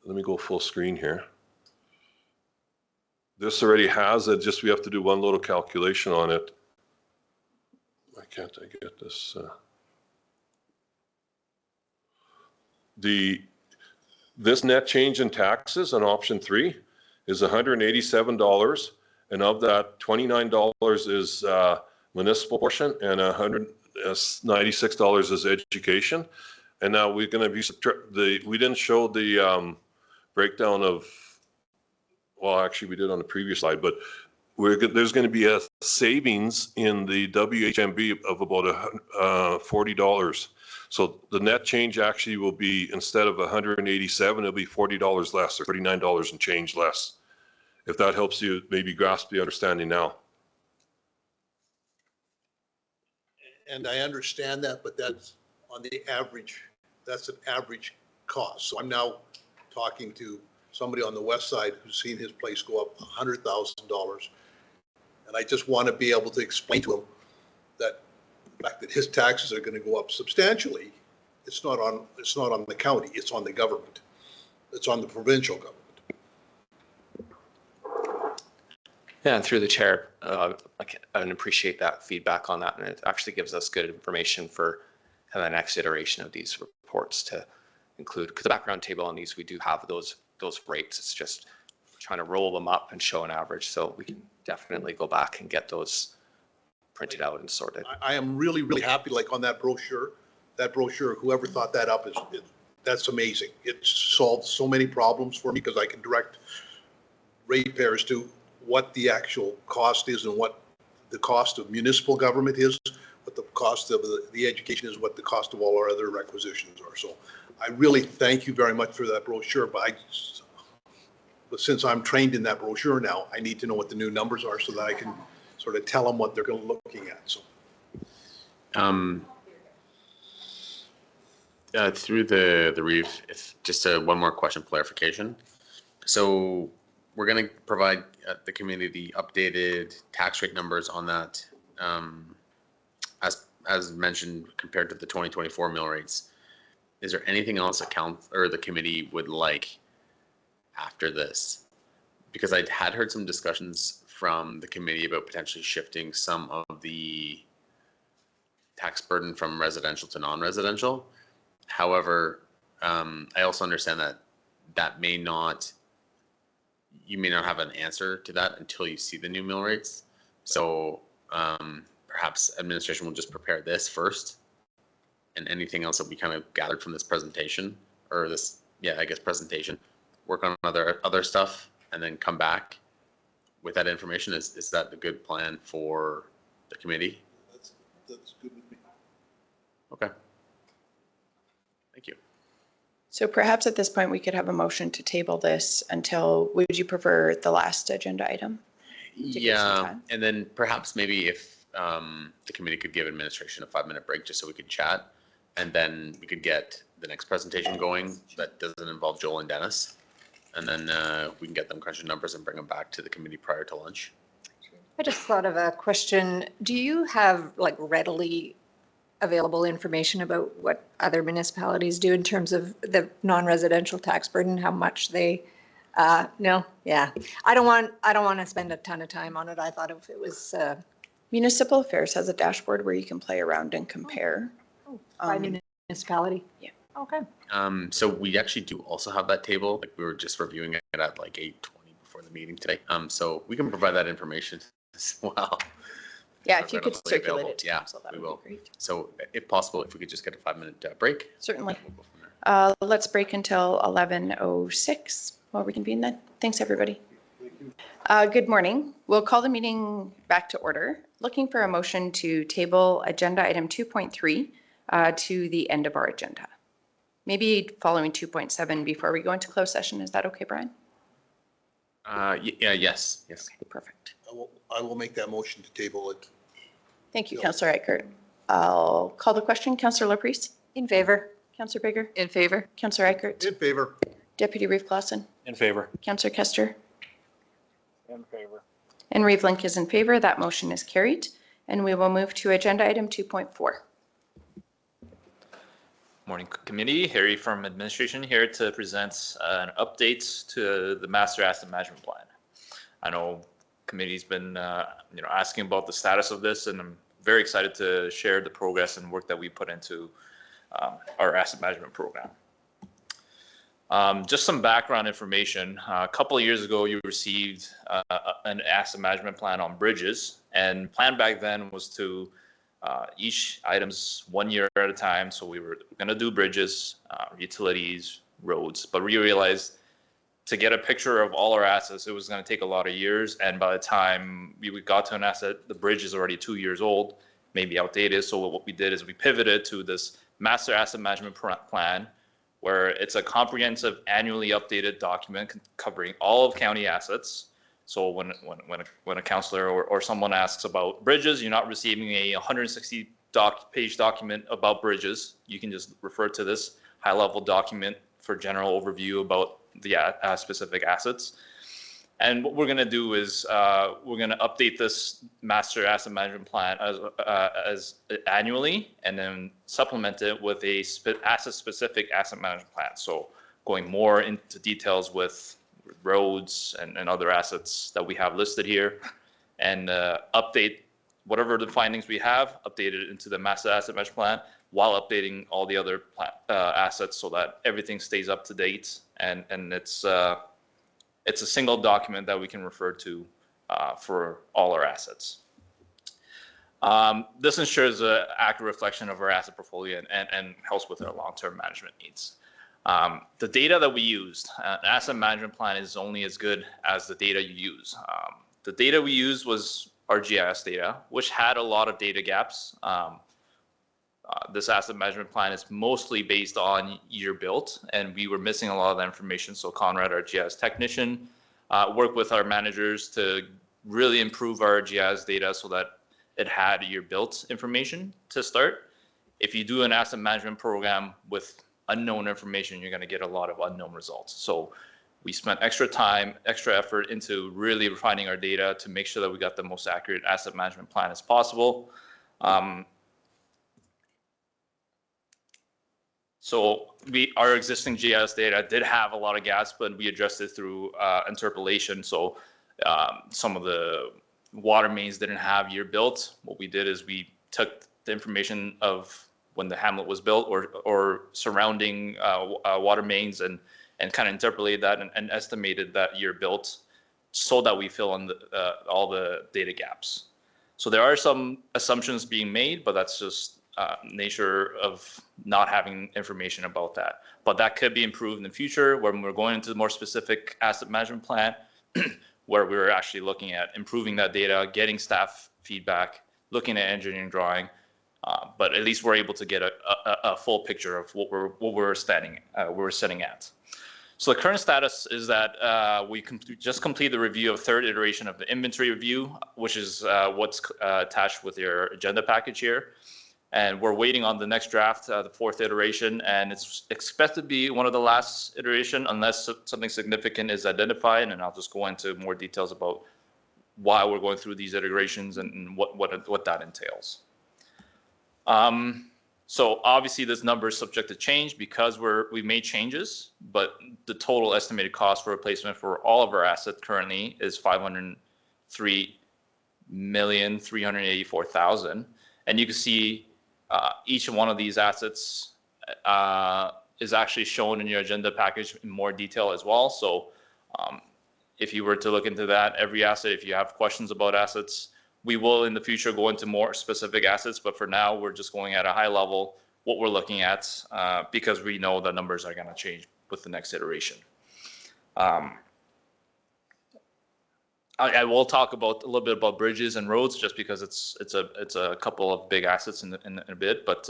let me go full screen here. This already has it, just we have to do one little calculation on it. Why can't I get this? This net change in taxes on option 3 is $187, and of that, $29 is municipal portion and $196 is education. And now we're going to be we didn't show the breakdown of, well, actually we did on the previous slide, but there's going to be a savings in the WHMB of about $40. So the net change actually will be, instead of 187, it'll be $40 less, or $39 and change less. If that helps you maybe grasp the understanding now. And I understand that, but that's on the average, that's an average cost. So I'm now talking to somebody on the west side who's seen his place go up $100,000. And I just want to be able to explain to him that the fact that his taxes are going to go up substantially, it's not on the county, it's on the government. It's on the provincial government. Yeah, and through the chair, I appreciate that feedback on that, and it actually gives us good information for the next iteration of these reports to include, because the background table on these, we do have those rates. It's just trying to roll them up and show an average, so we can definitely go back and get those printed out and sorted. I am really, really happy, like on that brochure, whoever thought that up, that's amazing. It solved so many problems for me because I can direct ratepayers to what the actual cost is and what the cost of municipal government is, what the cost of the education is, what the cost of all our other requisitions are. So I really thank you very much for that brochure, but since I'm trained in that brochure now, I need to know what the new numbers are so that I can sort of tell them what they're looking at. So. Through the reef, if just one more question, clarification. So we're going to provide the community the updated tax rate numbers on that, as mentioned, compared to the 2024 mill rates. Is there anything else the committee would like after this? Because I had heard some discussions from the committee about potentially shifting some of the tax burden from residential to non-residential. However, I also understand that you may not have an answer to that until you see the new mill rates. So perhaps administration will just prepare this first, and anything else that we kind of gathered from this presentation, or this, presentation, work on other stuff, and then come back with that information. Is that a good plan for the committee? That's good with me. Okay. Thank you. So perhaps at this point, we could have a motion to table this until, would you prefer the last agenda item? Yeah, and then perhaps maybe if the committee could give administration a 5-minute break just so we could chat, and then we could get the next presentation going that doesn't involve Joel and Dennis. And then we can get them crunching numbers and bring them back to the committee prior to lunch. I just thought of a question. Do you have like readily available information about what other municipalities do in terms of the non-residential tax burden, how much they, no, yeah. I don't want to spend a ton of time on it. I thought if it was. Municipal Affairs has a dashboard where you can play around and compare. By municipality? Yeah. Okay. So we actually do also have that table. Like we were just reviewing it at like 8:20 before the meeting today. So we can provide that information as well. Yeah, if you could Readily circulate available. it to Yeah, council, that we would will. be great. So if possible, if we could just get a 5-minute break. Certainly. We'll go from there. Let's break until 11:06. We'll reconvene then. Thanks, everybody. Good morning. We'll call the meeting back to order. Looking for a motion to table agenda item 2.3 to the end of our agenda. Maybe following 2.7 before we go into closed session. Is that okay, Brian? Yeah, yes. Okay, perfect. I will make that motion to table it. Thank you, Councillor Eichert. I'll call the question. Councillor Laprise? In favor? Councillor Bigger? In favor? Councillor Eichert? In favor. Deputy Reeve Clausen? In favor. Councillor Kester? In favor. And Reeve Link is in favor. That motion is carried. And we will move to agenda item 2.4. Morning, committee. Harry from administration here to present an update to the master asset management plan. I know committee's been asking about the status of this, and I'm very excited to share the progress and work that we put into our asset management program. Just some background information. A couple of years ago, you received an asset management plan on bridges, and plan back then was to each items 1 year at a time. So we were going to do bridges, utilities, roads, but we realized to get a picture of all our assets, it was going to take a lot of years. And by the time we got to an asset, the bridge is already 2 years old, maybe outdated. So what we did is we pivoted to this master asset management plan, where it's a comprehensive annually updated document covering all of county assets. So when a councillor or someone asks about bridges, you're not receiving a 160-page document about bridges. You can just refer to this high-level document for general overview about the specific assets. And what we're going to do is we're going to update this master asset management plan as annually, and then supplement it with a asset-specific asset management plan. So going more into details with roads and other assets that we have listed here, and update whatever the findings we have, update it into the master asset management plan while updating all the other assets so that everything stays up to date, and it's a single document that we can refer to for all our assets. This ensures an accurate reflection of our asset portfolio and helps with our long-term management needs. The data that we used, an asset management plan is only as good as the data you use. The data we used was our GIS data, which had a lot of data gaps. This asset management plan is mostly based on year built, and we were missing a lot of that information. So Conrad, our GIS technician, worked with our managers to really improve our GIS data so that it had year built information to start. If you do an asset management program with unknown information, you're going to get a lot of unknown results. So we spent extra time, extra effort into really refining our data to make sure that we got the most accurate asset management plan as possible. So our existing GIS data did have a lot of gaps, but we addressed it through interpolation. So some of the water mains didn't have year built. What we did is we took the information of when the hamlet was built or surrounding water mains and kind of interpolated that and estimated that year built so that we fill in all the data gaps. So there are some assumptions being made, but that's just nature of not having information about that. But that could be improved in the future when we're going into the more specific asset management plan, where we're actually looking at improving that data, getting staff feedback, looking at engineering drawing. But at least we're able to get a full picture of what we're setting at. So the current status is that we just completed the review of third iteration of the inventory review, which is what's attached with your agenda package here. And we're waiting on the next draft, the fourth iteration, and it's expected to be one of the last iteration unless something significant is identified. And I'll just go into more details about why we're going through these iterations and what that entails. So obviously this number is subject to change because we made changes, but the total estimated cost for replacement for all of our assets currently is $503,384,000. And you can see each one of these assets is actually shown in your agenda package in more detail as well. So if you were to look into that, every asset, if you have questions about assets, we will in the future go into more specific assets, but for now we're just going at a high level what we're looking at because we know the numbers are going to change with the next iteration. I will talk about a little bit about bridges and roads just because it's a couple of big assets in a bit. But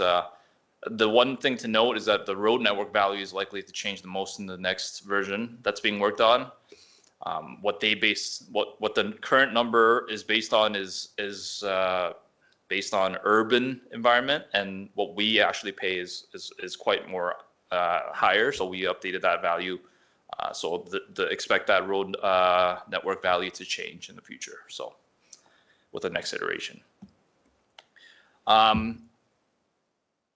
the one thing to note is that the road network value is likely to change the most in the next version that's being worked on. What the current number is based on is based on urban environment, and what we actually pay is quite more higher. So we updated that value. So expect that road network value to change in the future. So with the next iteration.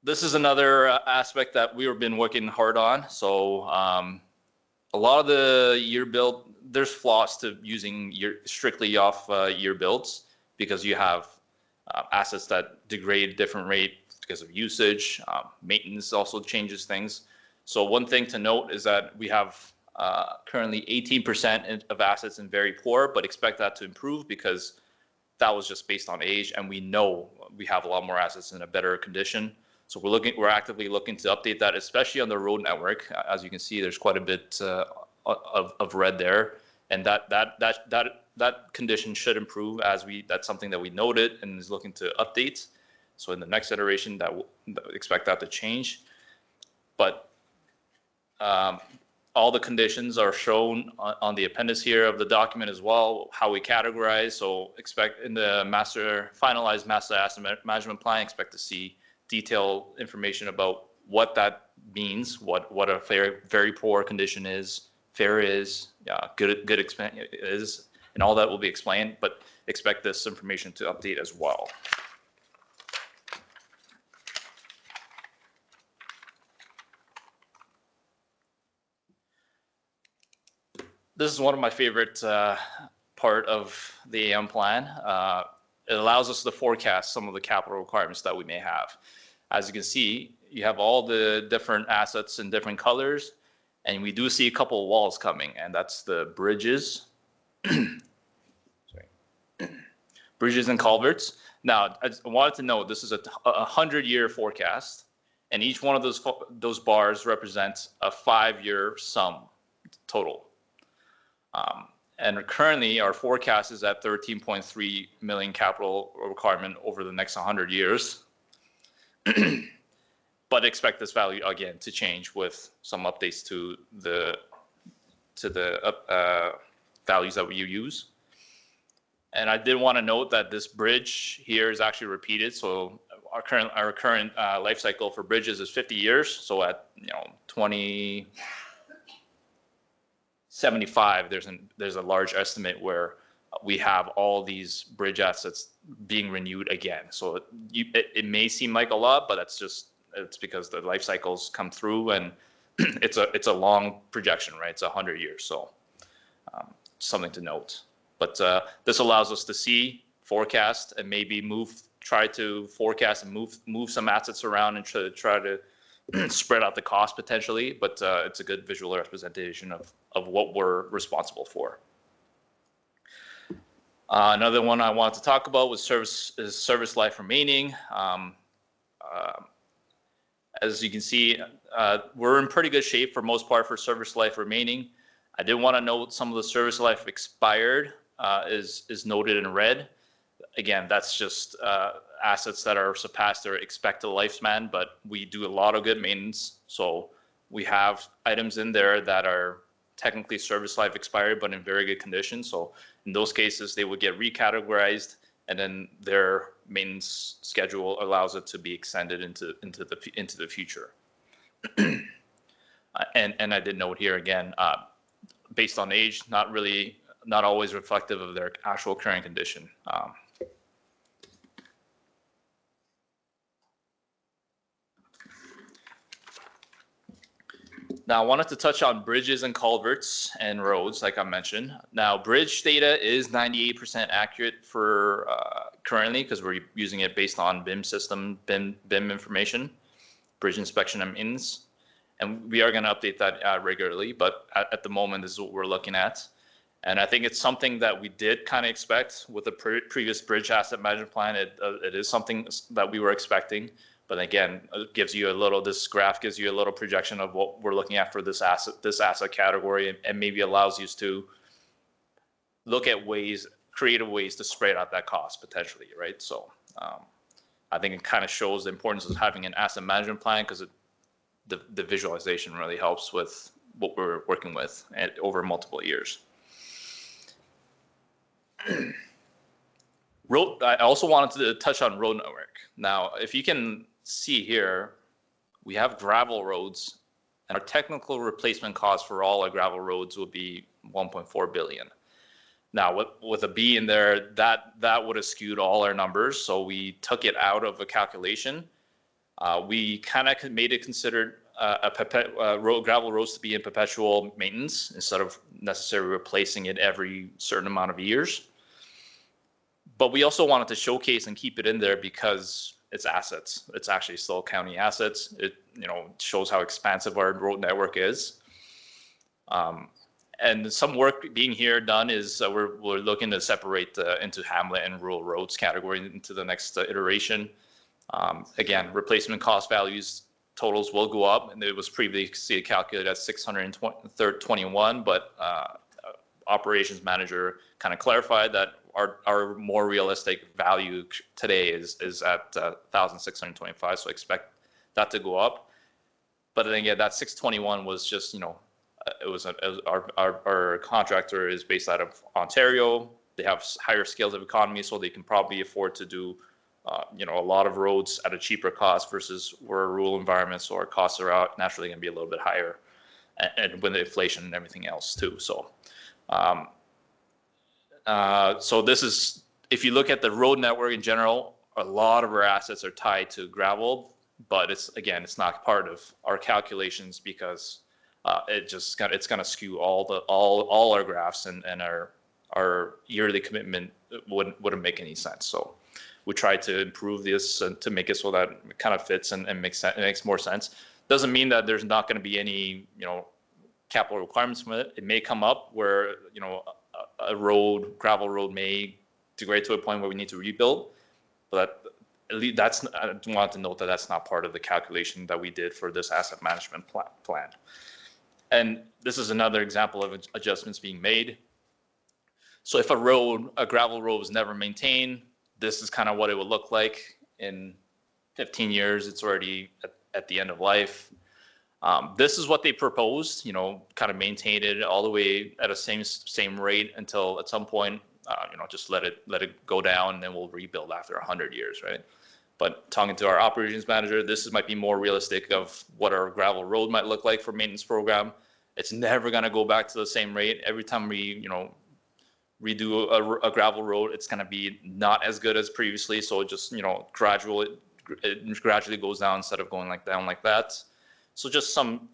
This is another aspect that we've been working hard on. So a lot of the year build, there's flaws to using strictly off year builds because you have assets that degrade different rate because of usage. Maintenance also changes things. So one thing to note is that we have currently 18% of assets in very poor, but expect that to improve because that was just based on age, and we know we have a lot more assets in a better condition. So we're actively looking to update that, especially on the road network. As you can see, there's quite a bit of red there, and that condition should improve that's something that we noted and is looking to update. So in the next iteration, expect that to change, but all the conditions are shown on the appendix here of the document as well, how we categorize. So expect in the finalized master asset management plan, expect to see detailed information about what that means, what a very poor condition is, fair is, good is, and all that will be explained, but expect this information to update as well. This is one of my favorite part of the AM plan. It allows us to forecast some of the capital requirements that we may have. As you can see, you have all the different assets in different colors, and we do see a couple of walls coming, and that's the bridges. Bridges and culverts. Now, I wanted to note this is a 100-year forecast, and each one of those bars represents a 5-year sum total. And currently, our forecast is at 13.3 million capital requirement over the next 100 years. But expect this value again to change with some updates to the values that we use. And I did want to note that this bridge here is actually repeated. So our current life cycle for bridges is 50 years. So at 2075, there's a large estimate where we have all these bridge assets being renewed again. So it may seem like a lot, but it's because the life cycles come through, and it's a long projection, right? It's 100 years, so something to note. But this allows us to see, forecast, and maybe try to forecast and move some assets around and try to spread out the cost potentially. But it's a good visual representation of what we're responsible for. Another one I wanted to talk about was service life remaining. As you can see, we're in pretty good shape for most part for service life remaining. I did want to note some of the service life expired is noted in red. Again, that's just assets that are surpassed their expected lifespan, but we do a lot of good maintenance. So we have items in there that are technically service life expired, but in very good condition. So in those cases, they would get recategorized, and then their maintenance schedule allows it to be extended into the future. And I did note here again, based on age, not always reflective of their actual current condition. Now, I wanted to touch on bridges and culverts and roads, like I mentioned. Now, bridge data is 98% accurate for currently, because we're using it based on BIM system, BIM information, bridge inspection and maintenance. And we are going to update that regularly, but at the moment, this is what we're looking at. And I think it's something that we did kind of expect with the previous bridge asset management plan. It is something that we were expecting, But again, it gives you a little, this graph gives you a little projection of what we're looking at for this asset category, and maybe allows you to look at creative ways to spread out that cost potentially, right? So I think it kind of shows the importance of having an asset management plan, because the visualization really helps with what we're working with over multiple years. I also wanted to touch on road network. Now, if you can see here, we have gravel roads, and our technical replacement cost for all our gravel roads will be 1.4 billion. Now, with a B in there, that would have skewed all our numbers, so we took it out of a calculation. We kind of made it considered gravel roads to be in perpetual maintenance instead of necessarily replacing it every certain amount of years. But we also wanted to showcase and keep it in there because it's assets. It's actually still county assets. It shows how expansive our road network is. And some work being here done is we're looking to separate into hamlet and rural roads category into the next iteration. Again, replacement cost values totals will go up, and it was previously calculated at 621, but operations manager kind of clarified that our more realistic value today is at 1,625, so expect that to go up. But then again, that 621 was just, our contractor is based out of Ontario. They have higher scales of economy, so they can probably afford to do a lot of roads at a cheaper cost versus we're a rural environment, so our costs are naturally going to be a little bit higher, and with the inflation and everything else too. So, so this is, if you look at the road network in general, a lot of our assets are tied to gravel, but it's not part of our calculations because it's going to skew all our graphs, and our yearly commitment wouldn't make any sense. So we try to improve this and to make it so that it kind of fits and makes sense. It makes more sense. Doesn't mean that there's not going to be any capital requirements from it. It may come up where a gravel road may degrade to a point where we need to rebuild, but at least I want to note that that's not part of the calculation that we did for this asset management plan. And this is another example of adjustments being made. So if a gravel road was never maintained, this is kind of what it would look like in 15 years. It's already at the end of life. This is what they proposed, kind of maintain it all the way at a same rate until at some point, just let it go down, and then we'll rebuild after 100 years, right? But talking to our operations manager, this might be more realistic of what our gravel road might look like for maintenance program. It's never going to go back to the same rate. Every time we, redo a gravel road, it's going to be not as good as previously. So it just, it gradually goes down instead of going down like that. So just some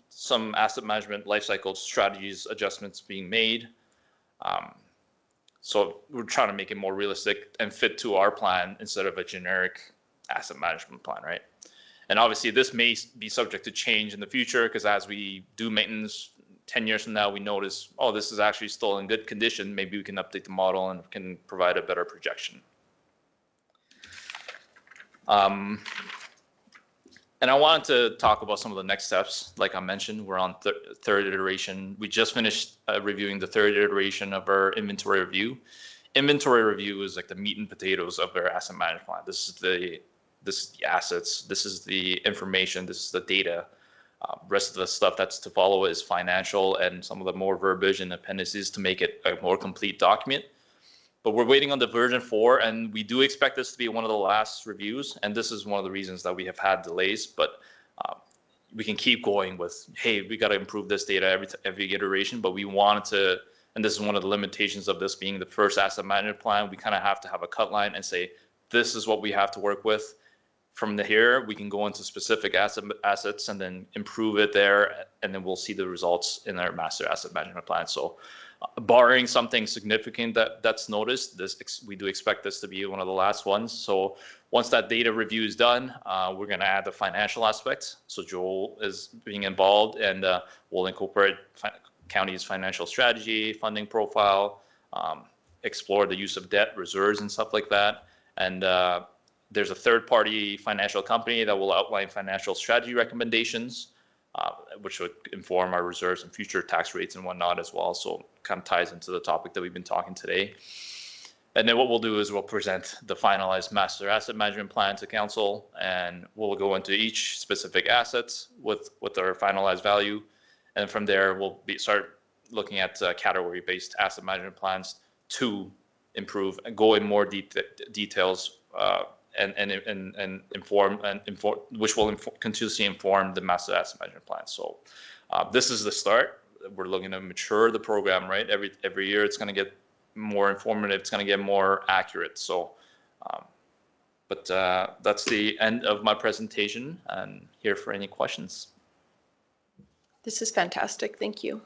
asset management lifecycle strategies adjustments being made. So we're trying to make it more realistic and fit to our plan instead of a generic asset management plan, right? And obviously this may be subject to change in the future, because as we do maintenance 10 years from now, we notice, oh, this is actually still in good condition. Maybe we can update the model and can provide a better projection. And I wanted to talk about some of the next steps. Like I mentioned, we're on third iteration. We just finished reviewing the third iteration of our inventory review. Inventory review is like the meat and potatoes of our asset management plan. This is the assets. This is the information. This is the data. Rest of the stuff that's to follow is financial and some of the more verbiage and appendices to make it a more complete document. But we're waiting on the version 4, and we do expect this to be one of the last reviews. And this is one of the reasons that we have had delays, but we can keep going with, hey, we got to improve this data every iteration, but we wanted to, and this is one of the limitations of this being the first asset management plan, we kind of have to have a cut line and say, this is what we have to work with. From here, we can go into specific assets and then improve it there, and then we'll see the results in our master asset management plan. So barring something significant that's noticed, we do expect this to be one of the last ones. So once that data review is done, we're going to add the financial aspect. So Joel is being involved, and we'll incorporate county's financial strategy, funding profile, explore the use of debt reserves and stuff like that. And There's a third-party financial company that will outline financial strategy recommendations, which would inform our reserves and future tax rates and whatnot as well. So kind of ties into the topic that we've been talking today. And then what we'll do is we'll present the finalized master asset management plan to council, and we'll go into each specific assets with our finalized value. And from there, we'll start looking at category-based asset management plans to improve and go in more details and inform, which will continuously inform the master asset management plan. So this is the start. We're looking to mature the program, right? Every year it's going to get more informative, it's going to get more accurate. So, but that's the end of my presentation, and here for any questions. This is fantastic. Thank you.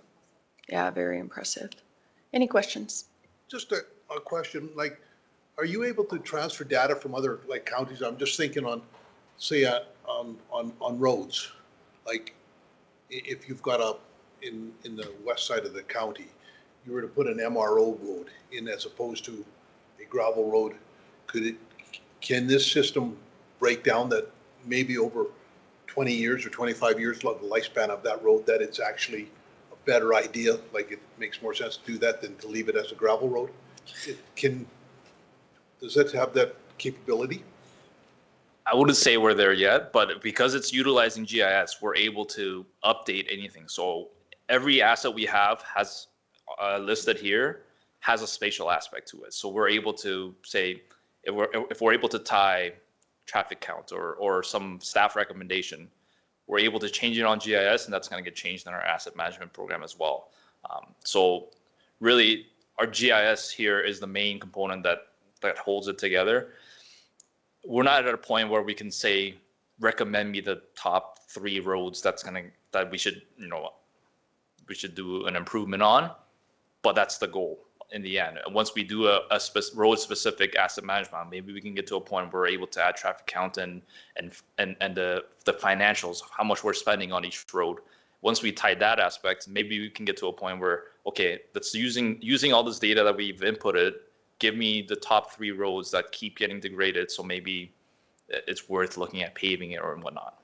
Yeah, very impressive. Any questions? Just a question, like, are you able to transfer data from other like counties? I'm just thinking on, say, on roads. Like, if you've got in the west side of the county, you were to put an MRO road in as opposed to a gravel road, can this system break down that maybe over 20 years or 25 years, the lifespan of that road, that it's actually a better idea, like it makes more sense to do that than to leave it as a gravel road? Does it have that capability? I wouldn't say we're there yet, but because it's utilizing GIS, we're able to update anything. So every asset we have has listed here has a spatial aspect to it. So we're able to say, if we're able to tie traffic count or some staff recommendation, we're able to change it on GIS, and that's going to get changed in our asset management program as well. So really, our GIS here is the main component that holds it together. We're not at a point where we can say, recommend me the top 3 roads that we should do an improvement on, but that's the goal in the end. Once we do a road specific asset management, maybe we can get to a point where we're able to add traffic count and the financials, how much we're spending on each road. Once we tie that aspect, maybe we can get to a point where, okay, that's using all this data that we've inputted, give me the top 3 roads that keep getting degraded. So maybe it's worth looking at paving it or whatnot.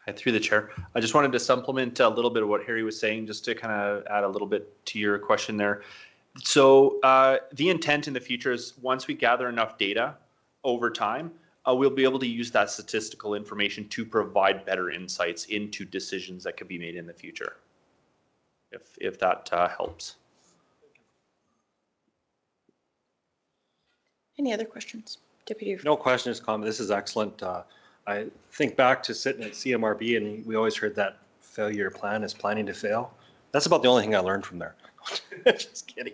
Hi, through the chair. I just wanted to supplement a little bit of what Harry was saying, just to kind of add a little bit to your question there. So the intent in the future is once we gather enough data over time, we'll be able to use that statistical information to provide better insights into decisions that could be made in the future, if that helps. Any other questions? Deputy. No questions, comment. This is excellent. I think back to sitting at CMRB, and we always heard that failure plan is planning to fail. That's about the only thing I learned from there. Just kidding.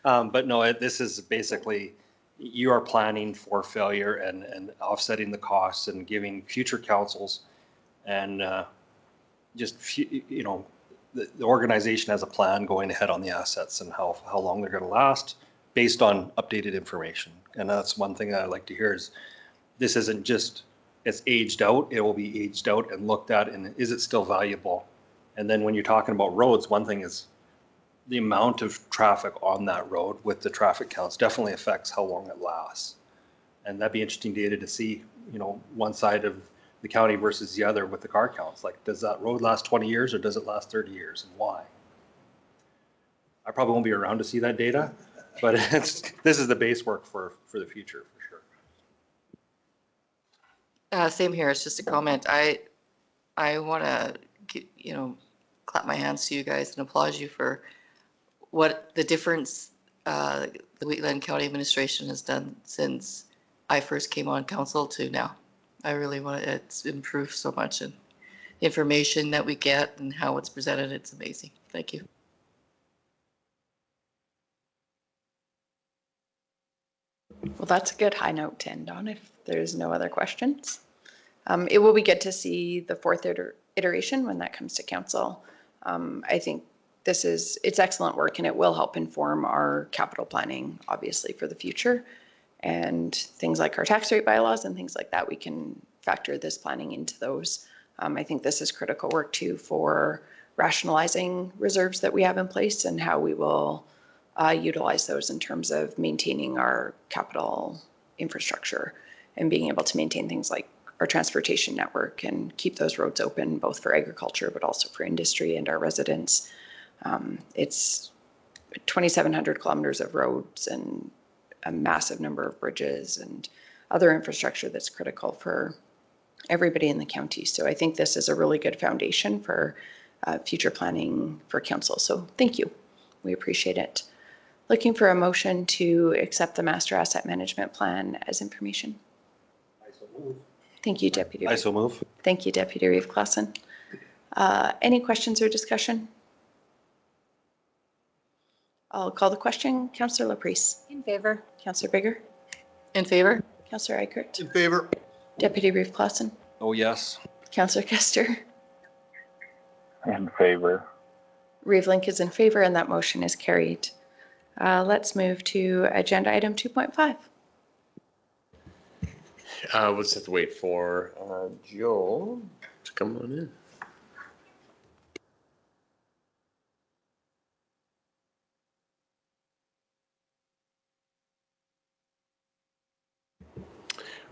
But no, this is basically, you are planning for failure and offsetting the costs and giving future councils and the organization has a plan going ahead on the assets and how long they're going to last based on updated information. And that's one thing I like to hear is this isn't just, it's aged out, it will be aged out and looked at, and is it still valuable? And then when you're talking about roads, one thing is the amount of traffic on that road with the traffic counts definitely affects how long it lasts. And that'd be interesting data to see, one side of the county versus the other with the car counts. Like, does that road last 20 years or does it last 30 years, and why? I probably won't be around to see that data, but this is the base work for the future, for sure. Same here. It's just a comment. I want to, clap my hands to you guys and applaud you for what the difference the Wheatland County Administration has done since I first came on council to now. I really want it's improved so much, and the information that we get and how it's presented, it's amazing. Thank you. Well, that's a good high note to end on if there's no other questions. It will be good to see the 4th iteration when that comes to council. I think it's excellent work, and it will help inform our capital planning, obviously, for the future. And things like our tax rate bylaws and things like that, we can factor this planning into those. I think this is critical work too for rationalizing reserves that we have in place and how we will utilize those in terms of maintaining our capital infrastructure and being able to maintain things like our transportation network and keep those roads open, both for agriculture, but also for industry and our residents. It's 2,700 kilometers of roads and a massive number of bridges and other infrastructure that's critical for everybody in the county. So I think this is a really good foundation for future planning for council. So thank you. We appreciate it. Looking for a motion to accept the master asset management plan as information. Thank you, Deputy. I so move. Thank you, Deputy Reeve Clausen. Any questions or discussion? I'll call the question. Councillor Laprise. In favor. Councillor Bigger. In favor? Councillor Eichert. In favor? Deputy Reeve Clausen. Oh, yes. Councillor Kester. In favor. Reeve Link is in favor and that motion is carried. Let's move to agenda item 2.5. We'll just have to wait for Joel to come on in.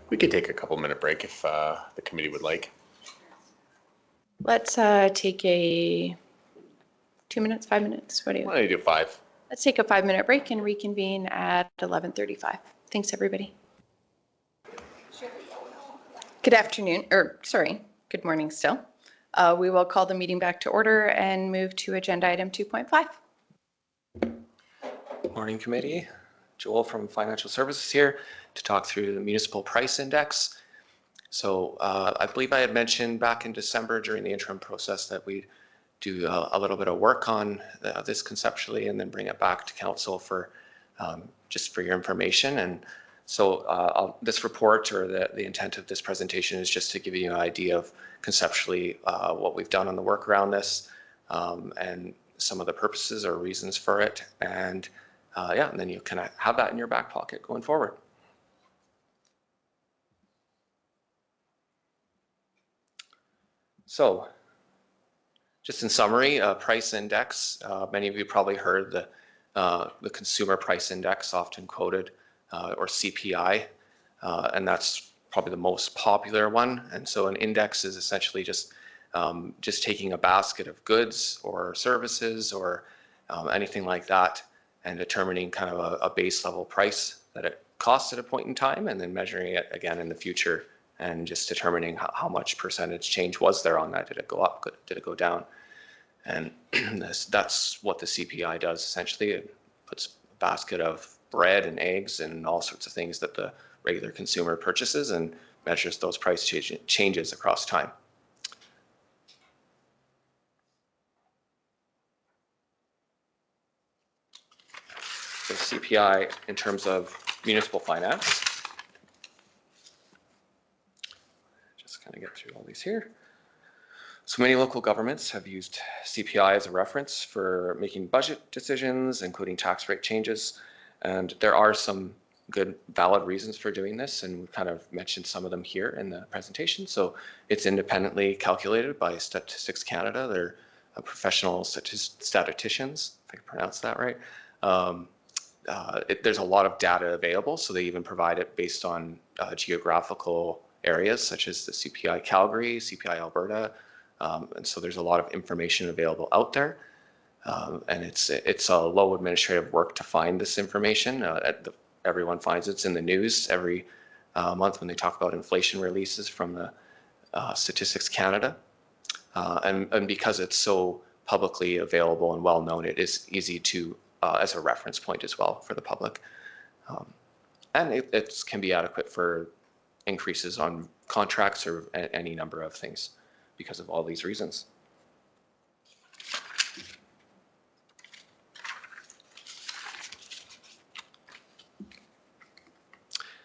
We could take a couple-minute break if the committee would like. Let's take a 2 minutes, 5 minutes. What do you? Why don't you do 5? Let's take a 5-minute break and reconvene at 11:35. Thanks, everybody. Good afternoon, or sorry, good morning still. We will call the meeting back to order and move to agenda item 2.5. Morning committee, Joel from Financial Services here to talk through the municipal price index. So I believe I had mentioned back in December during the interim process that we'd do a little bit of work on this conceptually and then bring it back to council for just for your information. And so this report, or the intent of this presentation, is just to give you an idea of conceptually what we've done on the work around this and some of the purposes or reasons for it. And yeah, and then you can have that in your back pocket going forward. So just in summary, price index, many of you probably heard the consumer price index, often quoted, or CPI, and that's probably the most popular one. And so an index is essentially just taking a basket of goods or services or anything like that and determining kind of a base level price that it costs at a point in time, and then measuring it again in the future and just determining how much percentage change was there on that. Did it go up? Did it go down? And that's what the CPI does essentially. It puts a basket of bread and eggs and all sorts of things that the regular consumer purchases and measures those price changes across time. The CPI in terms of municipal finance. Just kind of get through all these here. So many local governments have used CPI as a reference for making budget decisions, including tax rate changes. And there are some good, valid reasons for doing this, and we've kind of mentioned some of them here in the presentation. So it's independently calculated by Statistics Canada. They're professional statisticians, if I can pronounce that right. There's a lot of data available, so they even provide it based on geographical areas such as the CPI Calgary, CPI Alberta, and so there's a lot of information available out there, and it's a low administrative work to find this information. Everyone finds it's in the news every month when they talk about inflation releases from the Statistics Canada, and because it's so publicly available and well known, it is easy to as a reference point as well for the public. And it can be adequate for increases on contracts or any number of things because of all these reasons.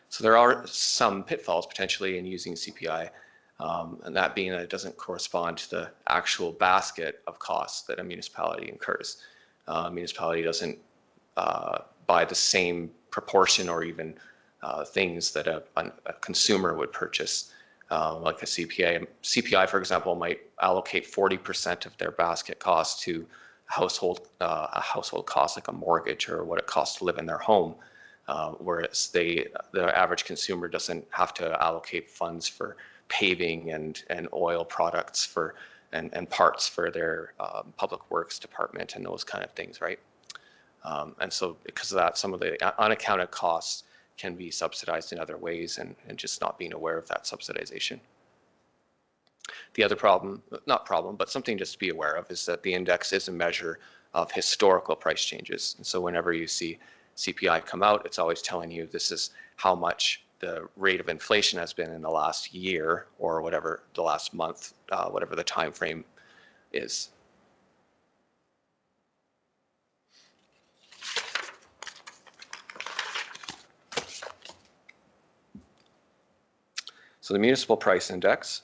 So there are some pitfalls potentially in using CPI, and that being that it doesn't correspond to the actual basket of costs that a municipality incurs. Municipality doesn't buy the same proportion or even things that a consumer would purchase, like a CPI. CPI, for example, might allocate 40% of their basket cost to a household cost like a mortgage or what it costs to live in their home. Whereas the average consumer doesn't have to allocate funds for paving and oil products and parts for their public works department and those kind of things, right? And so because of that, some of the unaccounted costs can be subsidized in other ways and just not being aware of that subsidization. The other problem, not problem, but something just to be aware of is that the index is a measure of historical price changes. And so whenever you see CPI come out, it's always telling you this is how much the rate of inflation has been in the last year or whatever the last month, whatever the time frame is. So the municipal price index,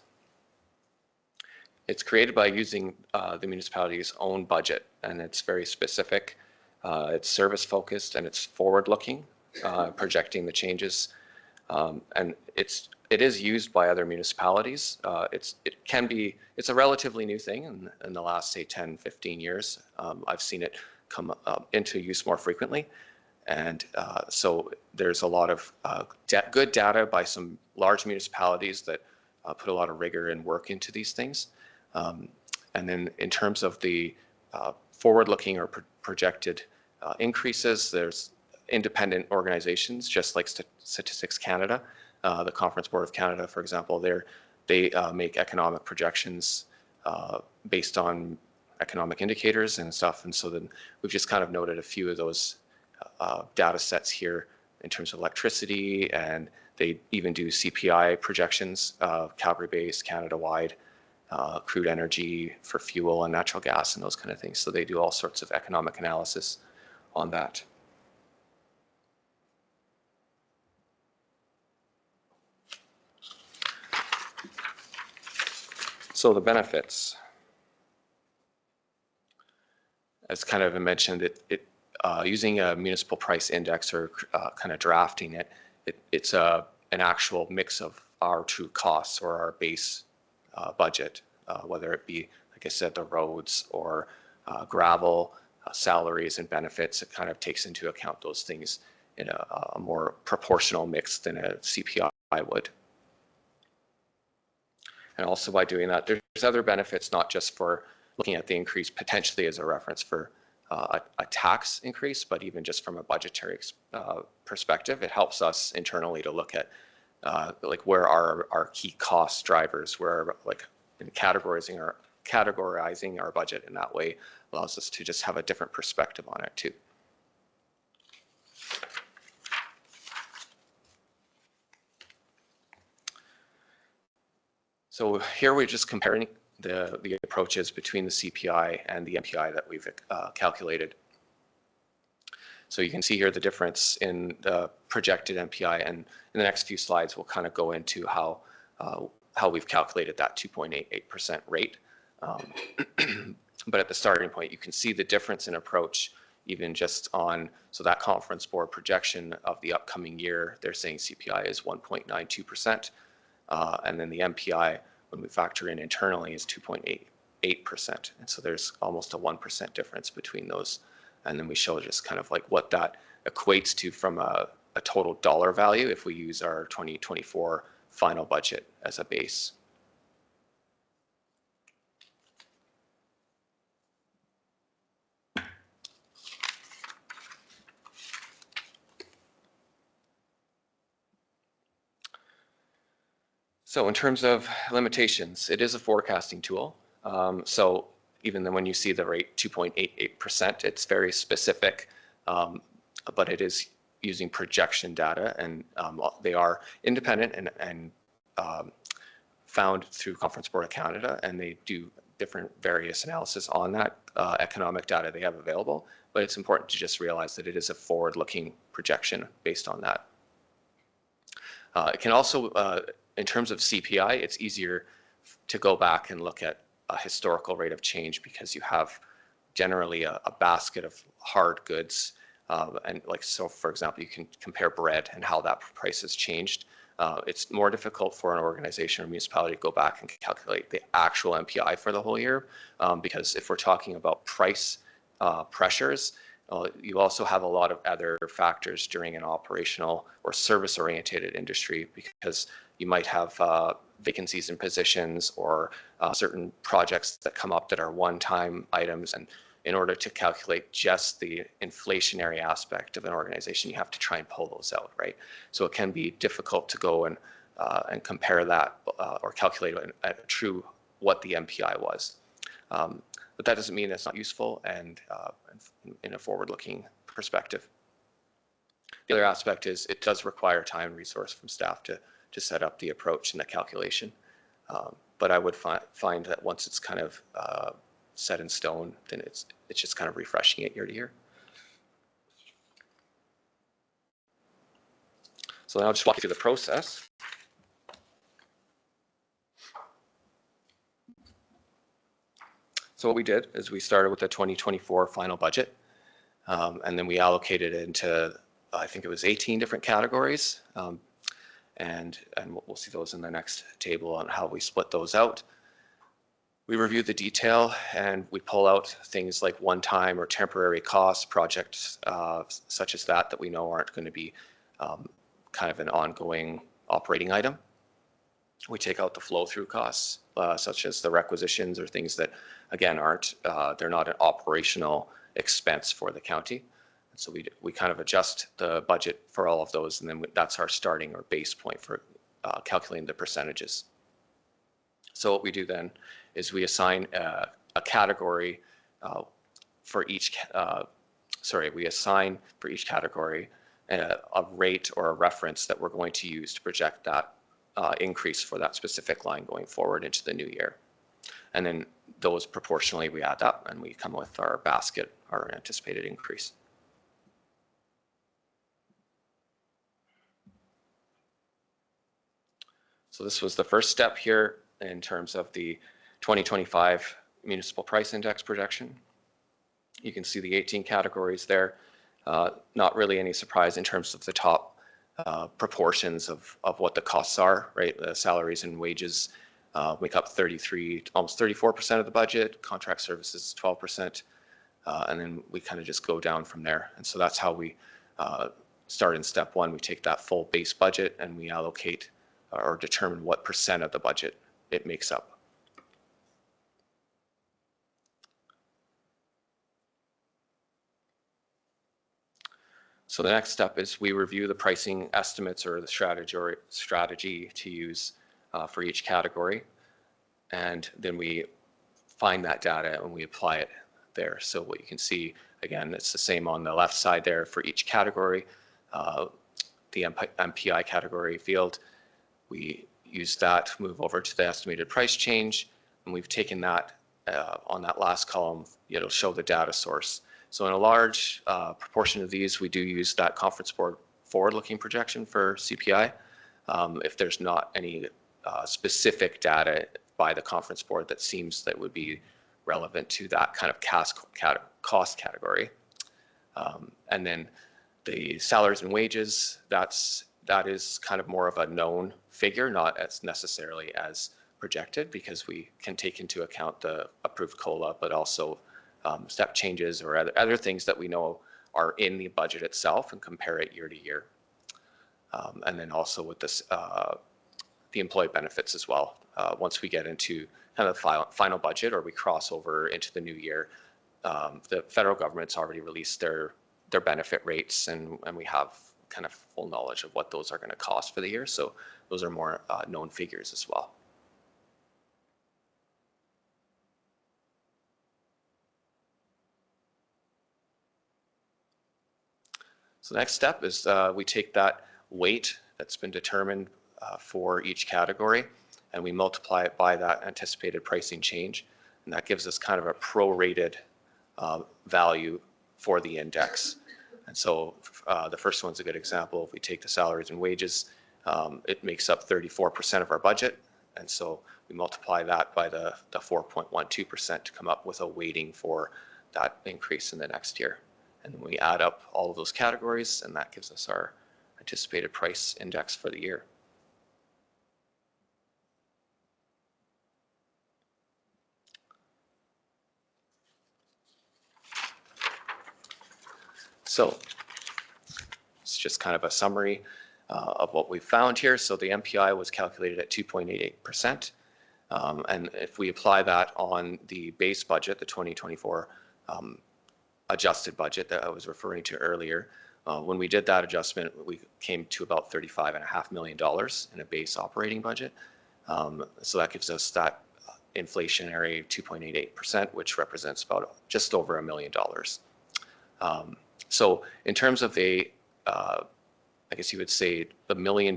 it's created by using the municipality's own budget, and it's very specific. It's service focused and it's forward looking, projecting the changes. And it is used by other municipalities. It's a relatively new thing in the last, say, 10, 15 years. I've seen it come into use more frequently. And so there's a lot of good data by some large municipalities that put a lot of rigor and work into these things. And then in terms of the forward-looking or projected increases, there's independent organizations, just like Statistics Canada, the Conference Board of Canada, for example. They make economic projections based on economic indicators and stuff. And so then we've just kind of noted a few of those data sets here in terms of electricity, and they even do CPI projections, Calgary-based, Canada-wide, crude energy for fuel and natural gas and those kind of things. So they do all sorts of economic analysis on that. So the benefits, as kind of mentioned, using a municipal price index or kind of drafting it's an actual mix of our true costs or our base budget, whether it be, like I said, the roads or gravel, salaries and benefits. It kind of takes into account those things in a more proportional mix than a CPI would. And also by doing that, there's other benefits, not just for looking at the increase potentially as a reference for a tax increase, but even just from a budgetary perspective. It helps us internally to look at like where are our key cost drivers, where like in categorizing our budget in that way allows us to just have a different perspective on it too. So here we're just comparing the approaches between the CPI and the MPI that we've calculated. So you can see here the difference in the projected MPI, and in the next few slides we'll kind of go into how we've calculated that 2.88% rate. But at the starting point, you can see the difference in approach even just on, so that Conference Board projection of the upcoming year, they're saying CPI is 1.92%. And then the MPI, when we factor in internally, is 2.88%. And so there's almost a 1% difference between those. And then we show just kind of like what that equates to from a total dollar value if we use our 2024 final budget as a base. So in terms of limitations, it is a forecasting tool. So even then when you see the rate 2.88%, it's very specific, but it is using projection data, and they are independent and found through Conference Board of Canada, and they do different various analysis on that economic data they have available. But it's important to just realize that it is a forward-looking projection based on that. It can also, in terms of CPI, it's easier to go back and look at a historical rate of change because you have generally a basket of hard goods. And like, so for example, you can compare bread and how that price has changed. It's more difficult for an organization or municipality to go back and calculate the actual MPI for the whole year. Because if we're talking about price pressures, you also have a lot of other factors during an operational or service-oriented industry, because you might have vacancies in positions or certain projects that come up that are one-time items. And in order to calculate just the inflationary aspect of an organization, you have to try and pull those out, right? So it can be difficult to go and compare that or calculate a true what the MPI was. But that doesn't mean it's not useful and in a forward-looking perspective. The other aspect is it does require time and resource from staff to set up the approach and the calculation. But I would find that once it's kind of set in stone, then it's just kind of refreshing it year to year. So then I'll just walk you through the process. So what we did is we started with the 2024 final budget, and then we allocated it into, I think it was 18 different categories, and we'll see those in the next table on how we split those out. We reviewed the detail, and we pull out things like one-time or temporary costs, projects such as that we know aren't going to be kind of an ongoing operating item. We take out the flow-through costs, such as the requisitions or things that, again, aren't, they're not an operational expense for the county. And so we kind of adjust the budget for all of those, and then that's our starting or base point for calculating the percentages. So what we do then is we assign a category for each, we assign for each category a rate or a reference that we're going to use to project that increase for that specific line going forward into the new year. And then those proportionally we add up and we come with our basket, our anticipated increase. So this was the first step here in terms of the 2025 municipal price index projection. You can see the 18 categories there. Not really any surprise in terms of the top proportions of what the costs are, right? The salaries and wages make up almost 34% of the budget, contract services 12%, and then we kind of just go down from there. And so that's how we start in step one. We take that full base budget and we allocate or determine what percent of the budget it makes up. So the next step is we review the pricing estimates or the strategy to use for each category. And then we find that data and we apply it there. So what you can see, again, it's the same on the left side there for each category. The MPI category field, we use that to move over to the estimated price change. And we've taken that on that last column, it'll show the data source. So in a large proportion of these, we do use that conference board forward-looking projection for CPI. If there's not any specific data by the conference board that seems that would be relevant to that kind of cost category. And then the salaries and wages, that is kind of more of a known figure, not as necessarily as projected, because we can take into account the approved COLA, but also step changes or other things that we know are in the budget itself and compare it year to year. And then also with this, the employee benefits as well. Once we get into kind of the final budget or we cross over into the new year, the federal government's already released their benefit rates and we have kind of full knowledge of what those are going to cost for the year. So those are more known figures as well. So the next step is we take that weight that's been determined for each category and we multiply it by that anticipated pricing change. And that gives us kind of a prorated value for the index. And so the first one's a good example. If we take the salaries and wages, it makes up 34% of our budget. And so we multiply that by the 4.12% to come up with a weighting for that increase in the next year. And then we add up all of those categories and that gives us our anticipated price index for the year. So it's just kind of a summary of what we found here. So the MPI was calculated at 2.88%. And if we apply that on the base budget, the 2024 adjusted budget that I was referring to earlier, when we did that adjustment, we came to about $35.5 million in a base operating budget. So that gives us that inflationary 2.88%, which represents about just over $1 million. So in terms of I guess you would say the $1 million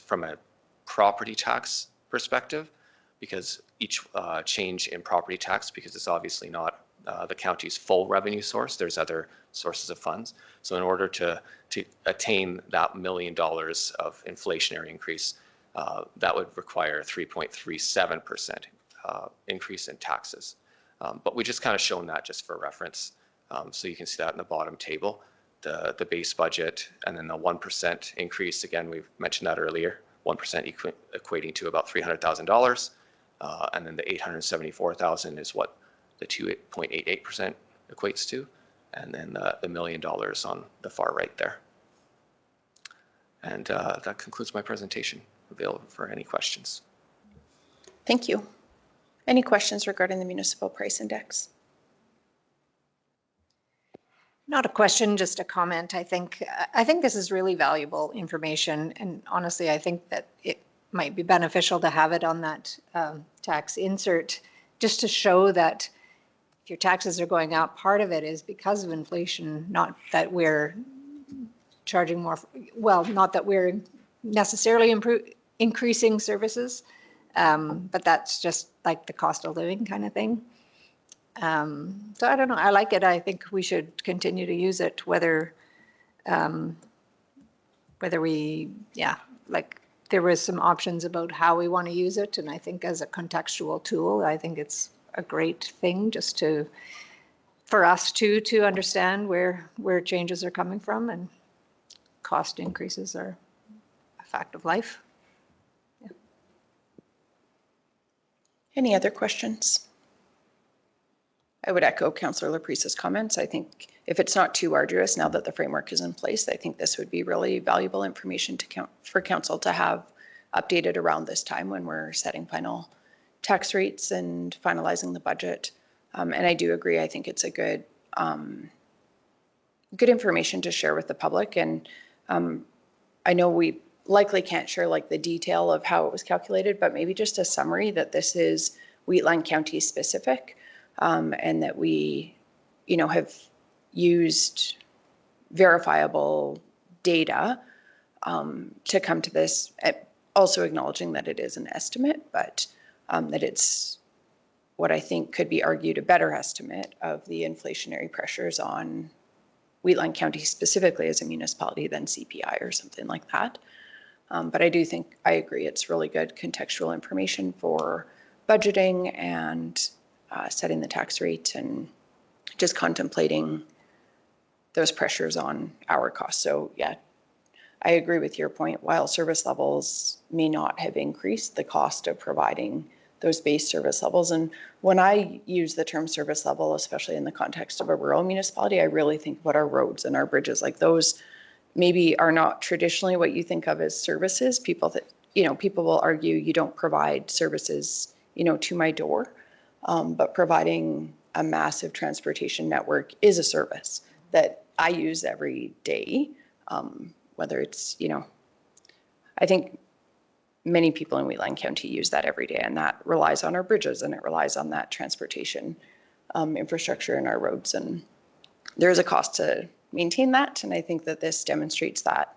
from a property tax perspective, because each change in property tax, because it's obviously not the county's full revenue source, there's other sources of funds. So in order to attain that $1 million of inflationary increase, that would require a 3.37% increase in taxes. But we just kind of shown that just for reference. So you can see that in the bottom table, the base budget, and then the 1% increase. Again, we've mentioned that earlier, 1% equating to about $300,000. And then the $874,000 is what the 2.88% equates to. And then the $1 million on the far right there. And that concludes my presentation. Available for any questions. Thank you. Any questions regarding the municipal price index? Not a question, just a comment. I think this is really valuable information, and honestly, I think that it might be beneficial to have it on that tax insert, just to show that if your taxes are going up, part of it is because of inflation, not that we're charging more. Well, not that we're necessarily increasing services, but that's just like the cost of living kind of thing. So I don't know. I like it. I think we should continue to use it, whether we, like there was some options about how we want to use it. And I think as a contextual tool, I think it's a great thing just for us to understand where changes are coming from, and cost increases are a fact of life. Yeah. Any other questions? I would echo Councillor Laprisa's comments. I think if it's not too arduous now that the framework is in place, I think this would be really valuable information for council to have updated around this time when we're setting final tax rates and finalizing the budget. And I do agree. I think it's a good information to share with the public. And I know we likely can't share like the detail of how it was calculated, but maybe just a summary that this is Wheatland County specific. And that we, have used verifiable data to come to this, also acknowledging that it is an estimate, but that it's what I think could be argued a better estimate of the inflationary pressures on Wheatland County specifically as a municipality than CPI or something like that. But I do think, I agree, it's really good contextual information for budgeting and setting the tax rate and just contemplating those pressures on our costs. So yeah, I agree with your point. While service levels may not have increased, the cost of providing those base service levels. And when I use the term service level, especially in the context of a rural municipality, I really think about our roads and our bridges. Like those maybe are not traditionally what you think of as services. People will argue you don't provide services, to my door. But providing a massive transportation network is a service that I use every day, whether it's, I think many people in Wheatland County use that every day, and that relies on our bridges and it relies on that transportation infrastructure in our roads. And there is a cost to maintain that. And I think that this demonstrates that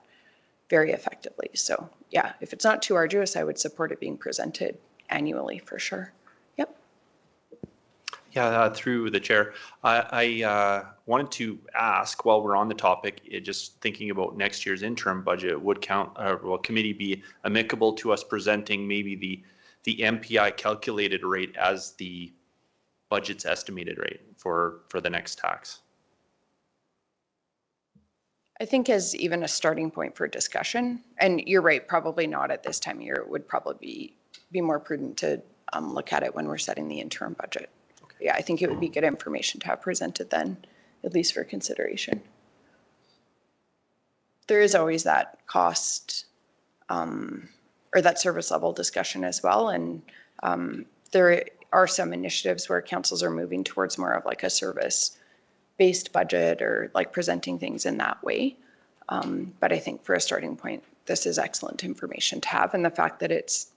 very effectively. So yeah, if it's not too arduous, I would support it being presented annually for sure. Yeah, through the chair, I wanted to ask, while we're on the topic, just thinking about next year's interim budget, would committee be amicable to us presenting maybe the MPI calculated rate as the budget's estimated rate for the next tax? I think as even a starting point for discussion, and you're right, probably not at this time of year. It would probably be more prudent to look at it when we're setting the interim budget. Yeah, I think it would be good information to have presented then, at least for consideration. there is always that cost or that service level discussion as well. And there are some initiatives where councils are moving towards more of like a service-based budget or like presenting things in that way. But I think for a starting point, this is excellent information to have. And the fact that it's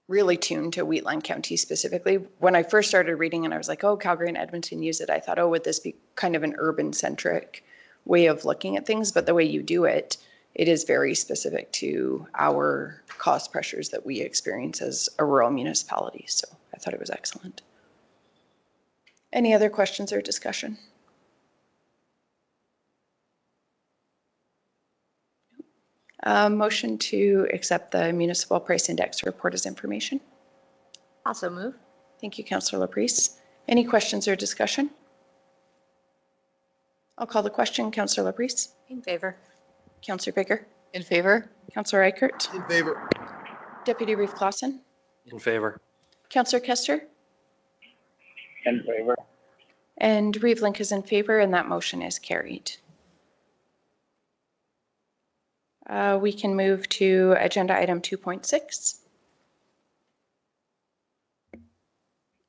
really tuned to Wheatland County specifically. When I first started reading and I was like, oh, Calgary and Edmonton use it, I thought, oh, would this be kind of an urban-centric way of looking at things? But the way you do it, it is very specific to our cost pressures that we experience as a rural municipality. So I thought it was excellent. Any other questions or discussion? Motion to accept the municipal price index report as information. Also move. Thank you, Councillor Laprise. Any questions or discussion? I'll call the question. Councillor Laprise. In favor. Councillor Baker. In favor? Councillor Eichert. In favor. Deputy Reeve Clausen. In favor. Councillor Kester. In favor. And Reeve Link is in favor, and that motion is carried. We can move to agenda item 2.6.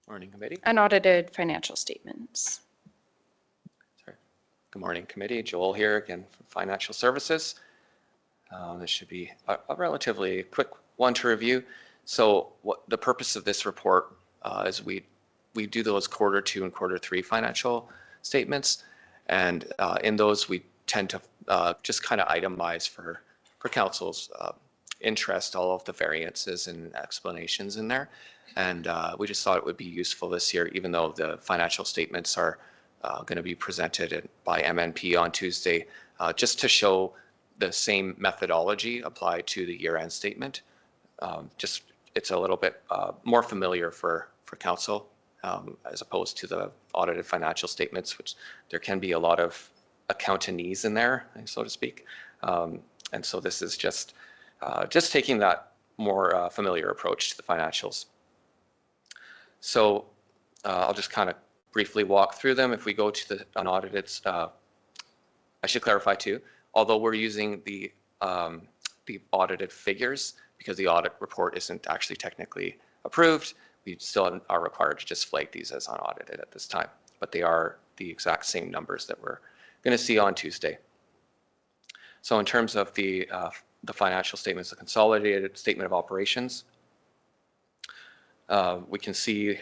Morning, committee. Unaudited financial statements. Good morning, committee. Joel here again from Financial Services. This should be a relatively quick one to review. So what the purpose of this report is we do those Q2 and Q3 financial statements. And in those, we tend to just kind of itemize for council's interest, all of the variances and explanations in there. And we just thought it would be useful this year, even though the financial statements are going to be presented by MNP on Tuesday, just to show the same methodology applied to the year-end statement. Just it's a little bit more familiar for council as opposed to the audited financial statements, which there can be a lot of accountanese in there, so to speak. And so this is just taking that more familiar approach to the financials. So I'll just kind of briefly walk through them. If we go to the unaudited, I should clarify too, although we're using the audited figures because the audit report isn't actually technically approved, we still are required to just flag these as unaudited at this time, but they are the exact same numbers that we're going to see on Tuesday. So in terms of the financial statements, the consolidated statement of operations, we can see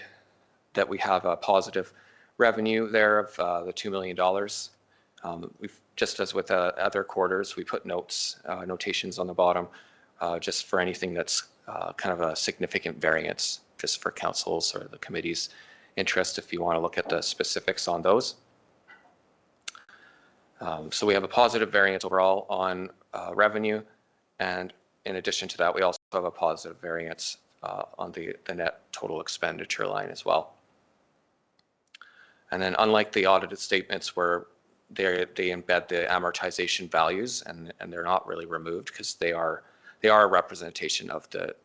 that we have a positive revenue there of the $2 million. We've just as with other quarters, we put notations on the bottom just for anything that's kind of a significant variance, just for council's or the committee's interest if you want to look at the specifics on those. So we have a positive variance overall on revenue, and in addition to that, we also have a positive variance on the net total expenditure line as well. And then unlike the audited statements where they embed the amortization values and they're not really removed because they are a representation of the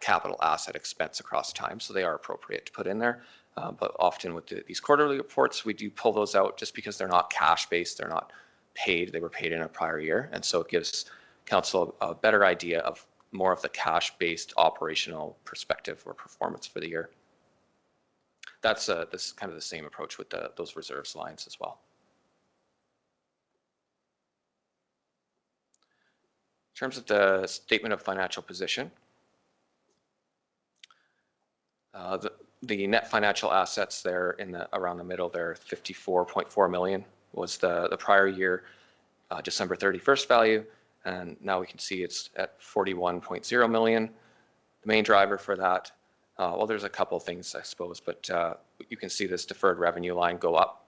capital asset expense across time, so they are appropriate to put in there. But often with these quarterly reports, we do pull those out just because they're not cash-based, they're not paid, they were paid in a prior year. And so it gives council a better idea of more of the cash-based operational perspective or performance for the year. That's this is kind of the same approach with those reserves lines as well. In terms of the statement of financial position, the net financial assets there in around the middle there, 54.4 million was the prior year December 31st value, and now we can see it's at 41.0 million. The main driver for that, well, there's a couple of things I suppose, but you can see this deferred revenue line go up.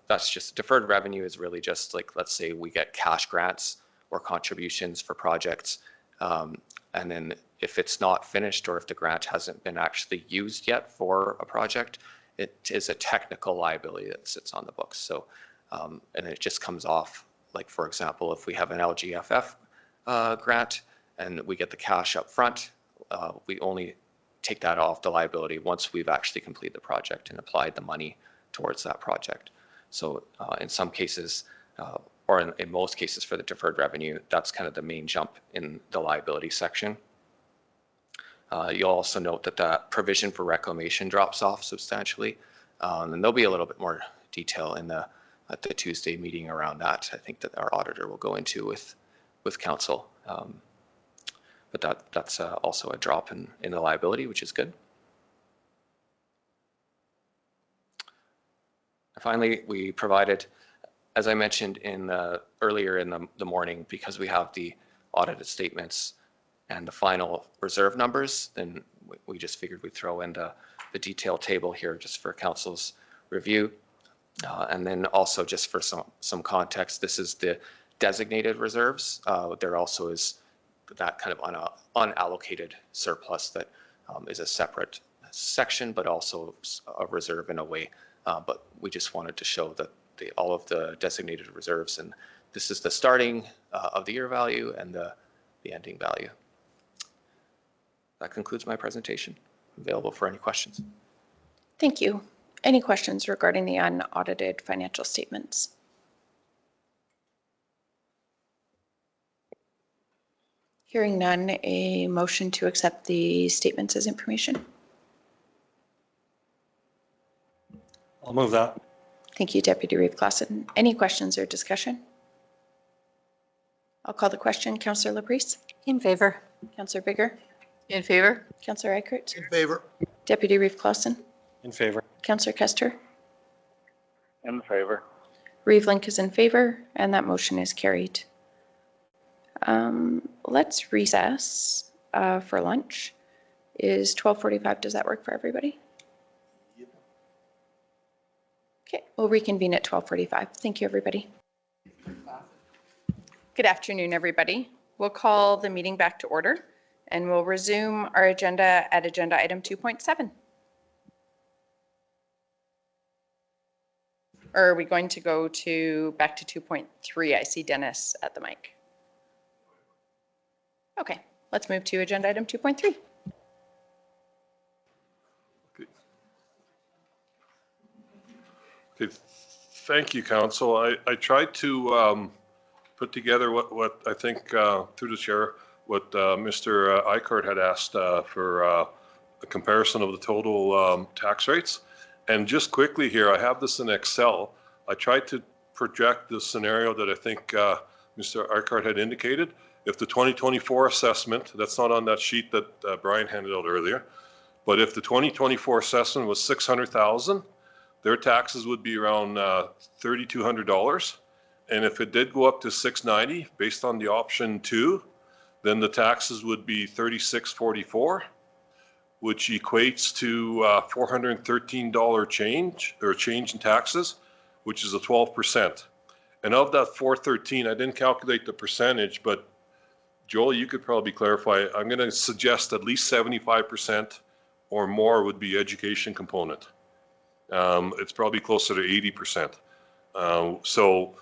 That's just deferred revenue is really just like, let's say we get cash grants or contributions for projects, and then if it's not finished or if the grant hasn't been actually used yet for a project, it is a technical liability that sits on the books. So, and it just comes off, like for example, if we have an LGFF grant and we get the cash up front, we only take that off the liability once we've actually completed the project and applied the money towards that project. So in some cases, or in most cases for the deferred revenue, that's kind of the main jump in the liability section. You'll also note that the provision for reclamation drops off substantially. And there'll be a little bit more detail at the Tuesday meeting around that. I think that our auditor will go into with council. But that's also a drop in the liability, which is good. Finally, we provided, as I mentioned earlier in the morning, because we have the audited statements and the final reserve numbers, then we just figured we'd throw in the detailed table here just for council's review. And then also just for some context, this is the designated reserves. There also is that kind of unallocated surplus that is a separate section, but also a reserve in a way. But we just wanted to show that all of the designated reserves, and this is the starting of the year value and the ending value. That concludes my presentation. Available for any questions. Thank you. Any questions regarding the unaudited financial statements? Hearing none, a motion to accept the statements as information. I'll move that. Thank you, Deputy Reeve Clausen. Any questions or discussion? I'll call the question. Councillor Laprise? In favor. Councillor Bigger? In favor? Councillor Eichert? In favor. Deputy Reeve Clausen? In favor. Councillor Kester? In favor. Reeve Link is in favor, and that motion is carried. Let's recess for lunch. Is 12:45, does that work for everybody? Okay, we'll reconvene at 12:45. Thank you, everybody. Good afternoon, everybody. We'll call the meeting back to order, and we'll resume our agenda at agenda item 2.7. Or are we going to go back to 2.3? I see Dennis at the mic. Okay, let's move to agenda item 2.3. Okay, thank you, Council. I tried to put together what I think, through the chair, what Mr. Eichert had asked for a comparison of the total tax rates. And just quickly here, I have this in Excel. I tried to project the scenario that I think Mr. Eichert had indicated. If the 2024 assessment, that's not on that sheet that Brian handed out earlier, but if the 2024 assessment was $600,000, their taxes would be around $3,200. And if it did go up to $690, based on the option 2, then the taxes would be $3,644, which equates to $413 change in taxes, which is a 12%. And of that 413, I didn't calculate the percentage, but Joel, you could probably clarify. I'm going to suggest at least 75% or more would be education component. It's probably closer to 80%. So,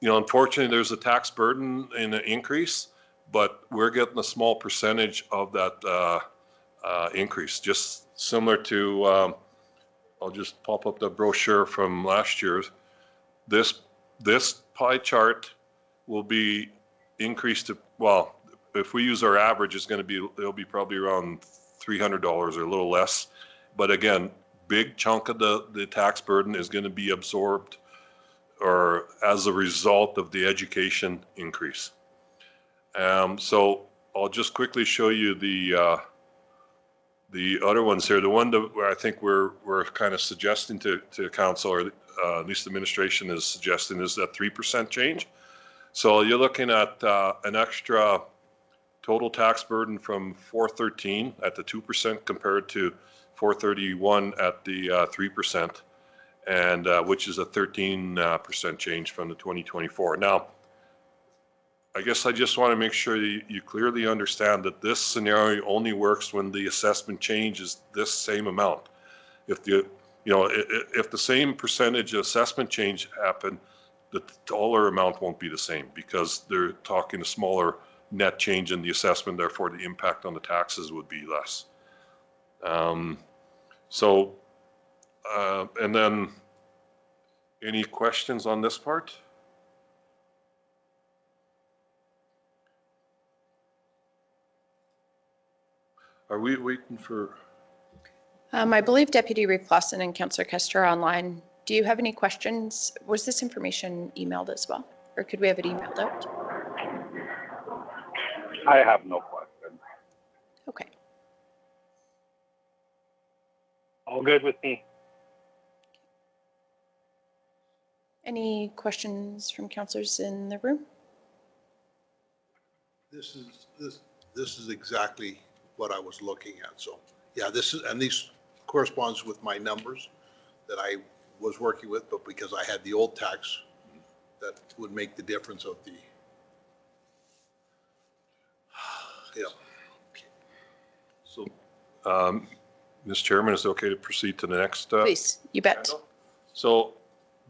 you know, unfortunately, there's a tax burden in an increase, but we're getting a small percentage of that increase, just similar to, I'll just pop up the brochure from last year's. This pie chart will be increased to, well, if we use our average, it'll be probably around $300 or a little less. But again, big chunk of the tax burden is going to be absorbed or as a result of the education increase. So I'll just quickly show you the other ones here. The one where I think we're kind of suggesting to council, or at least the administration is suggesting, is that 3% change. So you're looking at an extra total tax burden from 413 at the 2% compared to 431 at the 3%, and which is a 13% change from the 2024. Now, I guess I just want to make sure you clearly understand that this scenario only works when the assessment change is this same amount. If the same percentage assessment change happened, the dollar amount won't be the same because they're talking a smaller net change in the assessment, therefore the impact on the taxes would be less. And then any questions on this part? Are we waiting for, I believe Deputy Reeve Lawson and Councillor Kester are online. Do you have any questions? Was this information emailed as well? Or could we have it emailed out? I have no question. Okay. All good with me. Any questions from councillors in the room? This is exactly what I was looking at. So yeah, these corresponds with my numbers that I was working with, but because I had the old tax, that would make the difference of the, yeah. so, Ms. Chairman, is it okay to proceed to the next? Please, you bet. So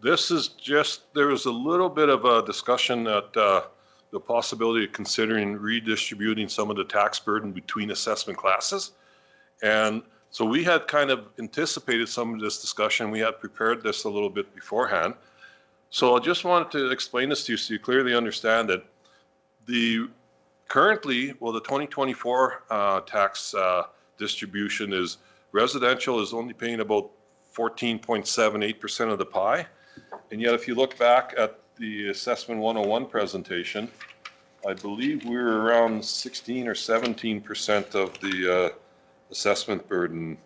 this is just, there was a little bit of a discussion at the possibility of considering redistributing some of the tax burden between assessment classes. And so we had kind of anticipated some of this discussion. We had prepared this a little bit beforehand. So I just wanted to explain this to you so you clearly understand that currently, well, the 2024 tax distribution is residential is only paying about 14.78% of the pie. And yet if you look back at the Assessment 101 presentation, I believe we were around 16 or 17% of the assessment burden.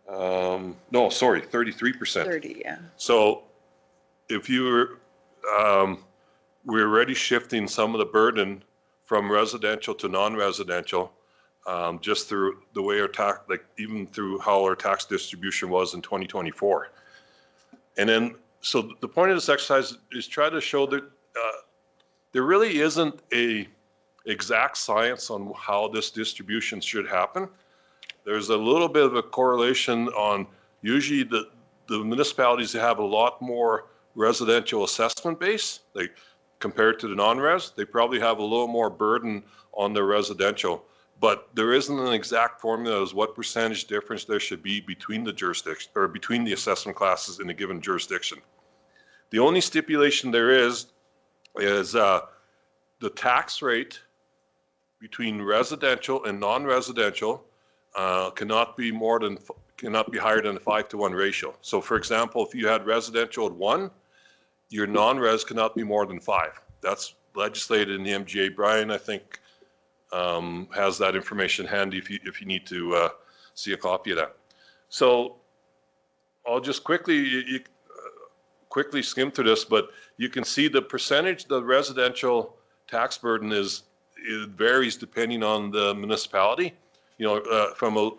No, sorry, 33%. 30, yeah. So if you were, we're already shifting some of the burden from residential to non-residential, just through the way our tax, like even through how our tax distribution was in 2024. And then, so the point of this exercise is try to show that there really isn't a exact science on how this distribution should happen. There's a little bit of a correlation on usually the municipalities that have a lot more residential assessment base, like compared to the non-res, they probably have a little more burden on their residential. But there isn't an exact formula as what percentage difference there should be between the jurisdiction or between the assessment classes in a given jurisdiction. The only stipulation there is the tax rate between residential and non-residential cannot be higher than a 5-to-1 ratio. So for example, if you had residential at 1, your non-res cannot be more than 5. That's legislated in the MGA. Brian, I think, has that information handy if you need to see a copy of that. So I'll just quickly skim through this, but you can see the percentage the residential tax burden it varies depending on the municipality. You know, from a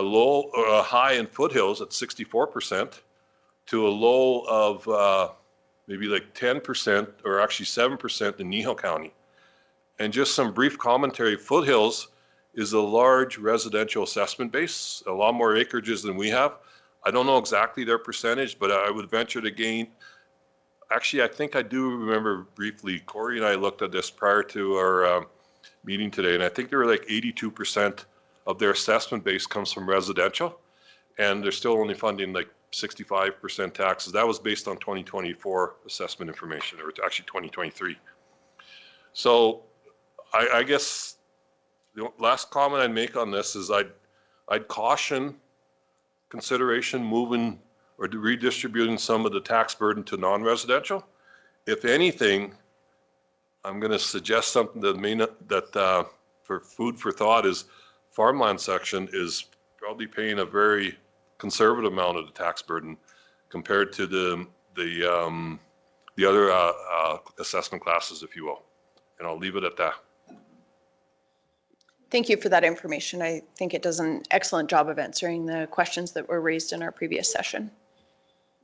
low or a high in Foothills at 64% to a low of maybe like 10% or actually 7% in Neho County. And just some brief commentary, Foothills is a large residential assessment base, a lot more acreages than we have. I don't know exactly their percentage, but I would venture to gain, actually, I think I do remember briefly, Corey and I looked at this prior to our meeting today, and I think they were like 82% of their assessment base comes from residential, and they're still only funding like 65% taxes. That was based on 2024 assessment information, or actually 2023. So I guess the last comment I'd make on this is I'd caution consideration moving or redistributing some of the tax burden to non-residential. If anything, I'm going to suggest something that for food for thought is farmland section is probably paying a very conservative amount of the tax burden compared to the other assessment classes, if you will. And I'll leave it at that. Thank you for that information. I think it does an excellent job of answering the questions that were raised in our previous session.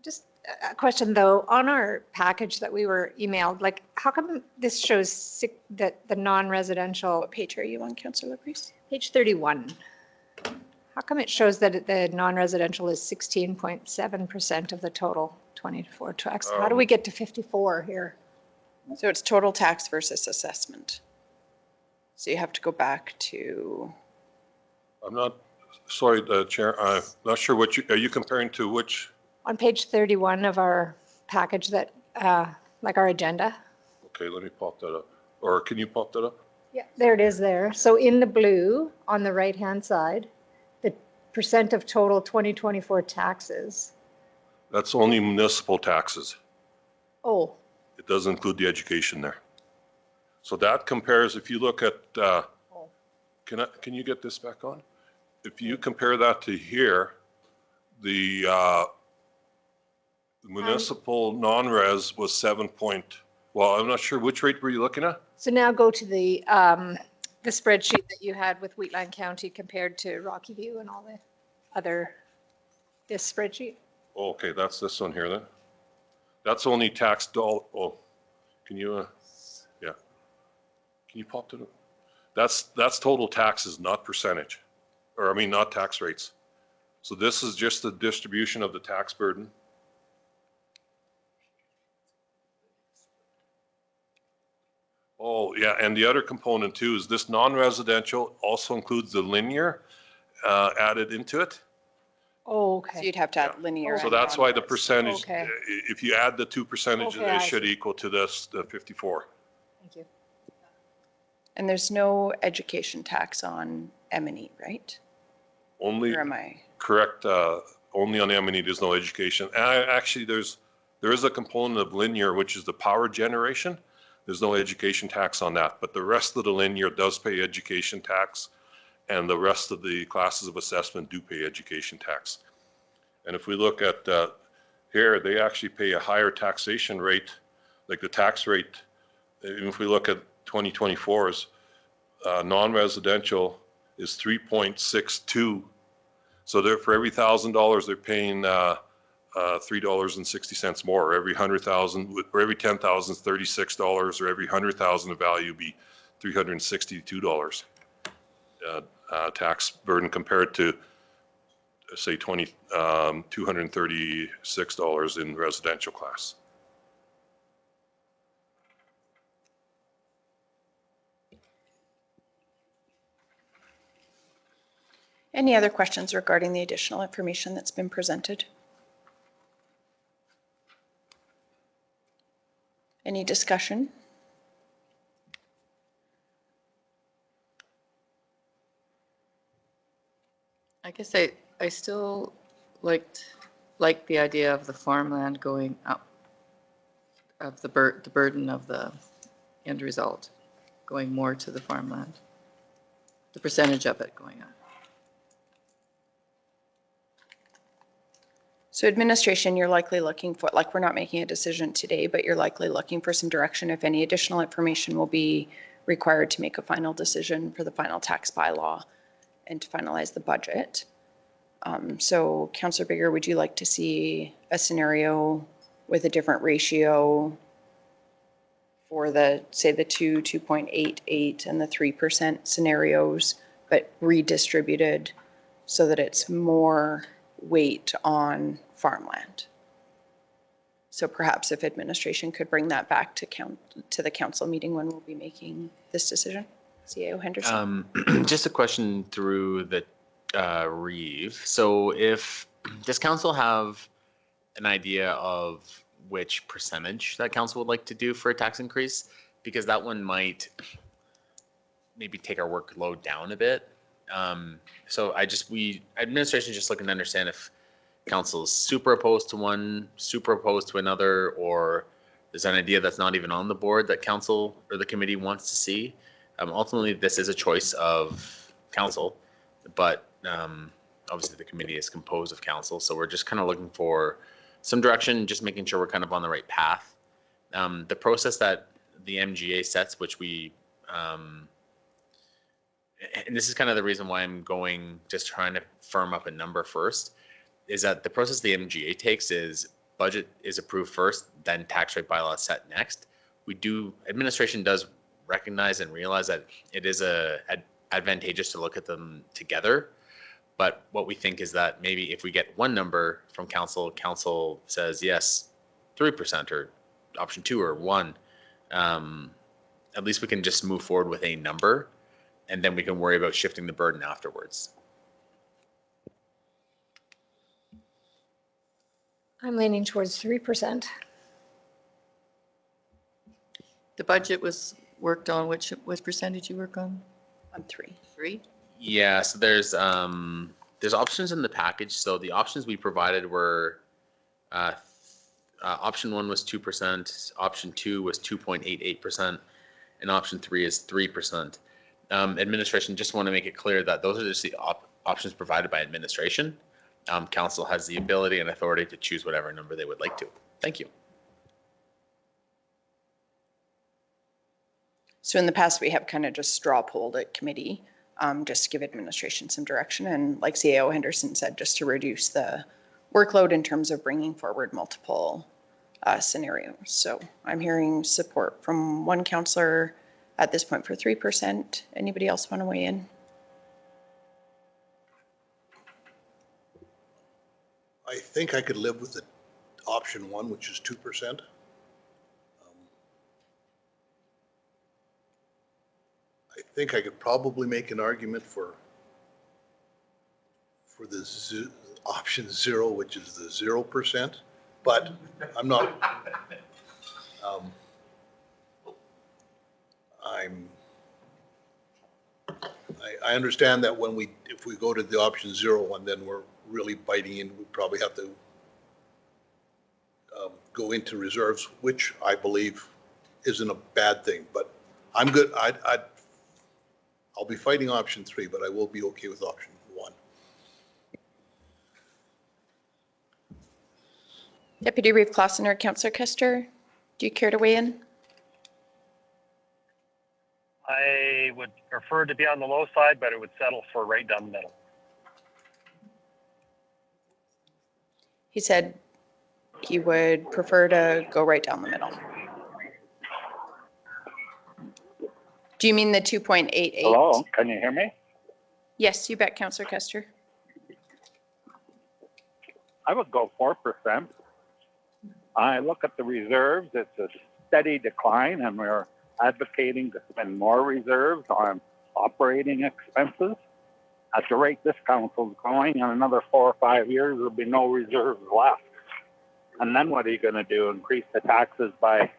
Just a question though, on our package that we were emailed, like how come this shows that the non-residential, What page are you on, Councillor Laprise? page 31? How come it shows that the non-residential is 16.7% of the total 24 tax? How do we get to 54 here? So it's total tax versus assessment. So you have to go back to, I'm not, sorry, Chair, I'm not sure what are you comparing to which? On page 31 of our package that, like our agenda. Okay, let me pop that up. Or can you pop that up? Yeah, there it is there. So in the blue on the right-hand side, the percent of total 2024 taxes. That's only municipal taxes. Oh, It doesn't include the education there. So that compares, if you look at, can you get this back on? If you compare that to here, the municipal non-res was 7 point, well, I'm not sure, which rate were you looking at? so now go to the spreadsheet that you had with Wheatland County compared to Rocky View and all the other, this spreadsheet. Oh, okay, that's this one here then. That's only tax oh, can you, yeah. Can you pop to the, that's total taxes, not percentage, or I mean, not tax rates. So this is just the distribution of the tax burden. Oh, yeah, and the other component too is this non-residential also includes the linear added into it. Oh, So okay. you'd have to add linear. So and that's why the non-res. percentage, Okay. if you add the two percentages, Okay, I it should see. equal to this, the 54. Thank you. And there's no education tax on M&E, right? Only, Or am I? correct, only on M&E, there's no education. And actually, there is a component of linear, which is the power generation. There's no education tax on that, but the rest of the linear does pay education tax, and the rest of the classes of assessment do pay education tax. And if we look at here, they actually pay a higher taxation rate, like the tax rate, even if we look at 2024's non-residential is 3.62. So they're, for every $1,000, they're paying $3.60 more. Every 100,000, or every 10,000 is $36, or every 100,000 of value be $362 tax burden compared to say $236 in residential class. Any other questions regarding the additional information that's been presented? Any discussion? I guess I still liked the idea of the farmland going up, of the burden of the end result, going more to the farmland, the percentage of it going up. So administration, you're likely looking for, like, we're not making a decision today, but you're likely looking for some direction if any additional information will be required to make a final decision for the final tax bylaw and to finalize the budget. So Councillor Bigger, would you like to see a scenario with a different ratio for the, say, the 2.88 and the 3% scenarios, but redistributed so that it's more weight on farmland? So perhaps if administration could bring that back to the council meeting when we'll be making this decision. CAO Henderson. Just a question through the Reeve. So does council have an idea of which percentage that council would like to do for a tax increase? Because that one might maybe take our workload down a bit. So administration is just looking to understand if council is super opposed to one, super opposed to another, or there's an idea that's not even on the board that council or the committee wants to see. Ultimately, this is a choice of council, but obviously the committee is composed of council. So we're just kind of looking for some direction, just making sure we're kind of on the right path. The process that the MGA sets, which we, and this is kind of the reason why I'm just trying to firm up a number first, is that the process the MGA takes is budget is approved first, then tax rate bylaw is set next. Administration does recognize and realize that it is advantageous to look at them together. But what we think is that maybe if we get one number from council says yes, 3% or option 2 or 1, at least we can just move forward with a number, and then we can worry about shifting the burden afterwards. I'm leaning towards 3%. The budget was worked on, which percentage you work on? On 3. 3? Yeah, so there's options in the package. So the options we provided were option 1 was 2%, option 2 was 2.88%, and option 3 is 3%. Administration, just want to make it clear that those are just the options provided by administration. Council has the ability and authority to choose whatever number they would like to. Thank you. So in the past, we have kind of just straw polled at committee, just to give administration some direction. And like CAO Henderson said, just to reduce the workload in terms of bringing forward multiple scenarios. So I'm hearing support from one councillor at this point for 3%. Anybody else want to weigh in? I think I could live with the option 1, which is 2%. I think I could probably make an argument for the option 0, which is the 0%, but I'm not. I understand that if we go to the option 0 one, then we're really biting in. We probably have to go into reserves, which I believe isn't a bad thing. But I'm good. I'll be fighting option 3, but I will be okay with option 1. Deputy Reeve Clausen or Councillor Kester, do you care to weigh in? I would prefer to be on the low side, but it would settle for right down the middle. He said he would prefer to go right down the middle. Do you mean the 2.88? Hello, can you hear me? Yes, you bet, Councillor Kester. I would go 4%. I look at the reserves, it's a steady decline, and we're advocating to spend more reserves on operating expenses. At the rate this council's going, in another 4 or 5 years, there'll be no reserves left. And then what are you going to do? Increase the taxes by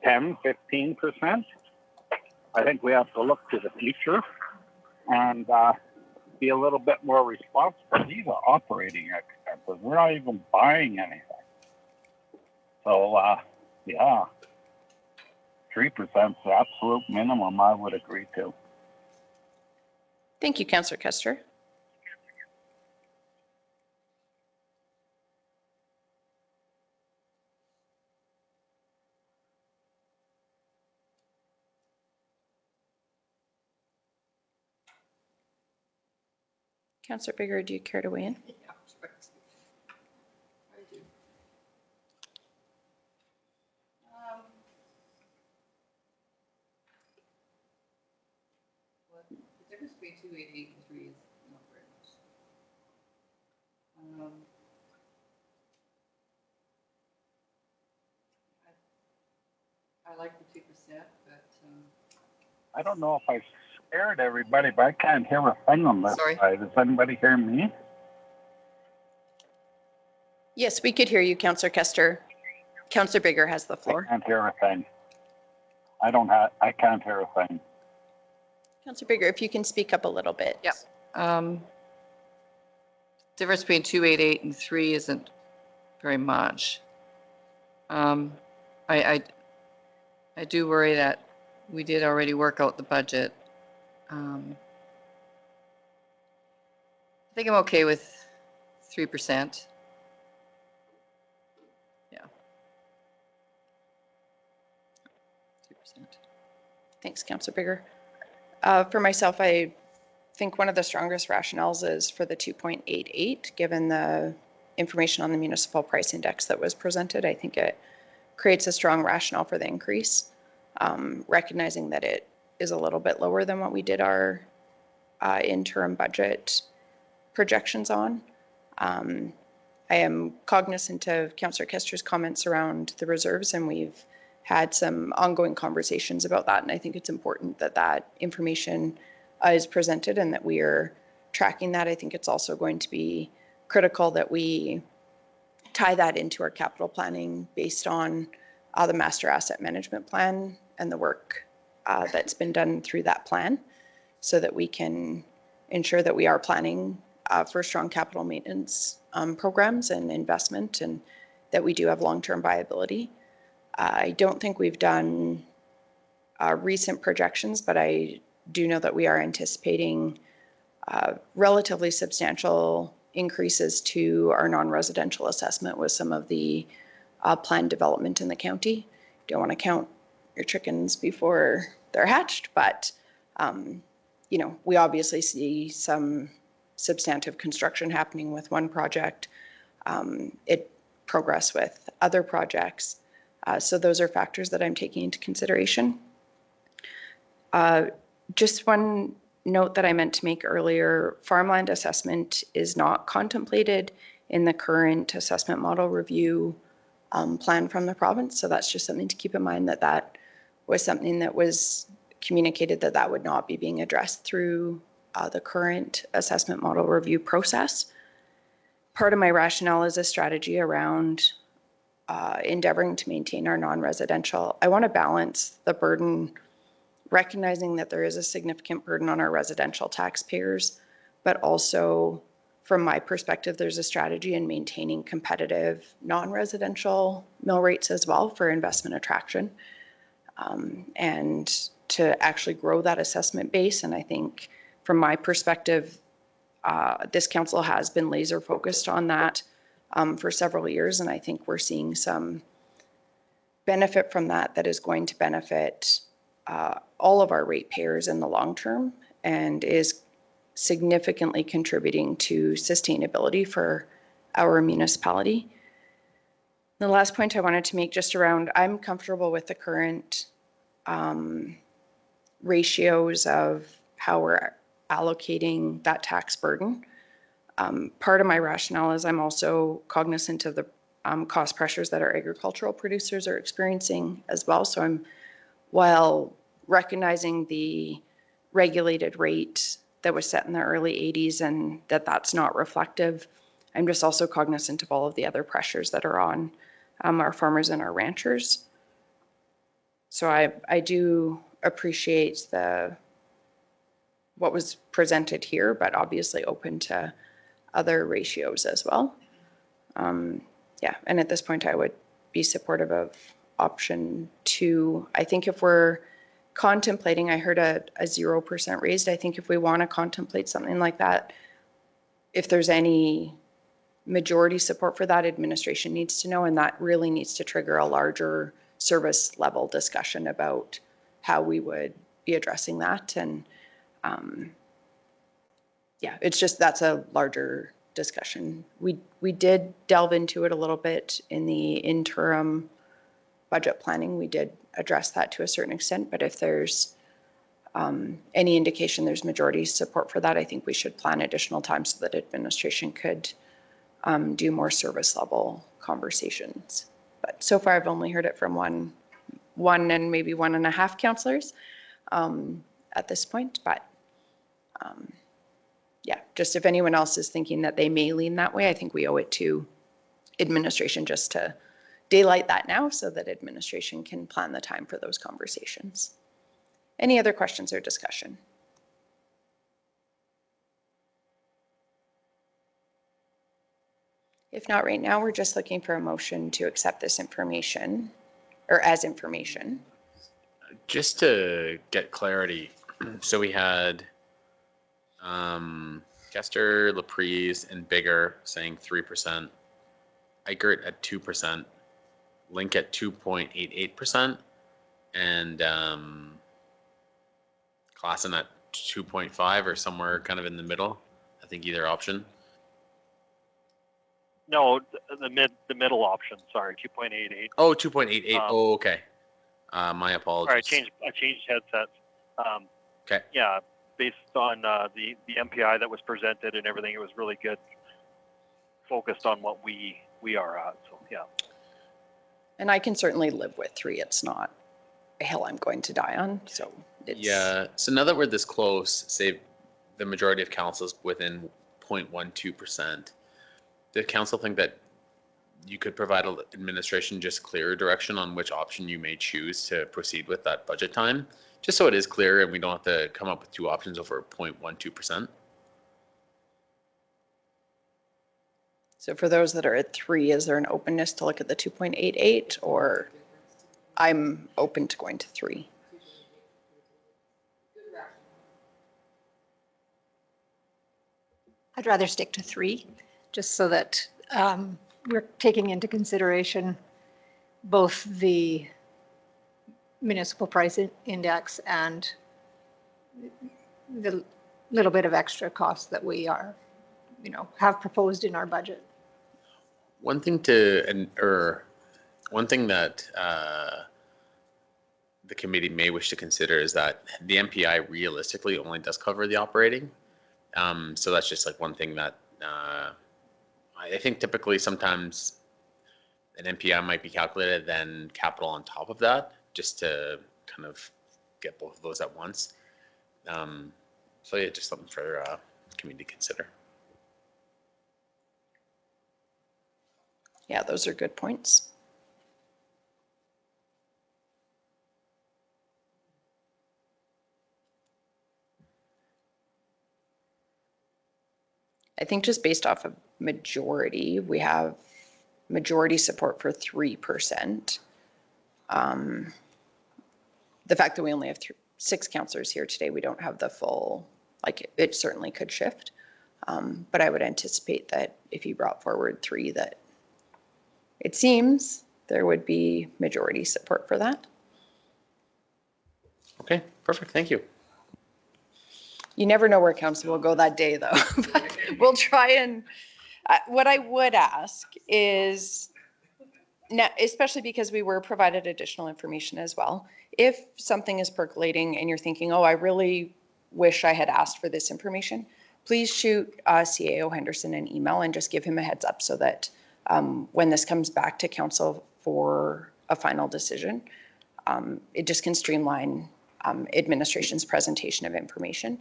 10, 15%? I think we have to look to the future and be a little bit more responsible. These are operating expenses. We're not even buying anything. So, yeah, 3% is the absolute minimum I would agree to. Thank you, Councillor Kester. Councillor Bigger, do you care to weigh in? The difference between 288 and 3 is not very much. I like the 2%, but I don't know if I scared everybody, but I can't hear a thing on this Sorry. side. Does anybody hear me? Yes, we could hear you, Councillor Kester. Councillor Bigger has the I floor. can't hear a thing. I can't hear a thing. Councillor Bigger, if you can speak up a little bit. Yep. Difference between 288 and 3 isn't very much. I do worry that we did already work out the budget. I think I'm okay with 3%. Yeah. 3%. Thanks, Councillor Bigger. For myself, I think one of the strongest rationales is for the 2.88, given the information on the municipal price index that was presented. I think it creates a strong rationale for the increase, recognizing that it is a little bit lower than what we did our interim budget projections on. I am cognizant of Councillor Kester's comments around the reserves, and we've had some ongoing conversations about that. And I think it's important that that information is presented and that we are tracking that. I think it's also going to be critical that we tie that into our capital planning based on the master asset management plan and the work that's been done through that plan so that we can ensure that we are planning for strong capital maintenance programs and investment, and that we do have long-term viability. I don't think we've done recent projections, but I do know that we are anticipating relatively substantial increases to our non-residential assessment with some of the planned development in the county. Don't want to count your chickens before they're hatched, but you know, we obviously see some substantive construction happening with one project, it progress with other projects. So those are factors that I'm taking into consideration. Just one note that I meant to make earlier, farmland assessment is not contemplated in the current assessment model review plan from the province. So that's just something to keep in mind, that that was something that was communicated that that would not be being addressed through the current assessment model review process. Part of my rationale is a strategy around endeavoring to maintain our non-residential. I want to balance the burden, recognizing that there is a significant burden on our residential taxpayers, but also from my perspective, there's a strategy in maintaining competitive non-residential mill rates as well for investment attraction, and to actually grow that assessment base. And I think from my perspective, this council has been laser focused on that for several years. And I think we're seeing some benefit from that that is going to benefit all of our ratepayers in the long term, and is significantly contributing to sustainability for our municipality. The last point I wanted to make just around, I'm comfortable with the current ratios of how we're allocating that tax burden. Part of my rationale is I'm also cognizant of the cost pressures that our agricultural producers are experiencing as well. So I'm, while recognizing the regulated rate that was set in the early 80s and that that's not reflective, I'm just also cognizant of all of the other pressures that are on our farmers and our ranchers. So I do appreciate what was presented here, but obviously open to other ratios as well. Yeah, and at this point I would be supportive of option 2. I think if we're contemplating, I heard a 0% raised. I think if we want to contemplate something like that, if there's any majority support for that, administration needs to know, and that really needs to trigger a larger service level discussion about how we would be addressing that. And yeah, it's just, that's a larger discussion. We did delve into it a little bit in the interim budget planning. We did address that to a certain extent, but if there's any indication there's majority support for that, I think we should plan additional time so that administration could do more service level conversations. But so far I've only heard it from one and maybe 1.5 councillors at this point. But yeah, just if anyone else is thinking that they may lean that way, I think we owe it to administration just to daylight that now so that administration can plan the time for those conversations. Any other questions or discussion? If not right now, we're just looking for a motion to accept this information, or as information. Just to get clarity, so we had Kester, Laprise, and Bigger saying 3%, Eichert at 2%, Link at 2.88%, and Klassen at 2.5 or somewhere kind of in the middle. I think either option. No, the middle option. Sorry, 2.88. Oh, 2.88. Oh, okay. My apologies. Sorry, I changed headsets. Okay. Yeah, based on the MPI that was presented and everything, it was really good. Focused on what we are at. So yeah. And I can certainly live with 3. It's not a hill I'm going to die on. So it's... Yeah. So now that we're this close, say the majority of councils within 0.12%, the council think that you could provide administration just clearer direction on which option you may choose to proceed with that budget time, just so it is clear and we don't have to come up with two options over 0.12%. So for those that are at 3, is there an openness to look at the 2.88, or I'm open to going to 3? I'd rather stick to 3, just so that we're taking into consideration both the municipal price index and the little bit of extra cost that we are, have proposed in our budget. One thing that the committee may wish to consider is that the MPI realistically only does cover the operating. So that's just like one thing that I think typically sometimes an MPI might be calculated, then capital on top of that, just to kind of get both of those at once. So yeah, just something for the committee to consider. Yeah, those are good points. I think just based off of majority, we have majority support for 3%. The fact that we only have 6 councillors here today, we don't have the full, like it certainly could shift. But I would anticipate that if you brought forward 3, that it seems there would be majority support for that. Okay, perfect. Thank you. You never know where council will go that day, though. But we'll try and, what I would ask is, now, especially because we were provided additional information as well, if something is percolating and you're thinking, oh, I really wish I had asked for this information, please shoot CAO Henderson an email and just give him a heads up so that when this comes back to council for a final decision, it just can streamline administration's presentation of information.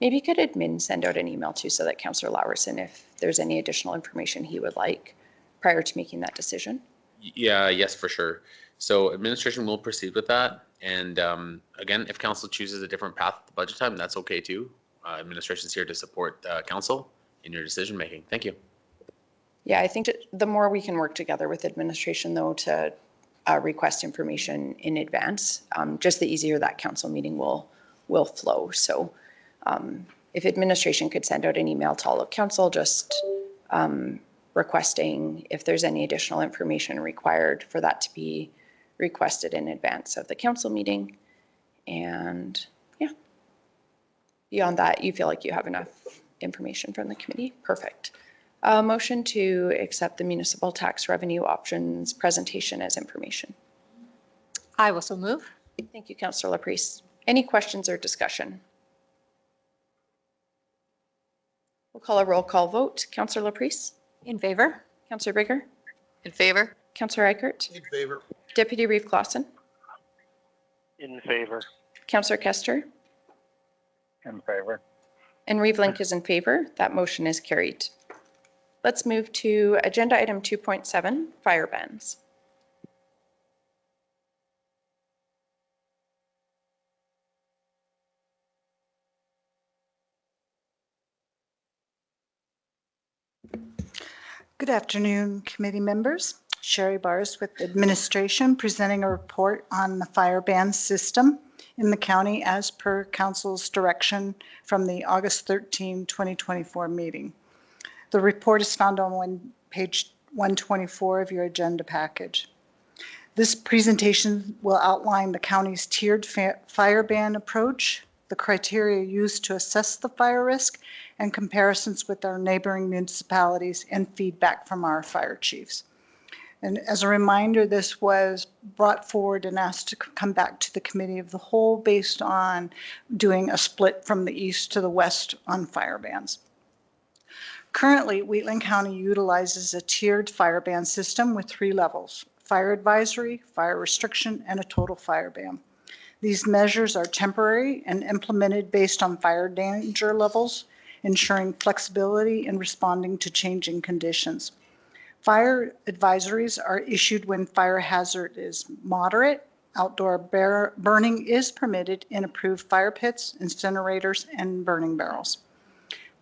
Maybe could admin send out an email too, so that Councillor Lawerson, if there's any additional information he would like prior to making that decision? Yeah, yes, for sure. So administration will proceed with that. And again, if council chooses a different path at the budget time, that's okay too. Administration is here to support council in your decision making. Thank you. Yeah, I think that the more we can work together with administration though to request information in advance, just the easier that council meeting will flow. So if administration could send out an email to all of council, just requesting if there's any additional information required for that to be requested in advance of the council meeting. And yeah, beyond that, you feel like you have enough information from the committee? Perfect. Motion to accept the municipal tax revenue options presentation as information. I will so move. Thank you, Councillor Laprise. Any questions or discussion? We'll call a roll call vote. Councillor Laprise? In favor? Councillor Bigger? In favor? Councillor Eichert? In favor. Deputy Reeve Clausen? In favor. Councillor Kester? In favor. And Reeve Link is in favor. That motion is carried. Let's move to agenda item 2.7, fire bans. Good afternoon, committee members. Sherry Bars with administration presenting a report on the fire ban system in the county as per council's direction from the August 13, 2024 meeting. The report is found on page 124 of your agenda package. This presentation will outline the county's tiered fire ban approach, the criteria used to assess the fire risk, and comparisons with our neighboring municipalities and feedback from our fire chiefs. And as a reminder, this was brought forward and asked to come back to the committee of the whole based on doing a split from the east to the west on fire bans. Currently, Wheatland County utilizes a tiered fire ban system with 3 levels: fire advisory, fire restriction, and a total fire ban. These measures are temporary and implemented based on fire danger levels, ensuring flexibility in responding to changing conditions. Fire advisories are issued when fire hazard is moderate. Outdoor burning is permitted in approved fire pits, incinerators, and burning barrels.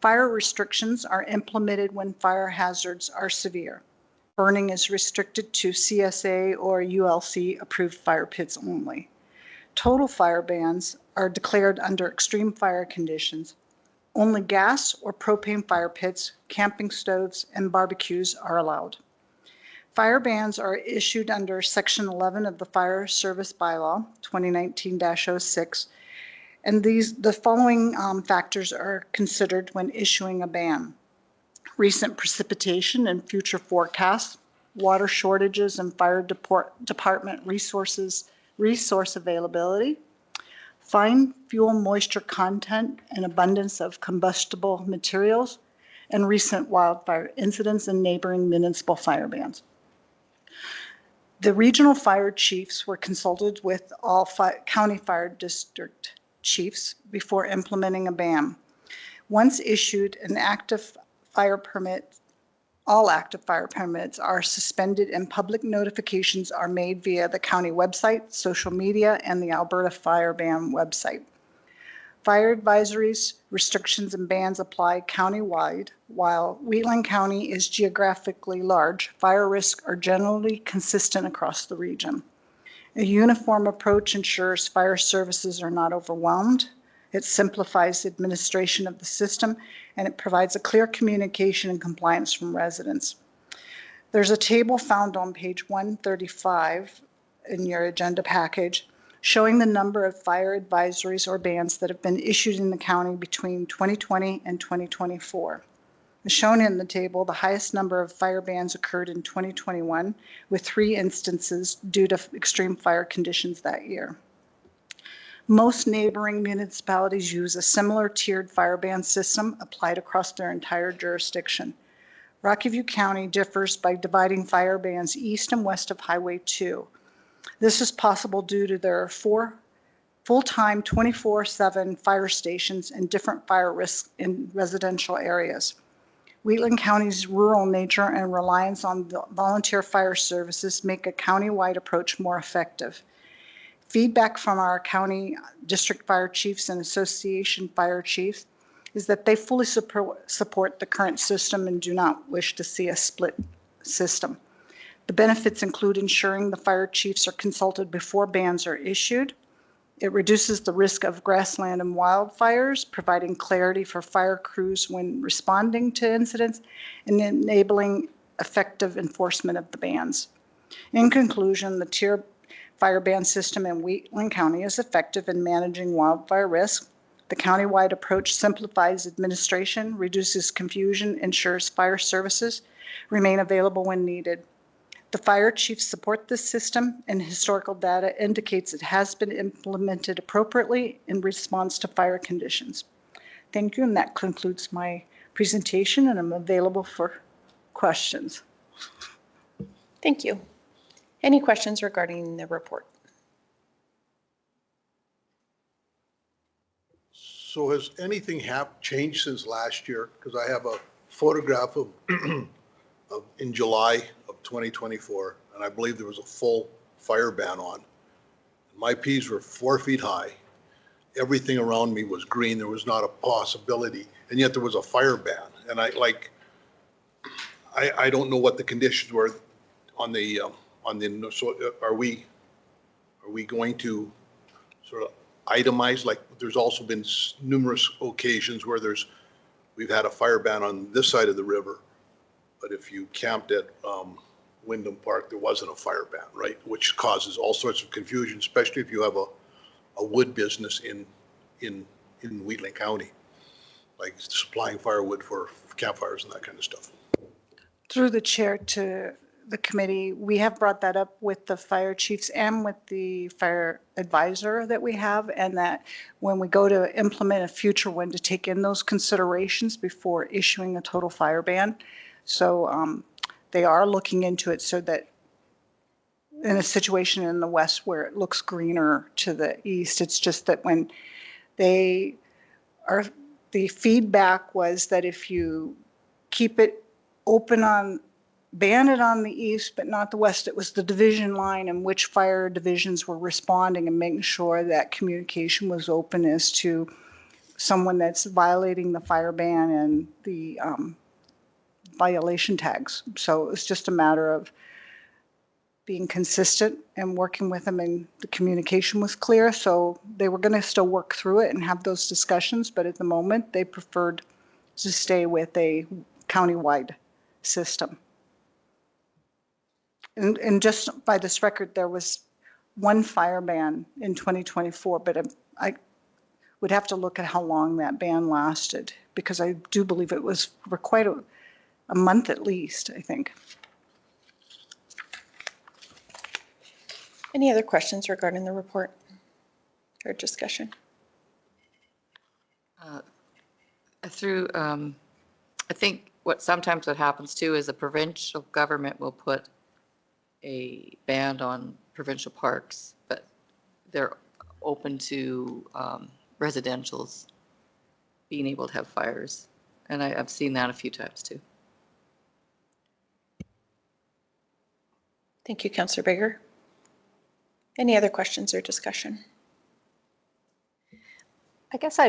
Fire restrictions are implemented when fire hazards are severe. Burning is restricted to CSA or ULC approved fire pits only. Total fire bans are declared under extreme fire conditions. Only gas or propane fire pits, camping stoves, and barbecues are allowed. Fire bans are issued under Section 11 of the Fire Service Bylaw 2019-06, and the following factors are considered when issuing a ban: recent precipitation and future forecasts, water shortages and fire department resource availability, fine fuel moisture content and abundance of combustible materials, and recent wildfire incidents in neighboring municipal fire bans. The regional fire chiefs were consulted with all county fire district chiefs before implementing a ban. Once issued, an active fire permit, all active fire permits are suspended and public notifications are made via the county website, social media, and the Alberta Fire Ban website. Fire advisories, restrictions, and bans apply countywide. While Wheatland County is geographically large, fire risks are generally consistent across the region. A uniform approach ensures fire services are not overwhelmed. It simplifies the administration of the system, and it provides a clear communication and compliance from residents. There's a table found on page 135 in your agenda package showing the number of fire advisories or bans that have been issued in the county between 2020 and 2024. As shown in the table, the highest number of fire bans occurred in 2021, with 3 instances due to extreme fire conditions that year. Most neighboring municipalities use a similar tiered fire ban system applied across their entire jurisdiction. Rocky View County differs by dividing fire bans east and west of Highway 2. This is possible due to their 4 full-time 24/7 fire stations and different fire risks in residential areas. Wheatland County's rural nature and reliance on volunteer fire services make a county-wide approach more effective. Feedback from our county district fire chiefs and association fire chiefs is that they fully support the current system and do not wish to see a split system. The benefits include ensuring the fire chiefs are consulted before bans are issued. It reduces the risk of grassland and wildfires, providing clarity for fire crews when responding to incidents and enabling effective enforcement of the bans. In conclusion, the tier fire ban system in Wheatland County is effective in managing wildfire risk. The county-wide approach simplifies administration, reduces confusion, ensures fire services remain available when needed. The fire chiefs support this system, and historical data indicates it has been implemented appropriately in response to fire conditions. Thank you, and that concludes my presentation, and I'm available for questions. Thank you. Any questions regarding the report? So has anything changed since last year? Because I have a photograph of in July of 2024, and I believe there was a full fire ban on. My peas were 4 feet high. Everything around me was green. There was not a possibility, and yet there was a fire ban. And I don't know what the conditions were on the. So are we going to sort of itemize? Like, there's also been numerous occasions where we've had a fire ban on this side of the river. But if you camped at Wyndham Park, there wasn't a fire ban, right? Which causes all sorts of confusion, especially if you have a wood business in Wheatland County, like supplying firewood for campfires and that kind of stuff. Through the chair to the committee, we have brought that up with the fire chiefs and with the fire advisor that we have, and that when we go to implement a future one, to take in those considerations before issuing a total fire ban. So they are looking into it so that in a situation in the west where it looks greener to the east, it's just that when the feedback was that if you keep it open on ban it on the east, but not the west. It was the division line and which fire divisions were responding and making sure that communication was open as to someone that's violating the fire ban and the violation tags. So it was just a matter of being consistent and working with them, and the communication was clear. So they were going to still work through it and have those discussions, but at the moment they preferred to stay with a countywide system. And just by this record, there was one fire ban in 2024, but I would have to look at how long that ban lasted, because I do believe it was for quite a month at least, I think. Any other questions regarding the report or discussion? I think sometimes what happens too is the provincial government will put a ban on provincial parks, but they're open to residentials being able to have fires. And I've seen that a few times too. Thank you, Councillor Bigger. Any other questions or discussion? I guess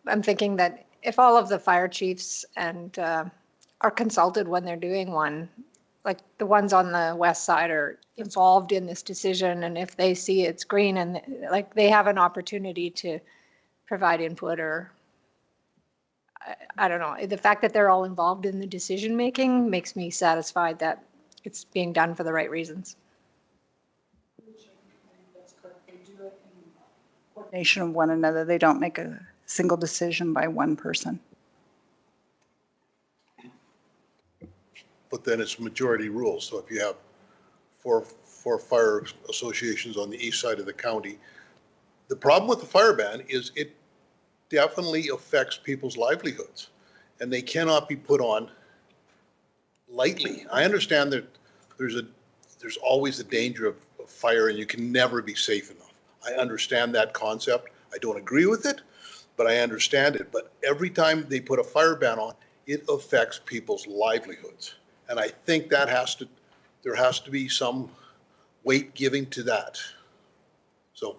I'm thinking that if all of the fire chiefs and are consulted when they're doing one, like the ones on the west side are involved in this decision, and if they see it's green and like they have an opportunity to provide input, or I don't know, the fact that they're all involved in the decision making makes me satisfied that it's being done for the right reasons. Coordination of one another. They don't make a single decision by one person. But then it's majority rule. So if you have four fire associations on the east side of the county, the problem with the fire ban is it definitely affects people's livelihoods, and they cannot be put on lightly. I understand that there's always a danger of fire and you can never be safe enough. I understand that concept. I don't agree with it, but I understand it. But every time they put a fire ban on, it affects people's livelihoods. And I think there has to be some weight giving to that. So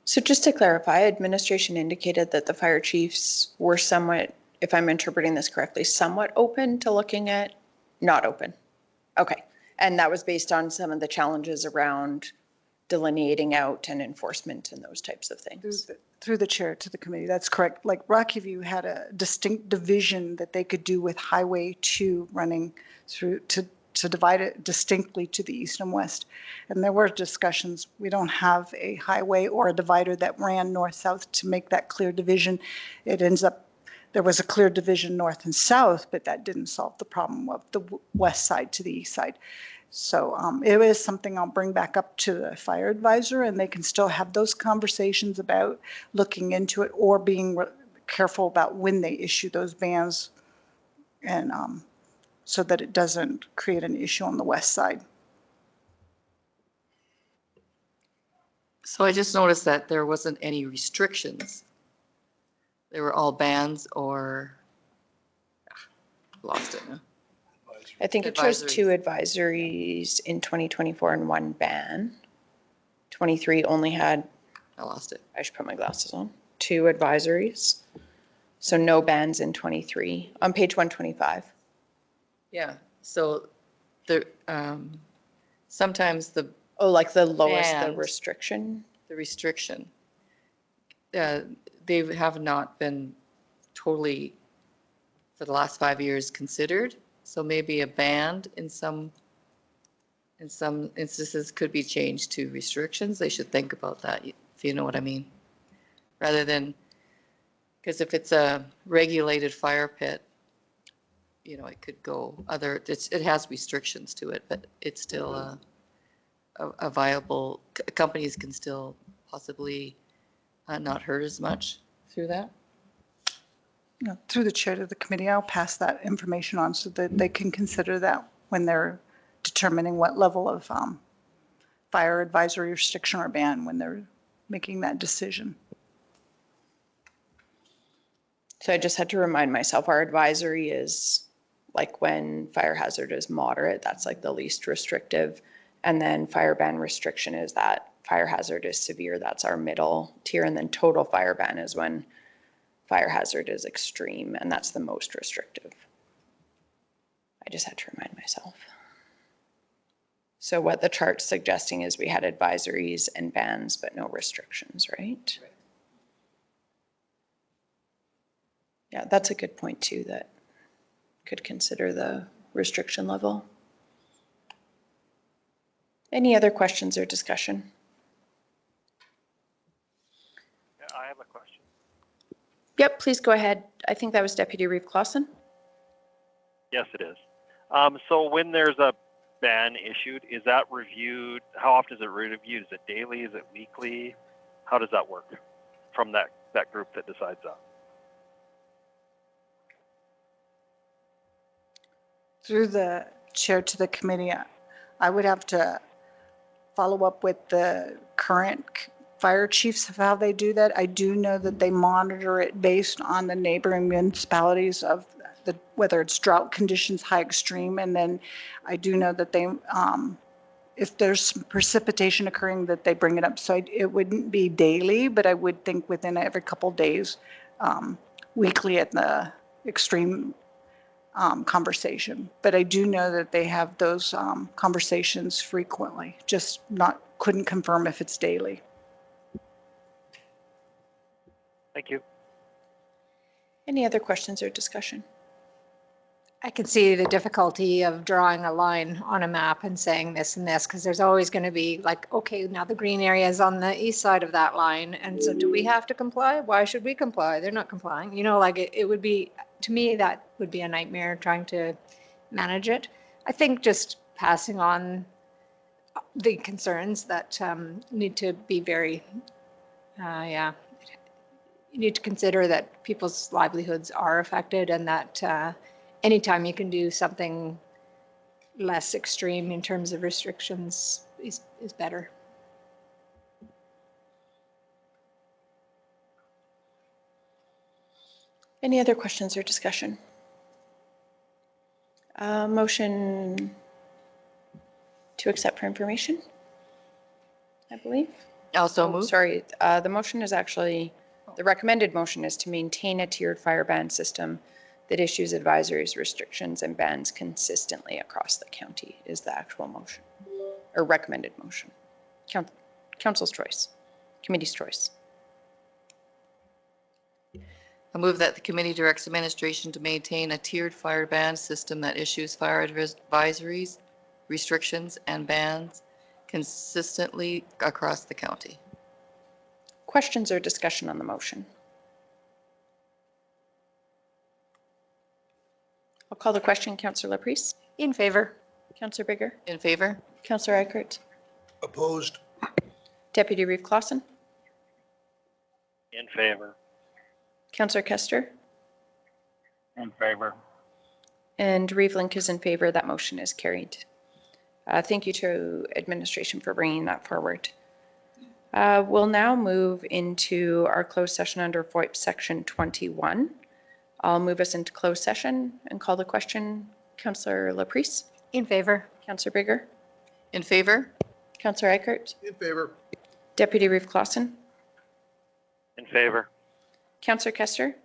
just to clarify, administration indicated that the fire chiefs were somewhat, if I'm interpreting this correctly, somewhat open to looking at, not open. Okay. And that was based on some of the challenges around delineating out and enforcement and those types of things. Through the chair to the committee, that's correct. Like Rocky View had a distinct division that they could do with Highway 2 running through to divide it distinctly to the east and west. And there were discussions. We don't have a highway or a divider that ran north-south to make that clear division. It ends up, there was a clear division north and south, but that didn't solve the problem of the west side to the east side. So it is something I'll bring back up to the fire advisor, and they can still have those conversations about looking into it or being careful about when they issue those bans, and so that it doesn't create an issue on the west side. So I just noticed that there wasn't any restrictions. They were all bans or lost it. Huh? I think it shows 2 advisories in 2024 and 1 ban. 23 only had, I lost it. I should put my glasses on, 2 advisories. So no bans in 23 on page 125. Yeah. So there, sometimes the like the lowest, the bans, restriction. The restriction. They have not been totally, for the last 5 years, considered. So maybe a ban in some instances could be changed to restrictions. They should think about that, if you know what I mean. Rather than, because if it's a regulated fire pit, you know, it could go other, it has restrictions to it, but it's still a viable, companies can still possibly not hurt as much through that. Through the chair to the committee, I'll pass that information on so that they can consider that when they're determining what level of fire advisory restriction or ban when they're making that decision. So I just had to remind myself, our advisory is like when fire hazard is moderate, that's like the least restrictive. And then fire ban restriction is that fire hazard is severe, that's our middle tier. And then total fire ban is when fire hazard is extreme, and that's the most restrictive. I just had to remind myself. So what the chart's suggesting is we had advisories and bans, but no restrictions, right? Yeah, that's a good point too, that could consider the restriction level. Any other questions or discussion? Yeah, I have a question. Yep, please go ahead. I think that was Deputy Reeve Clausen. Yes, it is. So when there's a ban issued, is that reviewed? How often is it reviewed? Is it daily? Is it weekly? How does that work from that group that decides that? Through the chair to the committee, I would have to follow up with the current fire chiefs of how they do that. I do know that they monitor it based on the neighboring municipalities of whether it's drought conditions, high extreme, and then I do know that they, if there's precipitation occurring, that they bring it up. So it wouldn't be daily, but I would think within every couple days, weekly at the extreme conversation. But I do know that they have those conversations frequently, just couldn't confirm if it's daily. Thank you. Any other questions or discussion? I can see the difficulty of drawing a line on a map and saying this and this, because there's always going to be like, okay, now the green area is on the east side of that line. And so do we have to comply? Why should we comply? They're not complying. You know, like it would be, to me, that would be a nightmare trying to manage it. I think just passing on the concerns that need to be very, you need to consider that people's livelihoods are affected, and that anytime you can do something less extreme in terms of restrictions is better. Any other questions or discussion? Motion to accept for information, I believe. Also move. Sorry, the motion is actually, the recommended motion is to maintain a tiered fire ban system that issues advisories, restrictions, and bans consistently across the county is the actual motion, or recommended motion. Council's choice, committee's choice. I move that the committee directs administration to maintain a tiered fire ban system that issues fire advisories, restrictions, and bans consistently across the county. Questions or discussion on the motion? I'll call the question. Councillor Laprise? In favor. Councillor Bigger? In favor? Councillor Eichert? Opposed? Deputy Reeve Clausen? In favor. Councillor Kester? In favor. And Reeve Link is in favor. That motion is carried. Thank you to administration for bringing that forward. We'll now move into our closed session under FOIP section 21. I'll move us into closed session and call the question. Councillor Laprise? In favor. Councillor Bigger? In favor? Councillor Eichert? In favor. Deputy Reeve Clausen? In favor. Councillor Kester?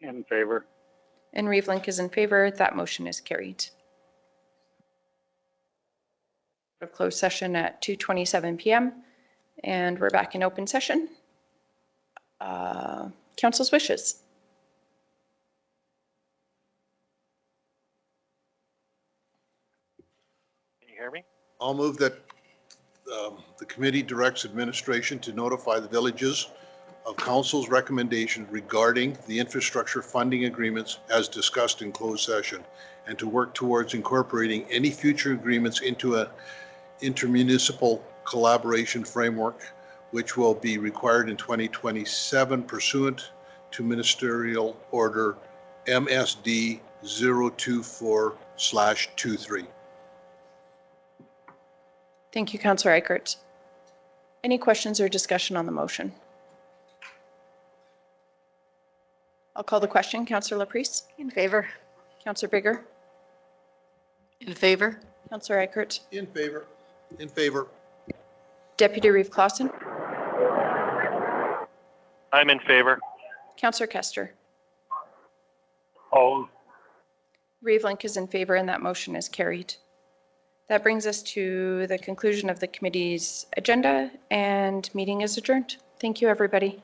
In favor. And Reeve Link is in favor. That motion is carried. Closed session at 2:27 p.m. and we're back in open session. Council's wishes. Can you hear me? I'll move that the committee directs administration to notify the villages of council's recommendation regarding the infrastructure funding agreements as discussed in closed session, and to work towards incorporating any future agreements into a intermunicipal collaboration framework, which will be required in 2027 pursuant to Ministerial Order MSD 024/23. Thank you, Councillor Eichert. Any questions or discussion on the motion? I'll call the question. Councillor Laprise? In favor. Counselor Bigger, In favor? Counselor Eichert, In favor. In favor. Deputy Reeve Clausen, I'm in favor. Counselor Kester. Opposed? Reeve Link is in favor and that motion is carried. That brings us to the conclusion of the committee's agenda and meeting is adjourned. Thank you, everybody.